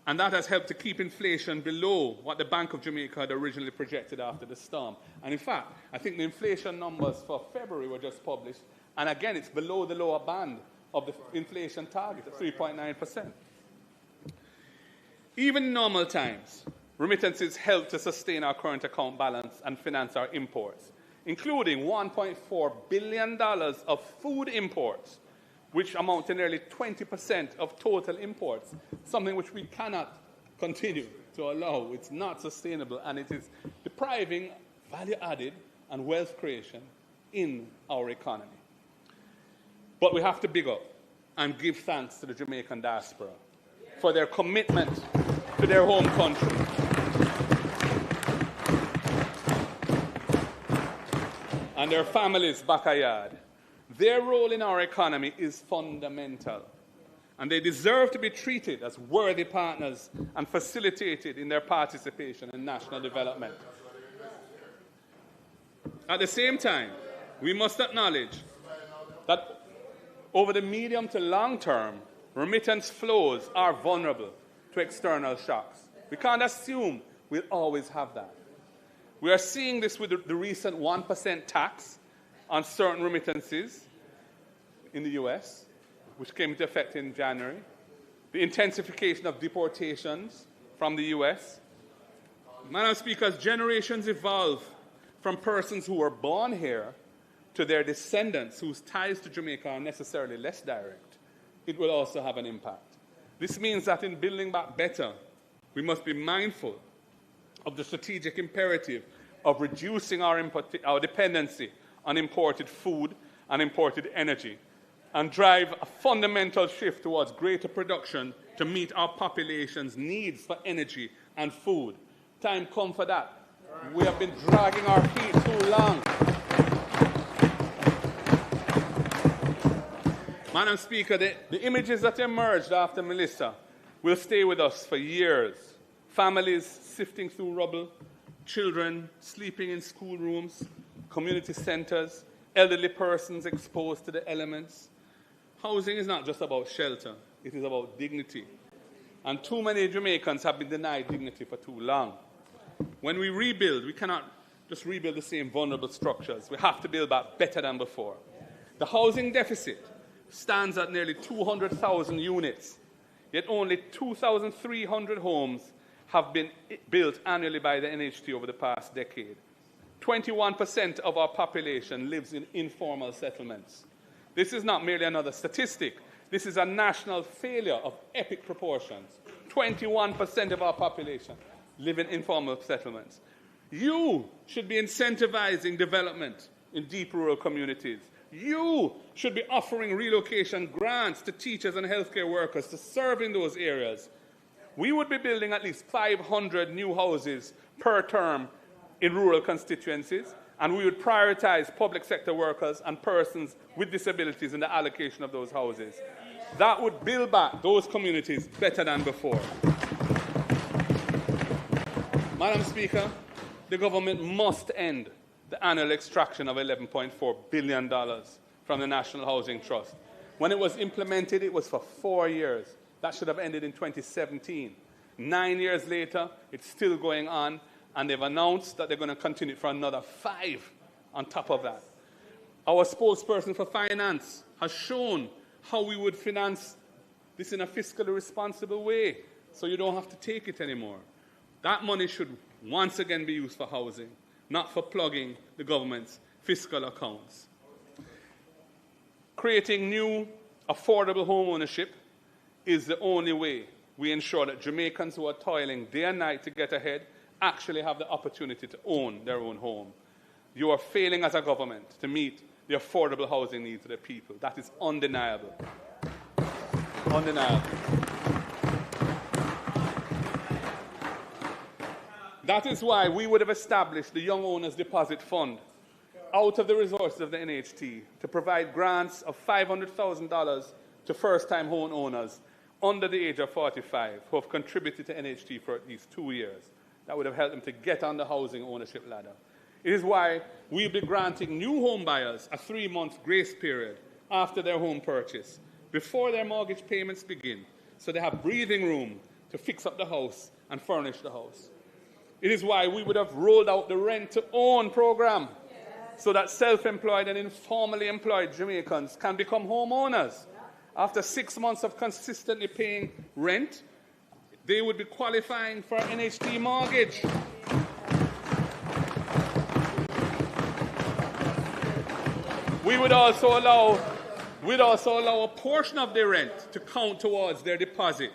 And that has helped to keep inflation below what the Bank of Jamaica had originally projected after the storm. And in fact, I think the inflation numbers for February were just published. And again, it's below the lower band of the inflation target of 3.9%. Even in normal times, remittances help to sustain our current account balance and finance our imports, including $1.4 billion of food imports, which amount to nearly 20% of total imports, something which we cannot continue to allow. It's not sustainable, and it is depriving value added and wealth creation in our economy. But we have to big up and give thanks to the Jamaican diaspora for their commitment to their home country. And their families' backyard. Their role in our economy is fundamental, and they deserve to be treated as worthy partners and facilitated in their participation in national development. At the same time, we must acknowledge that over the medium to long term, remittance flows are vulnerable to external shocks. We can't assume we'll always have that. We are seeing this with the recent 1% tax on certain remittances in the US, which came into effect in January, the intensification of deportations from the US. Madam Speaker, as generations evolve from persons who were born here to their descendants whose ties to Jamaica are necessarily less direct, it will also have an impact. This means that in building back better, we must be mindful of the strategic imperative of reducing our dependency on imported food and imported energy, and drive a fundamental shift towards greater production to meet our population's needs for energy and food. Time come for that. We have been dragging our feet too long. Madam Speaker, the images that emerged after Melissa will stay with us for years. Families sifting through rubble, children sleeping in schoolrooms, community centers, elderly persons exposed to the elements. Housing is not just about shelter, it is about dignity. And too many Jamaicans have been denied dignity for too long. When we rebuild, we cannot just rebuild the same vulnerable structures. We have to build back better than before. The housing deficit stands at nearly 200,000 units, yet only 2,300 homes have been built annually by the NHT over the past decade. 21% of our population lives in informal settlements. This is not merely another statistic. This is a national failure of epic proportions. 21% of our population live in informal settlements. You should be incentivizing development in deep rural communities. You should be offering relocation grants to teachers and healthcare workers to serve in those areas. We would be building at least 500 new houses per term in rural constituencies, and we would prioritize public sector workers and persons with disabilities in the allocation of those houses. That would build back those communities better than before. Madam Speaker, the government must end the annual extraction of $11.4 billion from the National Housing Trust. When it was implemented, it was for 4 years. That should have ended in 2017. 9 years later, it's still going on, and they've announced that they're going to continue for another 5 on top of that. Our spokesperson for finance has shown how we would finance this in a fiscally responsible way, so you don't have to take it anymore. That money should once again be used for housing, not for plugging the government's fiscal accounts. Creating new, affordable home ownership is the only way we ensure that Jamaicans who are toiling day and night to get ahead actually have the opportunity to own their own home. You are failing as a government to meet the affordable housing needs of the people. That is undeniable. Undeniable. That is why we would have established the Young Owners Deposit Fund out of the resources of the NHT to provide grants of $500,000 to first-time home owners under the age of 45 who have contributed to NHT for at least 2 years. That would have helped them to get on the housing ownership ladder. It is why we'll be granting new home buyers a 3-month grace period after their home purchase, before their mortgage payments begin, so they have breathing room to fix up the house and furnish the house. It is why we would have rolled out the rent-to-own program so that self-employed and informally employed Jamaicans can become homeowners. After 6 months of consistently paying rent, they would be qualifying for an NHT mortgage. We would also allow a portion of their rent to count towards their deposit,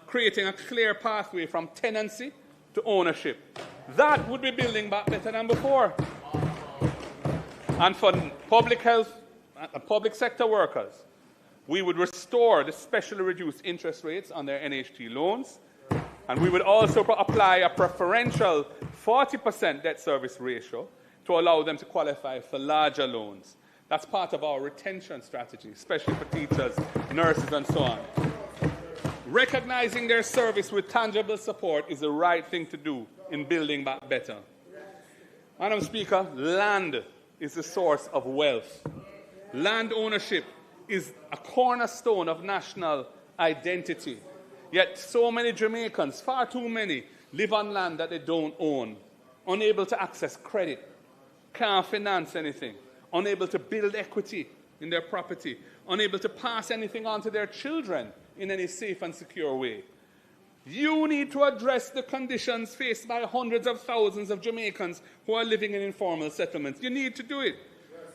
creating a clear pathway from tenancy to ownership. That would be building back better than before. And for public health and public sector workers, we would restore the specially reduced interest rates on their NHT loans, and we would also apply a preferential 40% debt service ratio to allow them to qualify for larger loans. That's part of our retention strategy, especially for teachers, nurses, and so on. Recognizing their service with tangible support is the right thing to do in building back better. Madam Speaker, land is the source of wealth. Land ownership is a cornerstone of national identity. Yet so many Jamaicans, far too many, live on land that they don't own, unable to access credit, can't finance anything, unable to build equity in their property, unable to pass anything on to their children in any safe and secure way. You need to address the conditions faced by hundreds of thousands of Jamaicans who are living in informal settlements. You need to do it.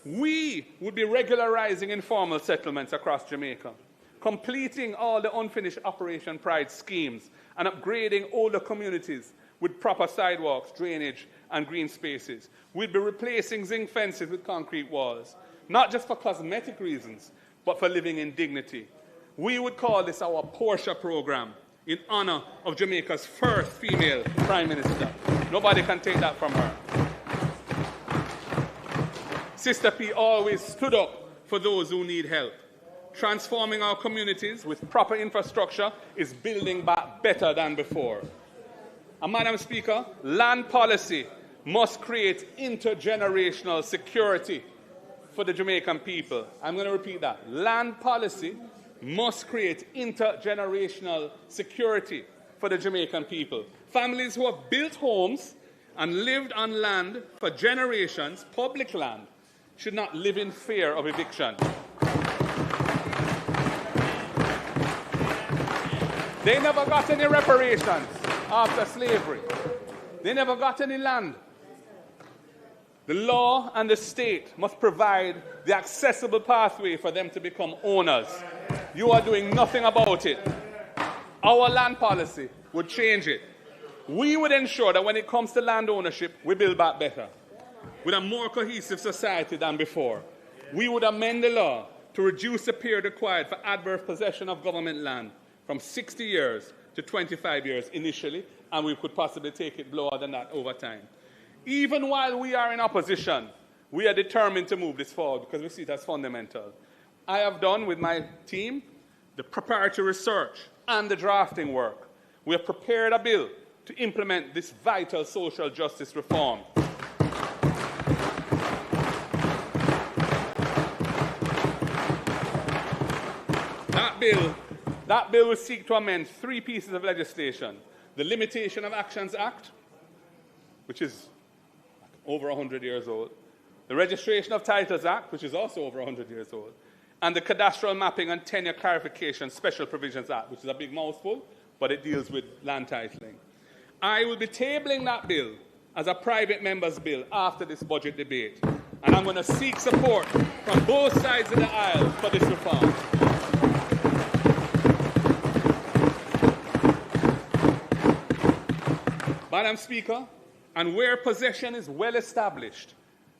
We would be regularizing informal settlements across Jamaica, completing all the unfinished Operation Pride schemes, and upgrading older communities with proper sidewalks, drainage, and green spaces. We'd be replacing zinc fences with concrete walls, not just for cosmetic reasons, but for living in dignity. We would call this our Portia program, in honor of Jamaica's first female Prime Minister. Nobody can take that from her. Sister P always stood up for those who need help. Transforming our communities with proper infrastructure is building back better than before. And Madam Speaker, land policy must create intergenerational security for the Jamaican people. I'm going to repeat that. Land policy must create intergenerational security for the Jamaican people. Families who have built homes and lived on land for generations, public land, should not live in fear of eviction. They never got any reparations after slavery. They never got any land. The law and the state must provide the accessible pathway for them to become owners. You are doing nothing about it. Our land policy would change it. We would ensure that when it comes to land ownership, we build back better, with a more cohesive society than before. We would amend the law to reduce the period required for adverse possession of government land from 60 years to 25 years initially, and we could possibly take it lower than that over time. Even while we are in opposition, we are determined to move this forward because we see it as fundamental. I have done with my team the preparatory research and the drafting work. We have prepared a bill to implement this vital social justice reform. That bill will seek to amend 3 pieces of legislation. The Limitation of Actions Act, which is over 100 years old. The Registration of Titles Act, which is also over 100 years old. And the Cadastral Mapping and Tenure Clarification Special Provisions Act, which is a big mouthful, but it deals with land titling. I will be tabling that bill as a private member's bill after this budget debate. And I'm going to seek support from both sides of the aisle for this reform. Madam Speaker, and where possession is well established,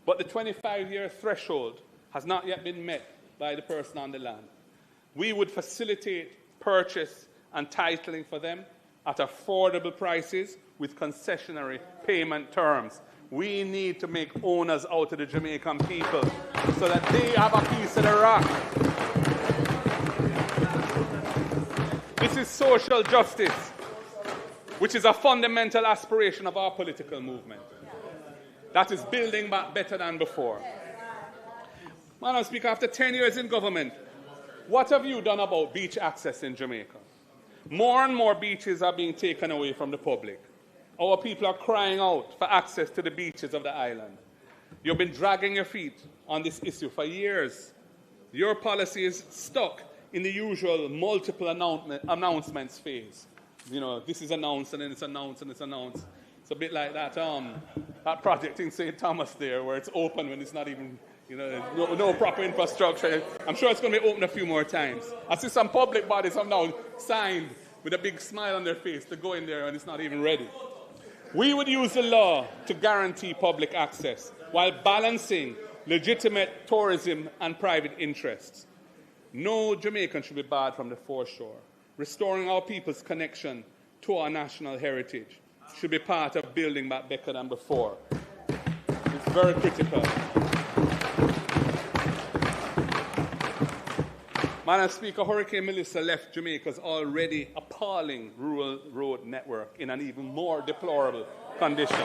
but the 25-year threshold has not yet been met by the person on the land, we would facilitate purchase and titling for them at affordable prices with concessionary payment terms. We need to make owners out of the Jamaican people so that they have a piece of the rock. This is social justice, which is a fundamental aspiration of our political movement. That is building back better than before. Madam Speaker, after 10 years in government, what have you done about beach access in Jamaica? More and more beaches are being taken away from the public. Our people are crying out for access to the beaches of the island. You've been dragging your feet on this issue for years. Your policy is stuck in the usual multiple announcements phase. You know, this is announced, and then it's announced, and it's announced. It's a bit like that project in St. Thomas there, where it's open when it's not even, no proper infrastructure. I'm sure it's going to be open a few more times. I see some public bodies have now signed with a big smile on their face to go in there, and it's not even ready. We would use the law to guarantee public access while balancing legitimate tourism and private interests. No Jamaican should be barred from the foreshore. Restoring our people's connection to our national heritage should be part of building back better than before. It's very critical. Madam Speaker, Hurricane Melissa left Jamaica's already appalling rural road network in an even more deplorable condition.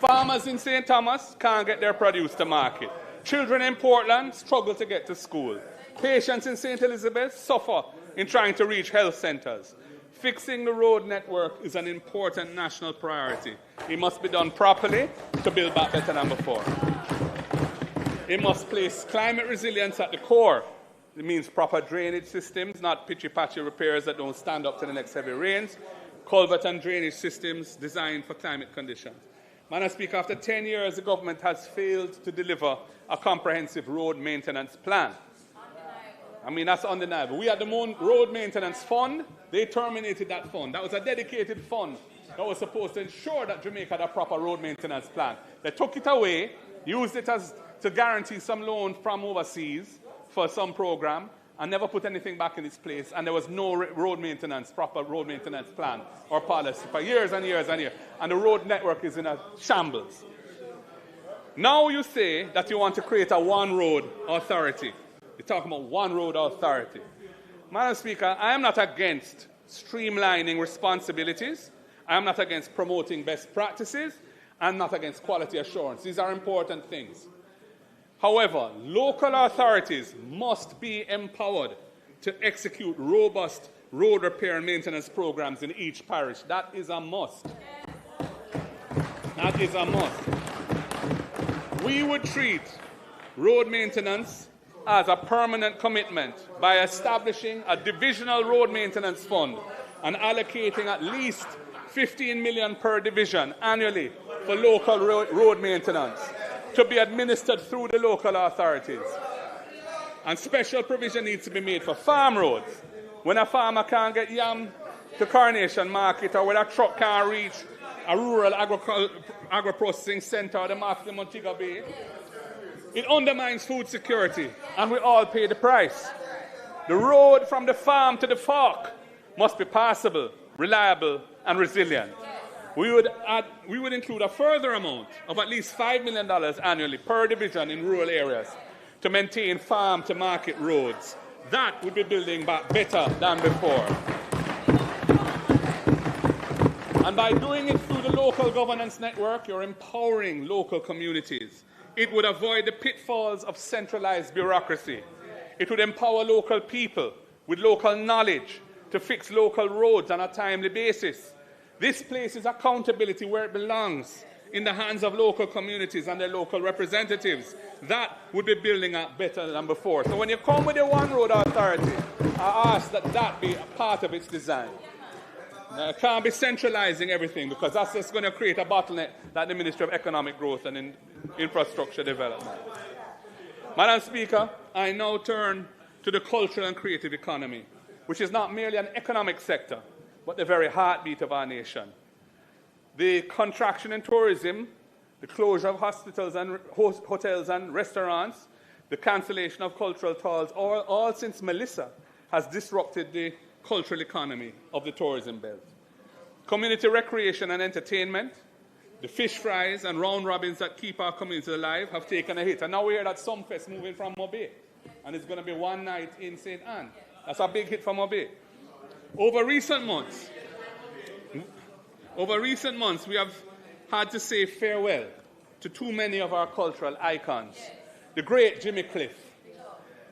Farmers in St. Thomas can't get their produce to market. Children in Portland struggle to get to school. Patients in St. Elizabeth suffer in trying to reach health centers. Fixing the road network is an important national priority. It must be done properly to build back better than before. It must place climate resilience at the core. It means proper drainage systems, not pitchy-patchy repairs that don't stand up to the next heavy rains. Culvert and drainage systems designed for climate conditions. Madam Speaker, after 10 years, the government has failed to deliver a comprehensive road maintenance plan. I mean, that's undeniable. We had the road maintenance fund. They terminated that fund. That was a dedicated fund that was supposed to ensure that Jamaica had a proper road maintenance plan. They took it away, used it to guarantee some loan from overseas for some program, and never put anything back in its place. And there was no proper road maintenance plan or policy for years and years and years. And the road network is in a shambles. Now you say that you want to create a one-road authority. You're talking about one-road authority. Madam Speaker, I am not against streamlining responsibilities. I am not against promoting best practices. I'm not against quality assurance. These are important things. However, local authorities must be empowered to execute robust road repair and maintenance programs in each parish. That is a must. That is a must. We would treat road maintenance as a permanent commitment by establishing a divisional road maintenance fund and allocating at least 15 million per division annually for local road maintenance to be administered through the local authorities. And special provision needs to be made for farm roads. When a farmer can't get yam to Coronation Market, or when a truck can't reach a rural agro-processing centre or the market in Montego Bay, it undermines food security, and we all pay the price. The road from the farm to the fork must be passable, reliable, and resilient. We would include a further amount of at least $5 million annually per division in rural areas to maintain farm-to-market roads. That would be building back better than before. And by doing it through the local governance network, you're empowering local communities. It would avoid the pitfalls of centralized bureaucracy. It would empower local people with local knowledge to fix local roads on a timely basis. This places accountability where it belongs, in the hands of local communities and their local representatives. That would be building up better than before. So when you come with a one road authority, I ask that that be a part of its design. Now, it can't be centralizing everything, because that's just going to create a bottleneck like the Ministry of Economic Growth and Infrastructure Development. Madam Speaker, I now turn to the cultural and creative economy, which is not merely an economic sector, but the very heartbeat of our nation. The contraction in tourism, the closure of hospitals and hotels and restaurants, the cancellation of cultural tours, all since Melissa, has disrupted the cultural economy of the tourism belt. Community recreation and entertainment, the fish fries and round robins that keep our community alive have taken a hit. And now we hear that Sumfest moving from Mobe, and it's going to be one night in St. Anne. That's a big hit for Mobe. Over recent months, we have had to say farewell to too many of our cultural icons. The great Jimmy Cliff,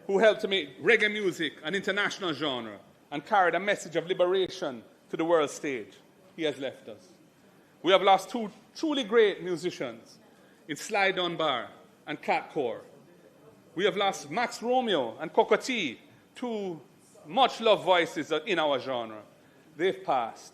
who helped to make reggae music an international genre and carried a message of liberation to the world stage. He has left us. We have lost two truly great musicians in Sly Dunbar and Cat Core. We have lost Max Romeo and Cocotte, two much-loved voices in our genre. They've passed.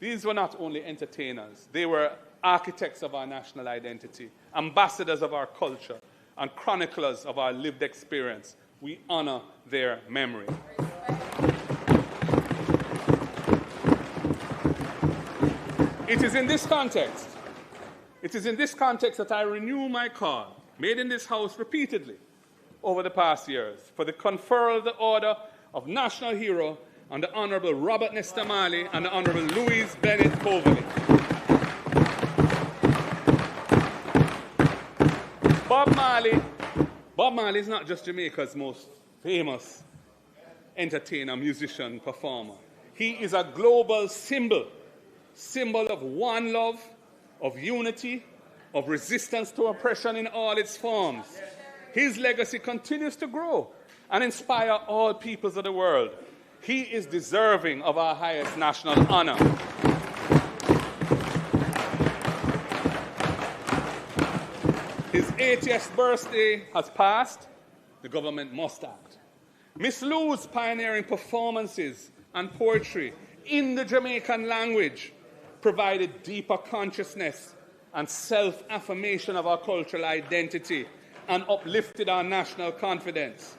These were not only entertainers, they were architects of our national identity, ambassadors of our culture, and chroniclers of our lived experience. We honor their memory. It is in this context that I renew my call, made in this House repeatedly over the past years, for the conferral of the Order of National Hero on the Honourable Robert Nesta Marley and the Honourable Louise Bennett Coverley. Bob Marley is not just Jamaica's most famous entertainer, musician, performer. He is a global symbol of one love, of unity, of resistance to oppression in all its forms. His legacy continues to grow and inspire all peoples of the world. He is deserving of our highest national honor. His 80th birthday has passed. The government must act. Miss Lou's pioneering performances and poetry in the Jamaican language provided deeper consciousness and self-affirmation of our cultural identity and uplifted our national confidence.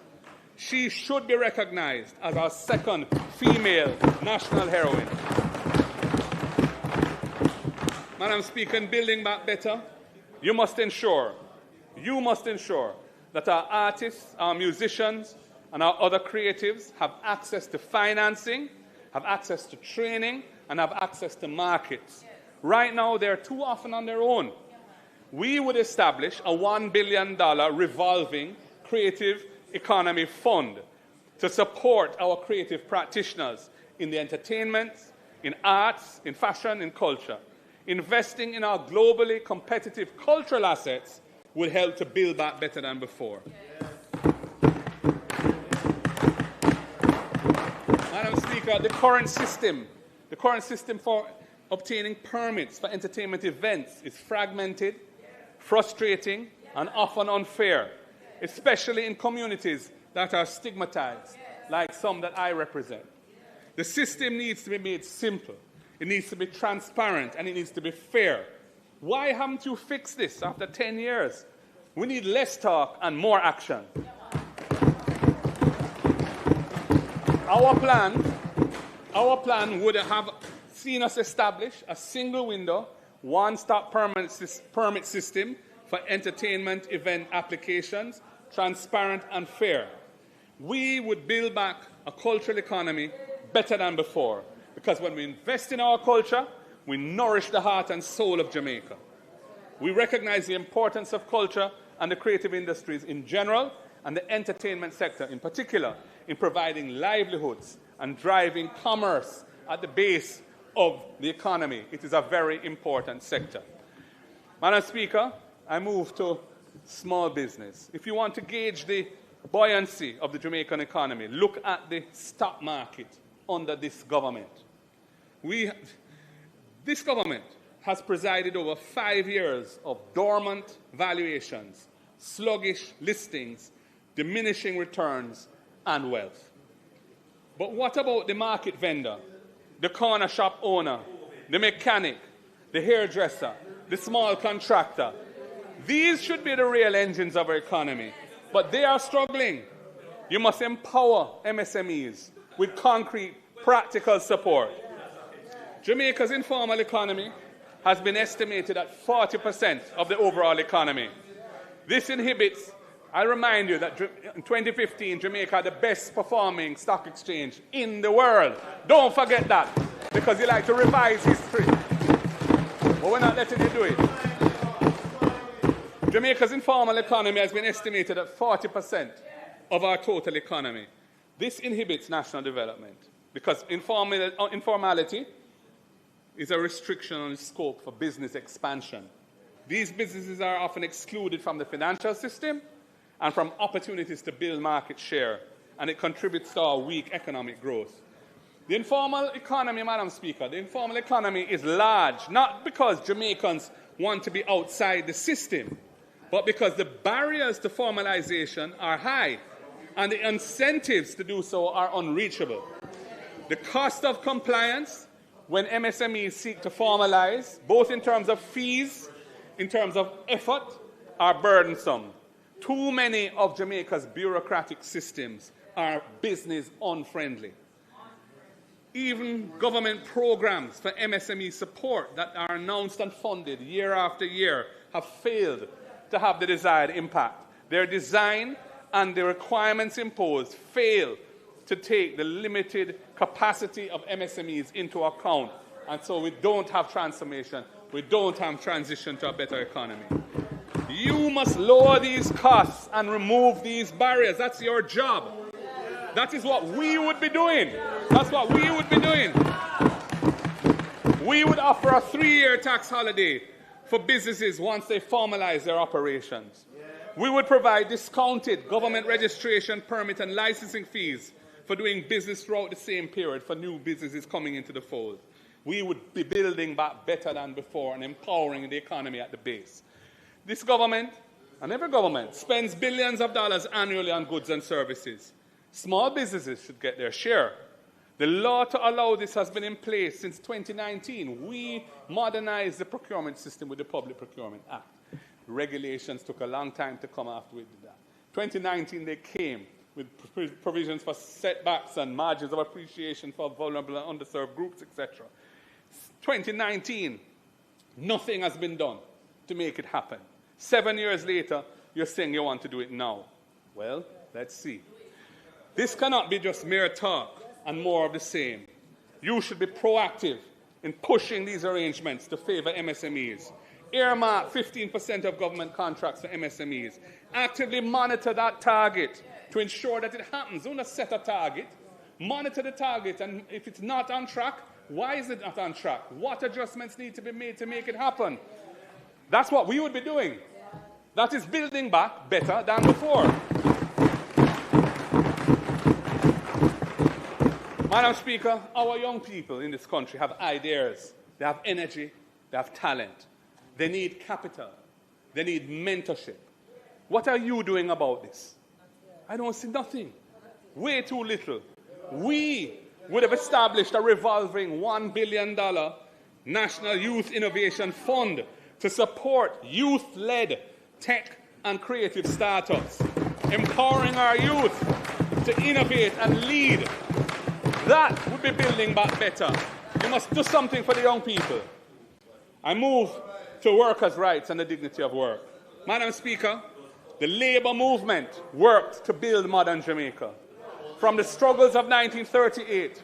She should be recognized as our second female national heroine. Madam Speaker, in building back better, you must ensure that our artists, our musicians, and our other creatives have access to financing, have access to training, and have access to markets. Right now, they're too often on their own. We would establish a $1 billion revolving creative economy fund to support our creative practitioners in the entertainment, in arts, in fashion, in culture. Investing in our globally competitive cultural assets will help to build back better than before. Madam Speaker, the current system for obtaining permits for entertainment events is fragmented, frustrating, and often unfair, especially in communities that are stigmatized, like some that I represent. The system needs to be made simple, it needs to be transparent, and it needs to be fair. Why haven't you fixed this after 10 years? We need less talk and more action. Our plan would have seen us establish a single window, one-stop permit system for entertainment event applications, transparent and fair. We would build back a cultural economy better than before, because when we invest in our culture, we nourish the heart and soul of Jamaica. We recognize the importance of culture and the creative industries in general, and the entertainment sector in particular, in providing livelihoods and driving commerce at the base of the economy. It is a very important sector. Madam Speaker, I move to small business. If you want to gauge the buoyancy of the Jamaican economy, look at the stock market under this government. This government has presided over 5 years of dormant valuations, sluggish listings, diminishing returns, and wealth. But what about the market vendor, the corner shop owner, the mechanic, the hairdresser, the small contractor? These should be the real engines of our economy, but they are struggling. You must empower MSMEs with concrete, practical support. Jamaica's informal economy has been estimated at 40% of the overall economy. This inhibits, I remind you that in 2015, Jamaica had the best performing stock exchange in the world. Don't forget that, because you like to revise history. But we're not letting you do it. Jamaica's informal economy has been estimated at 40% of our total economy. This inhibits national development, because informality is a restriction on the scope for business expansion. These businesses are often excluded from the financial system and from opportunities to build market share, and it contributes to our weak economic growth. The informal economy, Madam Speaker, the informal economy is large, not because Jamaicans want to be outside the system, but because the barriers to formalization are high and the incentives to do so are unreachable. The cost of compliance when MSMEs seek to formalize, both in terms of fees, in terms of effort, are burdensome. Too many of Jamaica's bureaucratic systems are business unfriendly. Even government programs for MSME support that are announced and funded year after year have failed to have the desired impact. Their design and the requirements imposed fail to take the limited capacity of MSMEs into account. And so we don't have transformation, we don't have transition to a better economy. You must lower these costs and remove these barriers. That's your job. That is what we would be doing. That's what we would be doing. We would offer a 3-year tax holiday for businesses once they formalize their operations. We would provide discounted government registration, permit, and licensing fees for doing business throughout the same period for new businesses coming into the fold. We would be building back better than before and empowering the economy at the base. This government, and every government, spends billions of dollars annually on goods and services. Small businesses should get their share. The law to allow this has been in place since 2019. We modernized the procurement system with the Public Procurement Act. Regulations took a long time to come after we did that. 2019, they came with provisions for setbacks and margins of appreciation for vulnerable and underserved groups, etc. 2019, nothing has been done to make it happen. 7 years later, you're saying you want to do it now. Well, let's see. This cannot be just mere talk and more of the same. You should be proactive in pushing these arrangements to favor MSMEs. Earmark 15% of government contracts for MSMEs. Actively monitor that target to ensure that it happens. Don't just set a target. Monitor the target, and if it's not on track, Why is it not on track? What adjustments need to be made to make it happen? That's what we would be doing. That is building back better than before. Madam Speaker, our young people in this country have ideas, they have energy, they have talent. They need capital. They need mentorship. What are you doing about this? I don't see nothing. Way too little. We would have established a revolving $1 billion National Youth Innovation Fund to support youth-led tech and creative startups, empowering our youth to innovate and lead. That would be building back better. You must do something for the young people. I move to workers' rights and the dignity of work. Madam Speaker, the labour movement worked to build modern Jamaica. From the struggles of 1938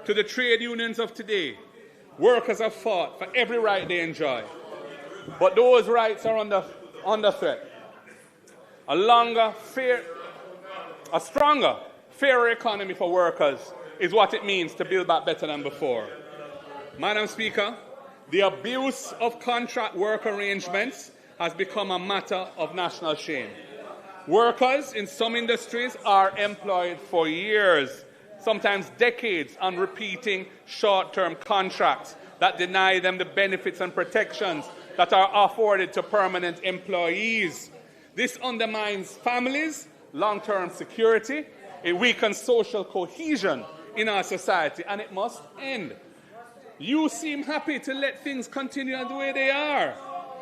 to the trade unions of today, workers have fought for every right they enjoy. But those rights are under threat. A stronger, fairer economy for workers is what it means to build back better than before. Madam Speaker, the abuse of contract work arrangements has become a matter of national shame. Workers in some industries are employed for years, sometimes decades, on repeating short-term contracts that deny them the benefits and protections that are afforded to permanent employees. This undermines families' long-term security, it weakens social cohesion in our society, and it must end. You seem happy to let things continue the way they are.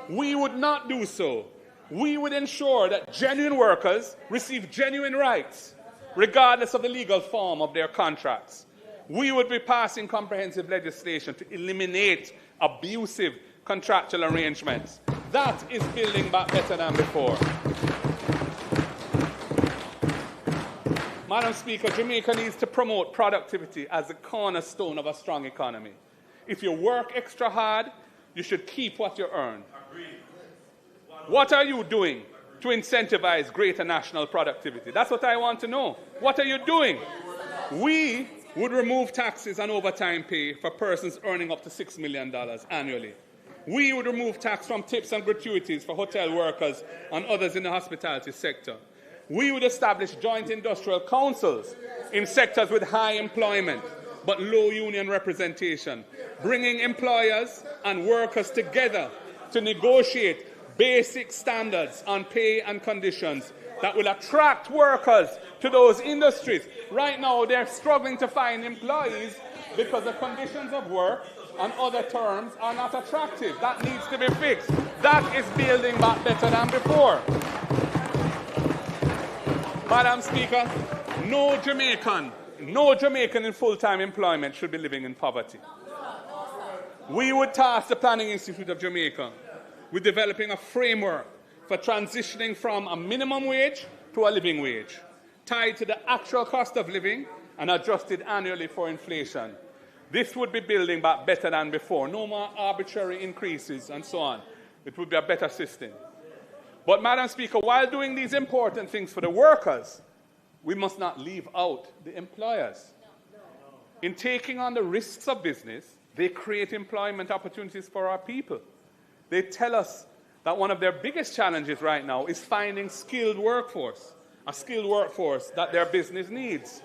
We would not do so. We would ensure that genuine workers receive genuine rights, regardless of the legal form of their contracts. We would be passing comprehensive legislation to eliminate abusive contractual arrangements. That is building back better than before. Madam Speaker, Jamaica needs to promote productivity as the cornerstone of a strong economy. If you work extra hard, you should keep what you earn. What are you doing to incentivize greater national productivity? That's what I want to know. What are you doing? We would remove taxes on overtime pay for persons earning up to $6 million annually. We would remove tax from tips and gratuities for hotel workers and others in the hospitality sector. We would establish joint industrial councils in sectors with high employment but low union representation, bringing employers and workers together to negotiate basic standards on pay and conditions that will attract workers to those industries. Right now, they're struggling to find employees because the conditions of work and other terms are not attractive. That needs to be fixed. That is building back better than before. Madam Speaker, no Jamaican in full-time employment should be living in poverty. We would task the Planning Institute of Jamaica with developing a framework for transitioning from a minimum wage to a living wage, tied to the actual cost of living and adjusted annually for inflation. This would be building back better than before. No more arbitrary increases and so on. It would be a better system. But, Madam Speaker, while doing these important things for the workers, we must not leave out the employers. In taking on the risks of business, they create employment opportunities for our people. They tell us that one of their biggest challenges right now is finding skilled workforce, a skilled workforce that their business needs.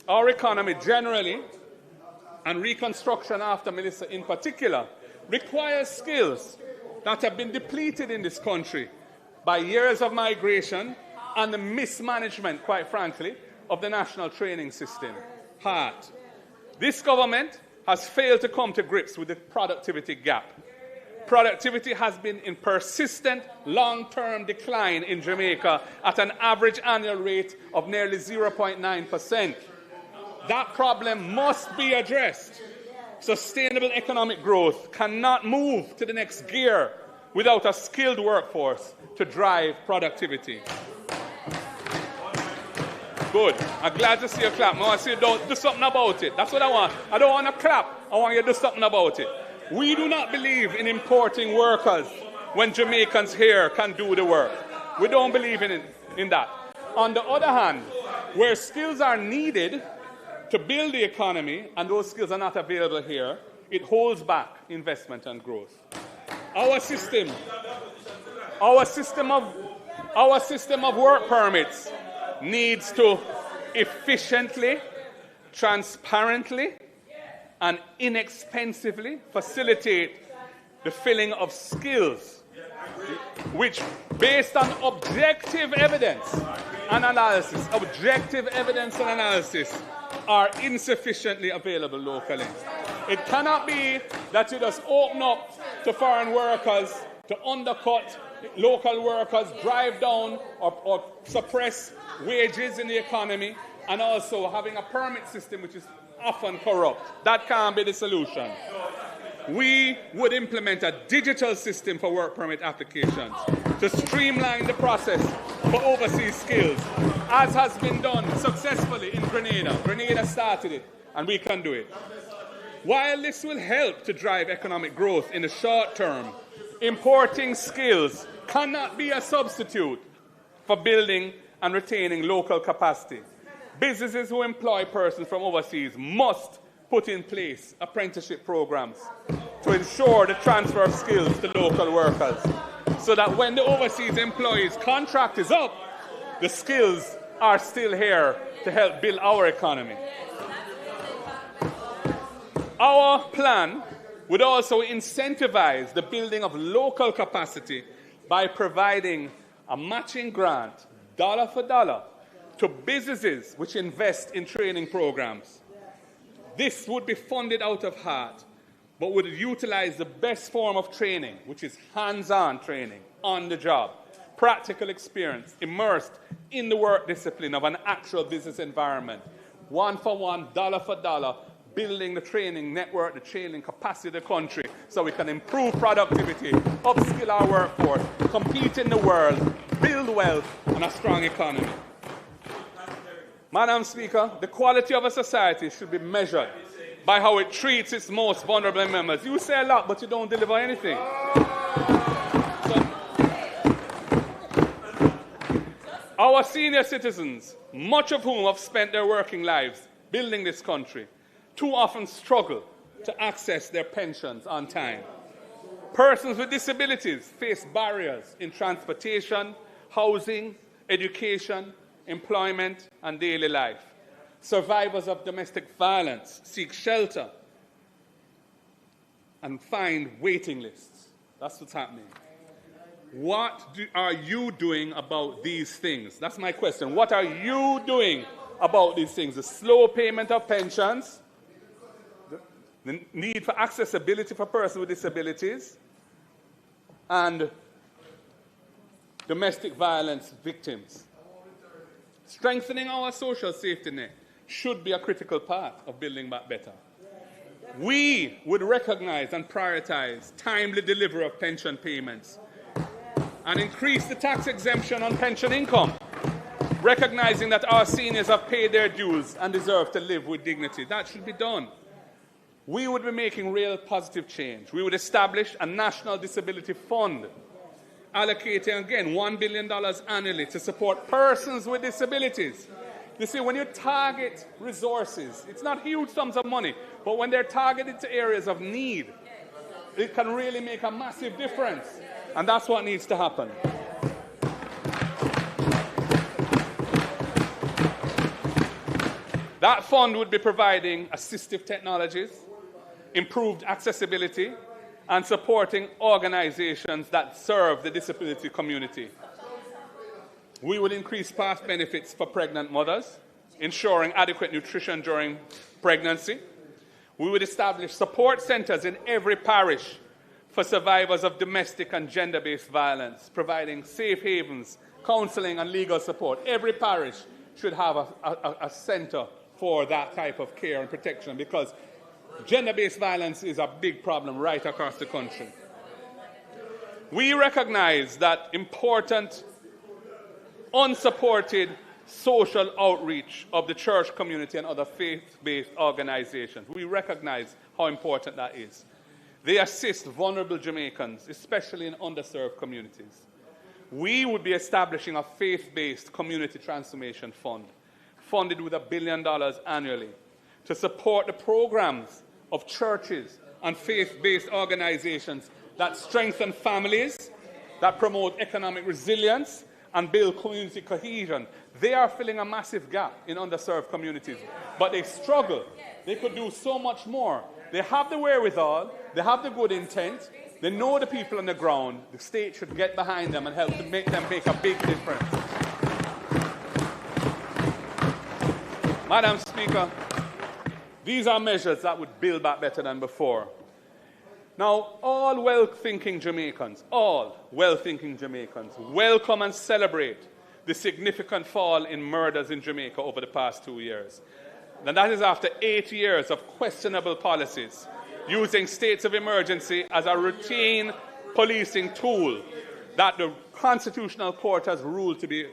Our economy generally, and reconstruction after Melissa in particular, requires skills that have been depleted in this country by years of migration and the mismanagement, quite frankly, of the national training system. This government has failed to come to grips with the productivity gap. Productivity has been in persistent long-term decline in Jamaica at an average annual rate of nearly 0.9%. That problem must be addressed. Sustainable economic growth cannot move to the next gear without a skilled workforce to drive productivity. Good. I'm glad to see you clap. I want to see you do something about it. That's what I want. I don't want to clap. I want you to do something about it. We do not believe in importing workers when Jamaicans here can do the work. We don't believe in that. On the other hand, where skills are needed to build the economy, and those skills are not available here, it holds back investment and growth. Our system of work permits needs to efficiently, transparently, and inexpensively facilitate the filling of skills which, based on objective evidence and analysis, are insufficiently available locally. It cannot be that you just open up to foreign workers to undercut local workers, drive down or suppress wages in the economy, and also having a permit system which is often corrupt. That can't be the solution. We would implement a digital system for work permit applications to streamline the process for overseas skills, as has been done successfully in Grenada. Grenada started it, and we can do it. While this will help to drive economic growth in the short term, importing skills cannot be a substitute for building and retaining local capacity. Businesses who employ persons from overseas must put in place apprenticeship programs to ensure the transfer of skills to local workers, so that when the overseas employee's contract is up, the skills are still here to help build our economy. Our plan would also incentivize the building of local capacity by providing a matching grant, dollar for dollar, to businesses which invest in training programs. This would be funded out of heart, but would utilize the best form of training, which is hands-on training, on the job, practical experience, immersed in the work discipline of an actual business environment, one for one, dollar for dollar, building the training network, the training capacity of the country, so we can improve productivity, upskill our workforce, compete in the world, build wealth, and a strong economy. Madam Speaker, the quality of a society should be measured by how it treats its most vulnerable members. You say a lot, but you don't deliver anything. So, our senior citizens, much of whom have spent their working lives building this country, too often struggle to access their pensions on time. Persons with disabilities face barriers in transportation, housing, education, employment, and daily life. Survivors of domestic violence seek shelter and find waiting lists. That's what's happening. What are you doing about these things? That's my question. What are you doing about these things? The slow payment of pensions, the need for accessibility for persons with disabilities, and domestic violence victims. Strengthening our social safety net should be a critical part of building back better. We would recognize and prioritize timely delivery of pension payments and increase the tax exemption on pension income, recognizing that our seniors have paid their dues and deserve to live with dignity. That should be done. We would be making real positive change. We would establish a national disability fund, allocating, again, $1 billion annually to support persons with disabilities. You see, when you target resources, it's not huge sums of money, but when they're targeted to areas of need, it can really make a massive difference. And that's what needs to happen. That fund would be providing assistive technologies, improved accessibility, and supporting organizations that serve the disability community. We would increase past benefits for pregnant mothers, ensuring adequate nutrition during pregnancy. We would establish support centers in every parish for survivors of domestic and gender-based violence, providing safe havens, counseling, and legal support. Every parish should have a center for that type of care and protection, because gender-based violence is a big problem right across the country. We recognize that important, unsupported social outreach of the church community and other faith-based organizations. We recognize how important that is. They assist vulnerable Jamaicans, especially in underserved communities. We would be establishing a faith-based community transformation fund, funded with $1 billion annually, to support the programs of churches and faith-based organizations that strengthen families, that promote economic resilience, and build community cohesion. They are filling a massive gap in underserved communities, but they struggle. They could do so much more. They have the wherewithal, they have the good intent, they know the people on the ground. The state should get behind them and help to make them make a big difference. Madam Speaker, these are measures that would build back better than before. Now, all well-thinking Jamaicans, welcome and celebrate the significant fall in murders in Jamaica over the past 2 years. And that is after 8 years of questionable policies, using states of emergency as a routine policing tool that the Constitutional Court has ruled to be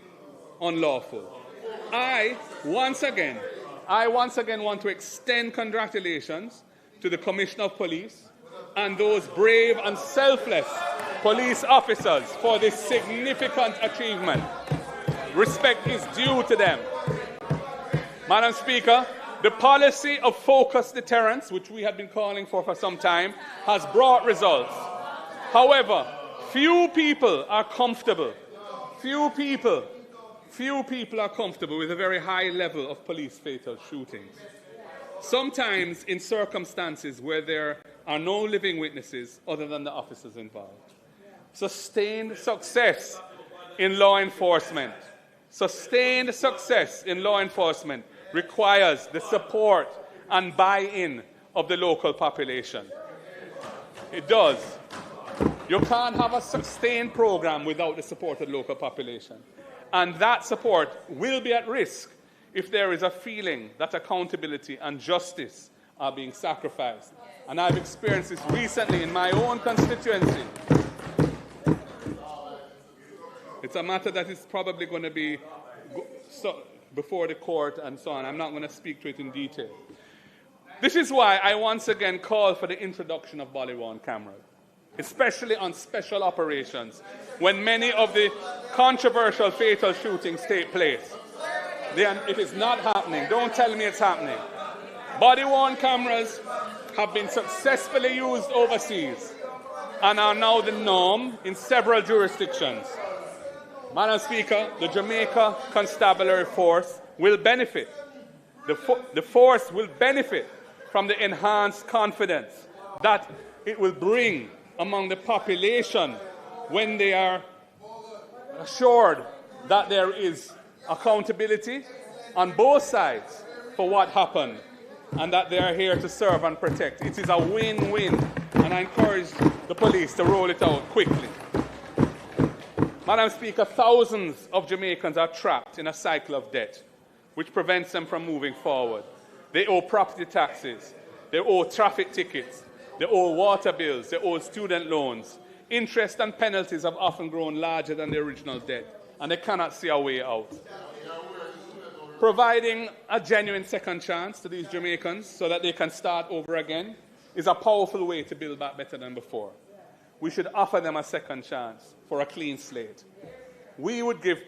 unlawful. I once again want to extend congratulations to the Commissioner of Police and those brave and selfless police officers for this significant achievement. Respect is due to them. Madam Speaker, the policy of focused deterrence, which we have been calling for some time, has brought results. However, few people are comfortable with a very high level of police fatal shootings. Sometimes in circumstances where there are no living witnesses other than the officers involved. Sustained success in law enforcement requires the support and buy-in of the local population. It does. You can't have a sustained program without the support of the local population. And that support will be at risk if there is a feeling that accountability and justice are being sacrificed. And I've experienced this recently in my own constituency. It's a matter that is probably going to be before the court and so on. I'm not going to speak to it in detail. This is why I once again call for the introduction of body-worn cameras, especially on special operations, when many of the controversial fatal shootings take place. It is not happening. Don't tell me it's happening. Body-worn cameras have been successfully used overseas and are now the norm in several jurisdictions. Madam Speaker, the Jamaica Constabulary Force will benefit. The force will benefit from the enhanced confidence that it will bring among the population when they are assured that there is accountability on both sides for what happened and that they are here to serve and protect. It is a win-win, and I encourage the police to roll it out quickly. Madam Speaker, thousands of Jamaicans are trapped in a cycle of debt, which prevents them from moving forward. They owe property taxes, they owe traffic tickets, they owe water bills, they owe student loans. Interest and penalties have often grown larger than the original debt, and they cannot see a way out. Providing a genuine second chance to these Jamaicans so that they can start over again is a powerful way to build back better than before. We should offer them a second chance for a clean slate. We would give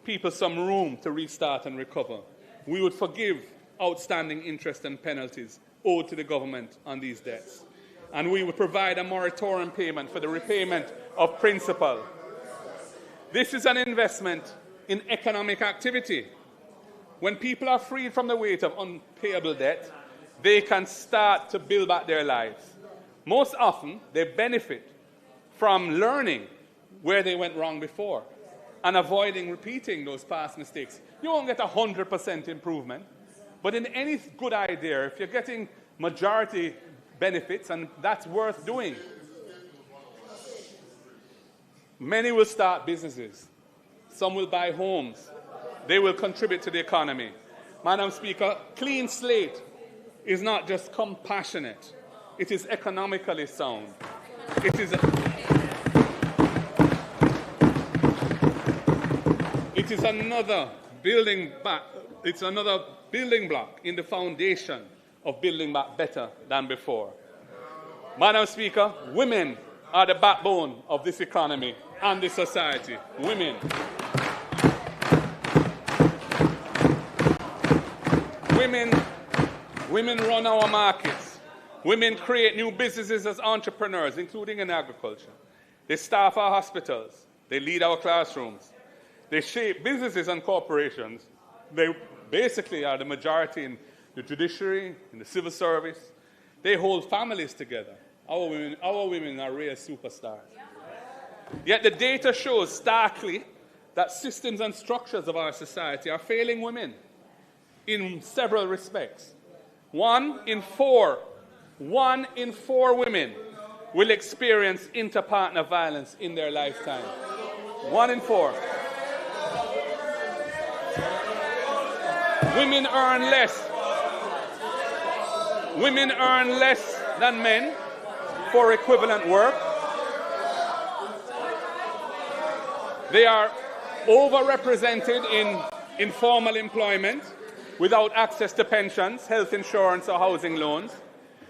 people some room to restart and recover. We would forgive outstanding interest and penalties owed to the government on these debts. And we would provide a moratorium payment for the repayment of principal. This is an investment in economic activity. When people are freed from the weight of unpayable debt, they can start to build back their lives. Most often, they benefit from learning where they went wrong before and avoiding repeating those past mistakes. You won't get 100% improvement, but in any good idea, if you're getting majority benefits, and that's worth doing. Many will start businesses. Some will buy homes. They will contribute to the economy. Madam Speaker, clean slate is not just compassionate. It is economically sound. It is another building block in the foundation of building back better than before. Madam Speaker, women are the backbone of this economy and this society. Women. Women run our markets. Women create new businesses as entrepreneurs, including in agriculture. They staff our hospitals. They lead our classrooms. They shape businesses and corporations. They basically are the majority in the judiciary, in the civil service. They hold families together. Our women are real superstars. Yet the data shows starkly that systems and structures of our society are failing women in several respects. 1 in 4 women will experience interpartner violence in their lifetime. 1 in 4. Women earn less. Women earn less than men for equivalent work. They are overrepresented in informal employment without access to pensions, health insurance, or housing loans.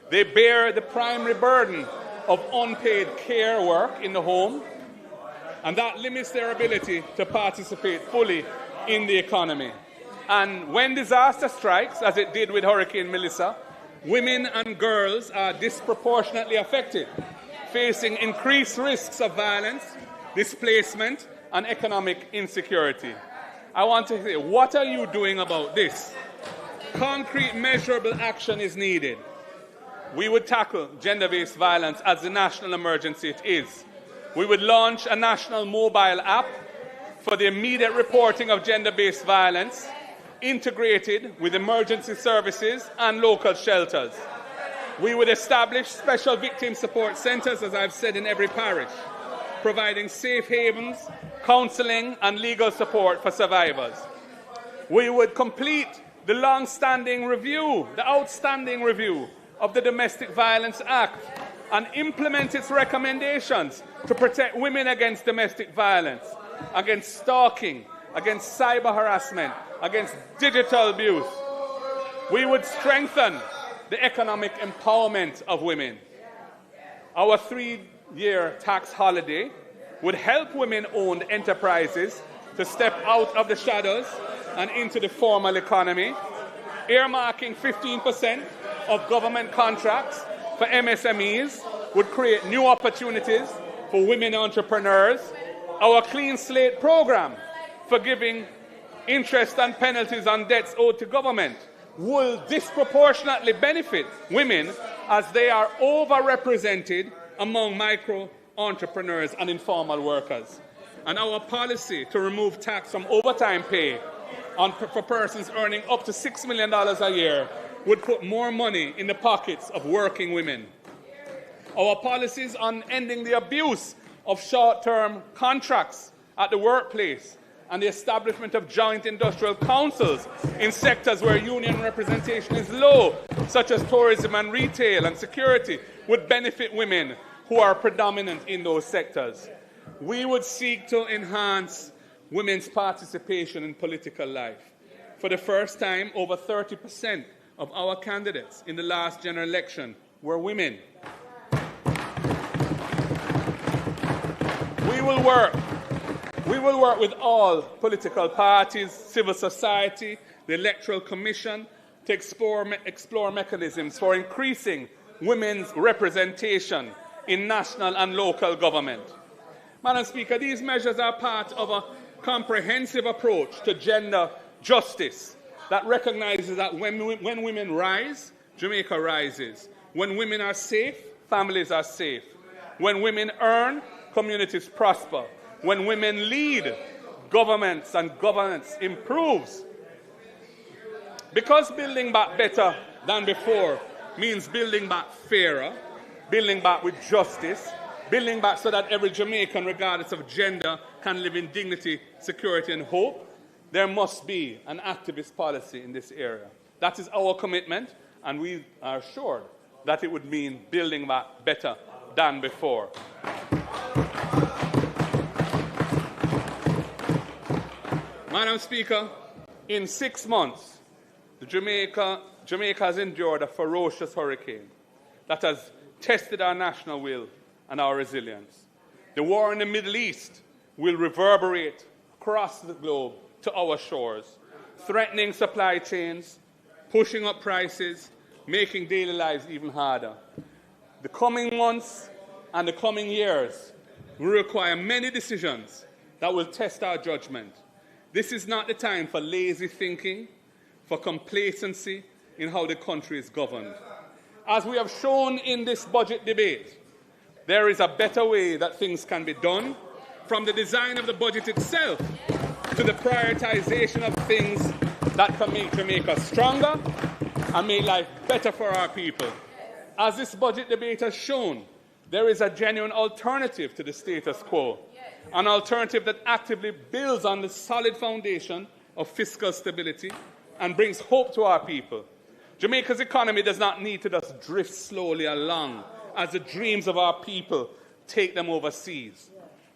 They bear the primary burden of unpaid care work in the home, and that limits their ability to participate fully in the economy. And when disaster strikes, as it did with Hurricane Melissa, women and girls are disproportionately affected, facing increased risks of violence, displacement, and economic insecurity. I want to say, what are you doing about this? Concrete, measurable action is needed. We would tackle gender-based violence as the national emergency it is. We would launch a national mobile app for the immediate reporting of gender-based violence, integrated with emergency services and local shelters. We would establish special victim support centres, as I've said, in every parish, providing safe havens, counselling and legal support for survivors. We would complete the long-standing review, the outstanding review of the Domestic Violence Act, and implement its recommendations to protect women against domestic violence, against stalking, against cyber harassment, against digital abuse. We would strengthen the economic empowerment of women. Our 3-year tax holiday would help women-owned enterprises to step out of the shadows and into the formal economy, earmarking 15% of government contracts for MSMEs would create new opportunities for women entrepreneurs. Our Clean Slate program, forgiving interest and penalties on debts owed to government, will disproportionately benefit women as they are overrepresented among micro-entrepreneurs and informal workers. And our policy to remove tax from overtime pay for persons earning up to $6 million a year would put more money in the pockets of working women. Our policies on ending the abuse of short-term contracts at the workplace and the establishment of joint industrial councils in sectors where union representation is low, such as tourism and retail and security, would benefit women who are predominant in those sectors. We would seek to enhance women's participation in political life. For the first time, over 30% of our candidates in the last general election were women. We will work with all political parties, civil society, the Electoral Commission to explore mechanisms for increasing women's representation in national and local government. Madam Speaker, these measures are part of a comprehensive approach to gender justice that recognizes that when women rise, Jamaica rises. When women are safe, families are safe. When women earn, communities prosper. When women lead, governments and governance improves. Because building back better than before means building back fairer, building back with justice, building back so that every Jamaican, regardless of gender, can live in dignity, security, and hope, there must be an activist policy in this area. That is our commitment, and we are assured that it would mean building back better than before. Madam Speaker, in 6 months, Jamaica has endured a ferocious hurricane that has tested our national will and our resilience. The war in the Middle East will reverberate across the globe to our shores, threatening supply chains, pushing up prices, making daily lives even harder. The coming months and the coming years will require many decisions that will test our judgment. This is not the time for lazy thinking, for complacency in how the country is governed. As we have shown in this budget debate, there is a better way that things can be done, from the design of the budget itself to the prioritization of things that can make Jamaica stronger and make life better for our people. As this budget debate has shown, there is a genuine alternative to the status quo, an alternative that actively builds on the solid foundation of fiscal stability and brings hope to our people. Jamaica's economy does not need to just drift slowly along as the dreams of our people take them overseas.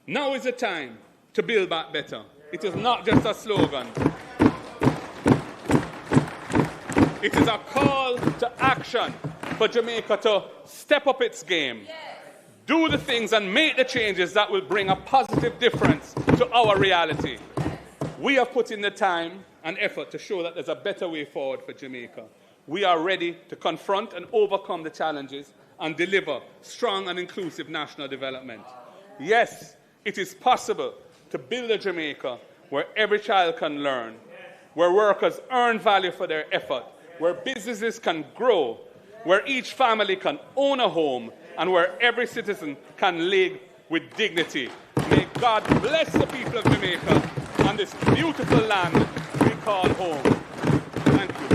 Now is the time to build back better. It is not just a slogan. It is a call to action for Jamaica to step up its game, do the things and make the changes that will bring a positive difference to our reality. We have put in the time and effort to show that there's a better way forward for Jamaica. We are ready to confront and overcome the challenges and deliver strong and inclusive national development. Yes, it is possible to build a Jamaica where every child can learn, where workers earn value for their effort, where businesses can grow, where each family can own a home, and where every citizen can live with dignity. May God bless the people of Jamaica and this beautiful land we call home. Thank you.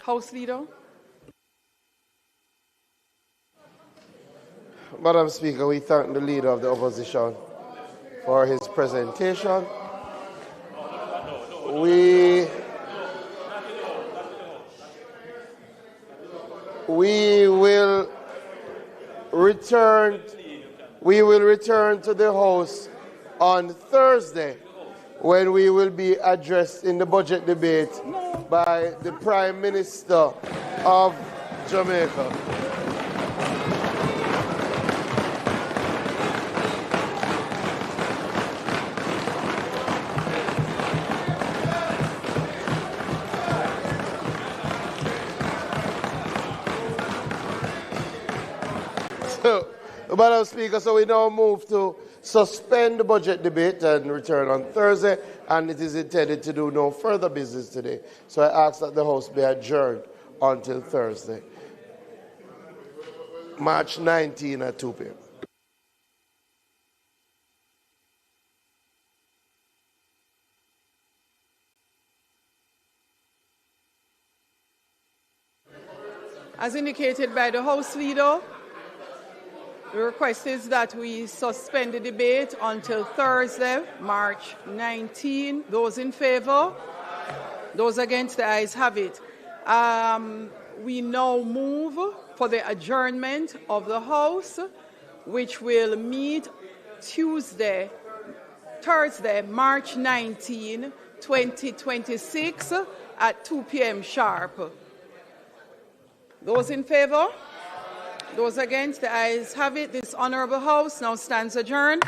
House Leader. Madam Speaker, we thank the Leader of the Opposition for his presentation. We will return to the House on Thursday, when we will be addressed in the budget debate by the Prime Minister of Jamaica. Madam Speaker, so we now move to suspend the budget debate and return on Thursday, and it is intended to do no further business today. So I ask that the House be adjourned until Thursday, March 19 at 2 p.m. As indicated by the House Leader, the request is that we suspend the debate until Thursday, March 19. Those in favour? Those against? The ayes have it. We now move for the adjournment of the House, which will meet Thursday, March 19, 2026 at 2 p.m. sharp. Those in favour? Those against? The ayes have it. This honourable House now stands adjourned.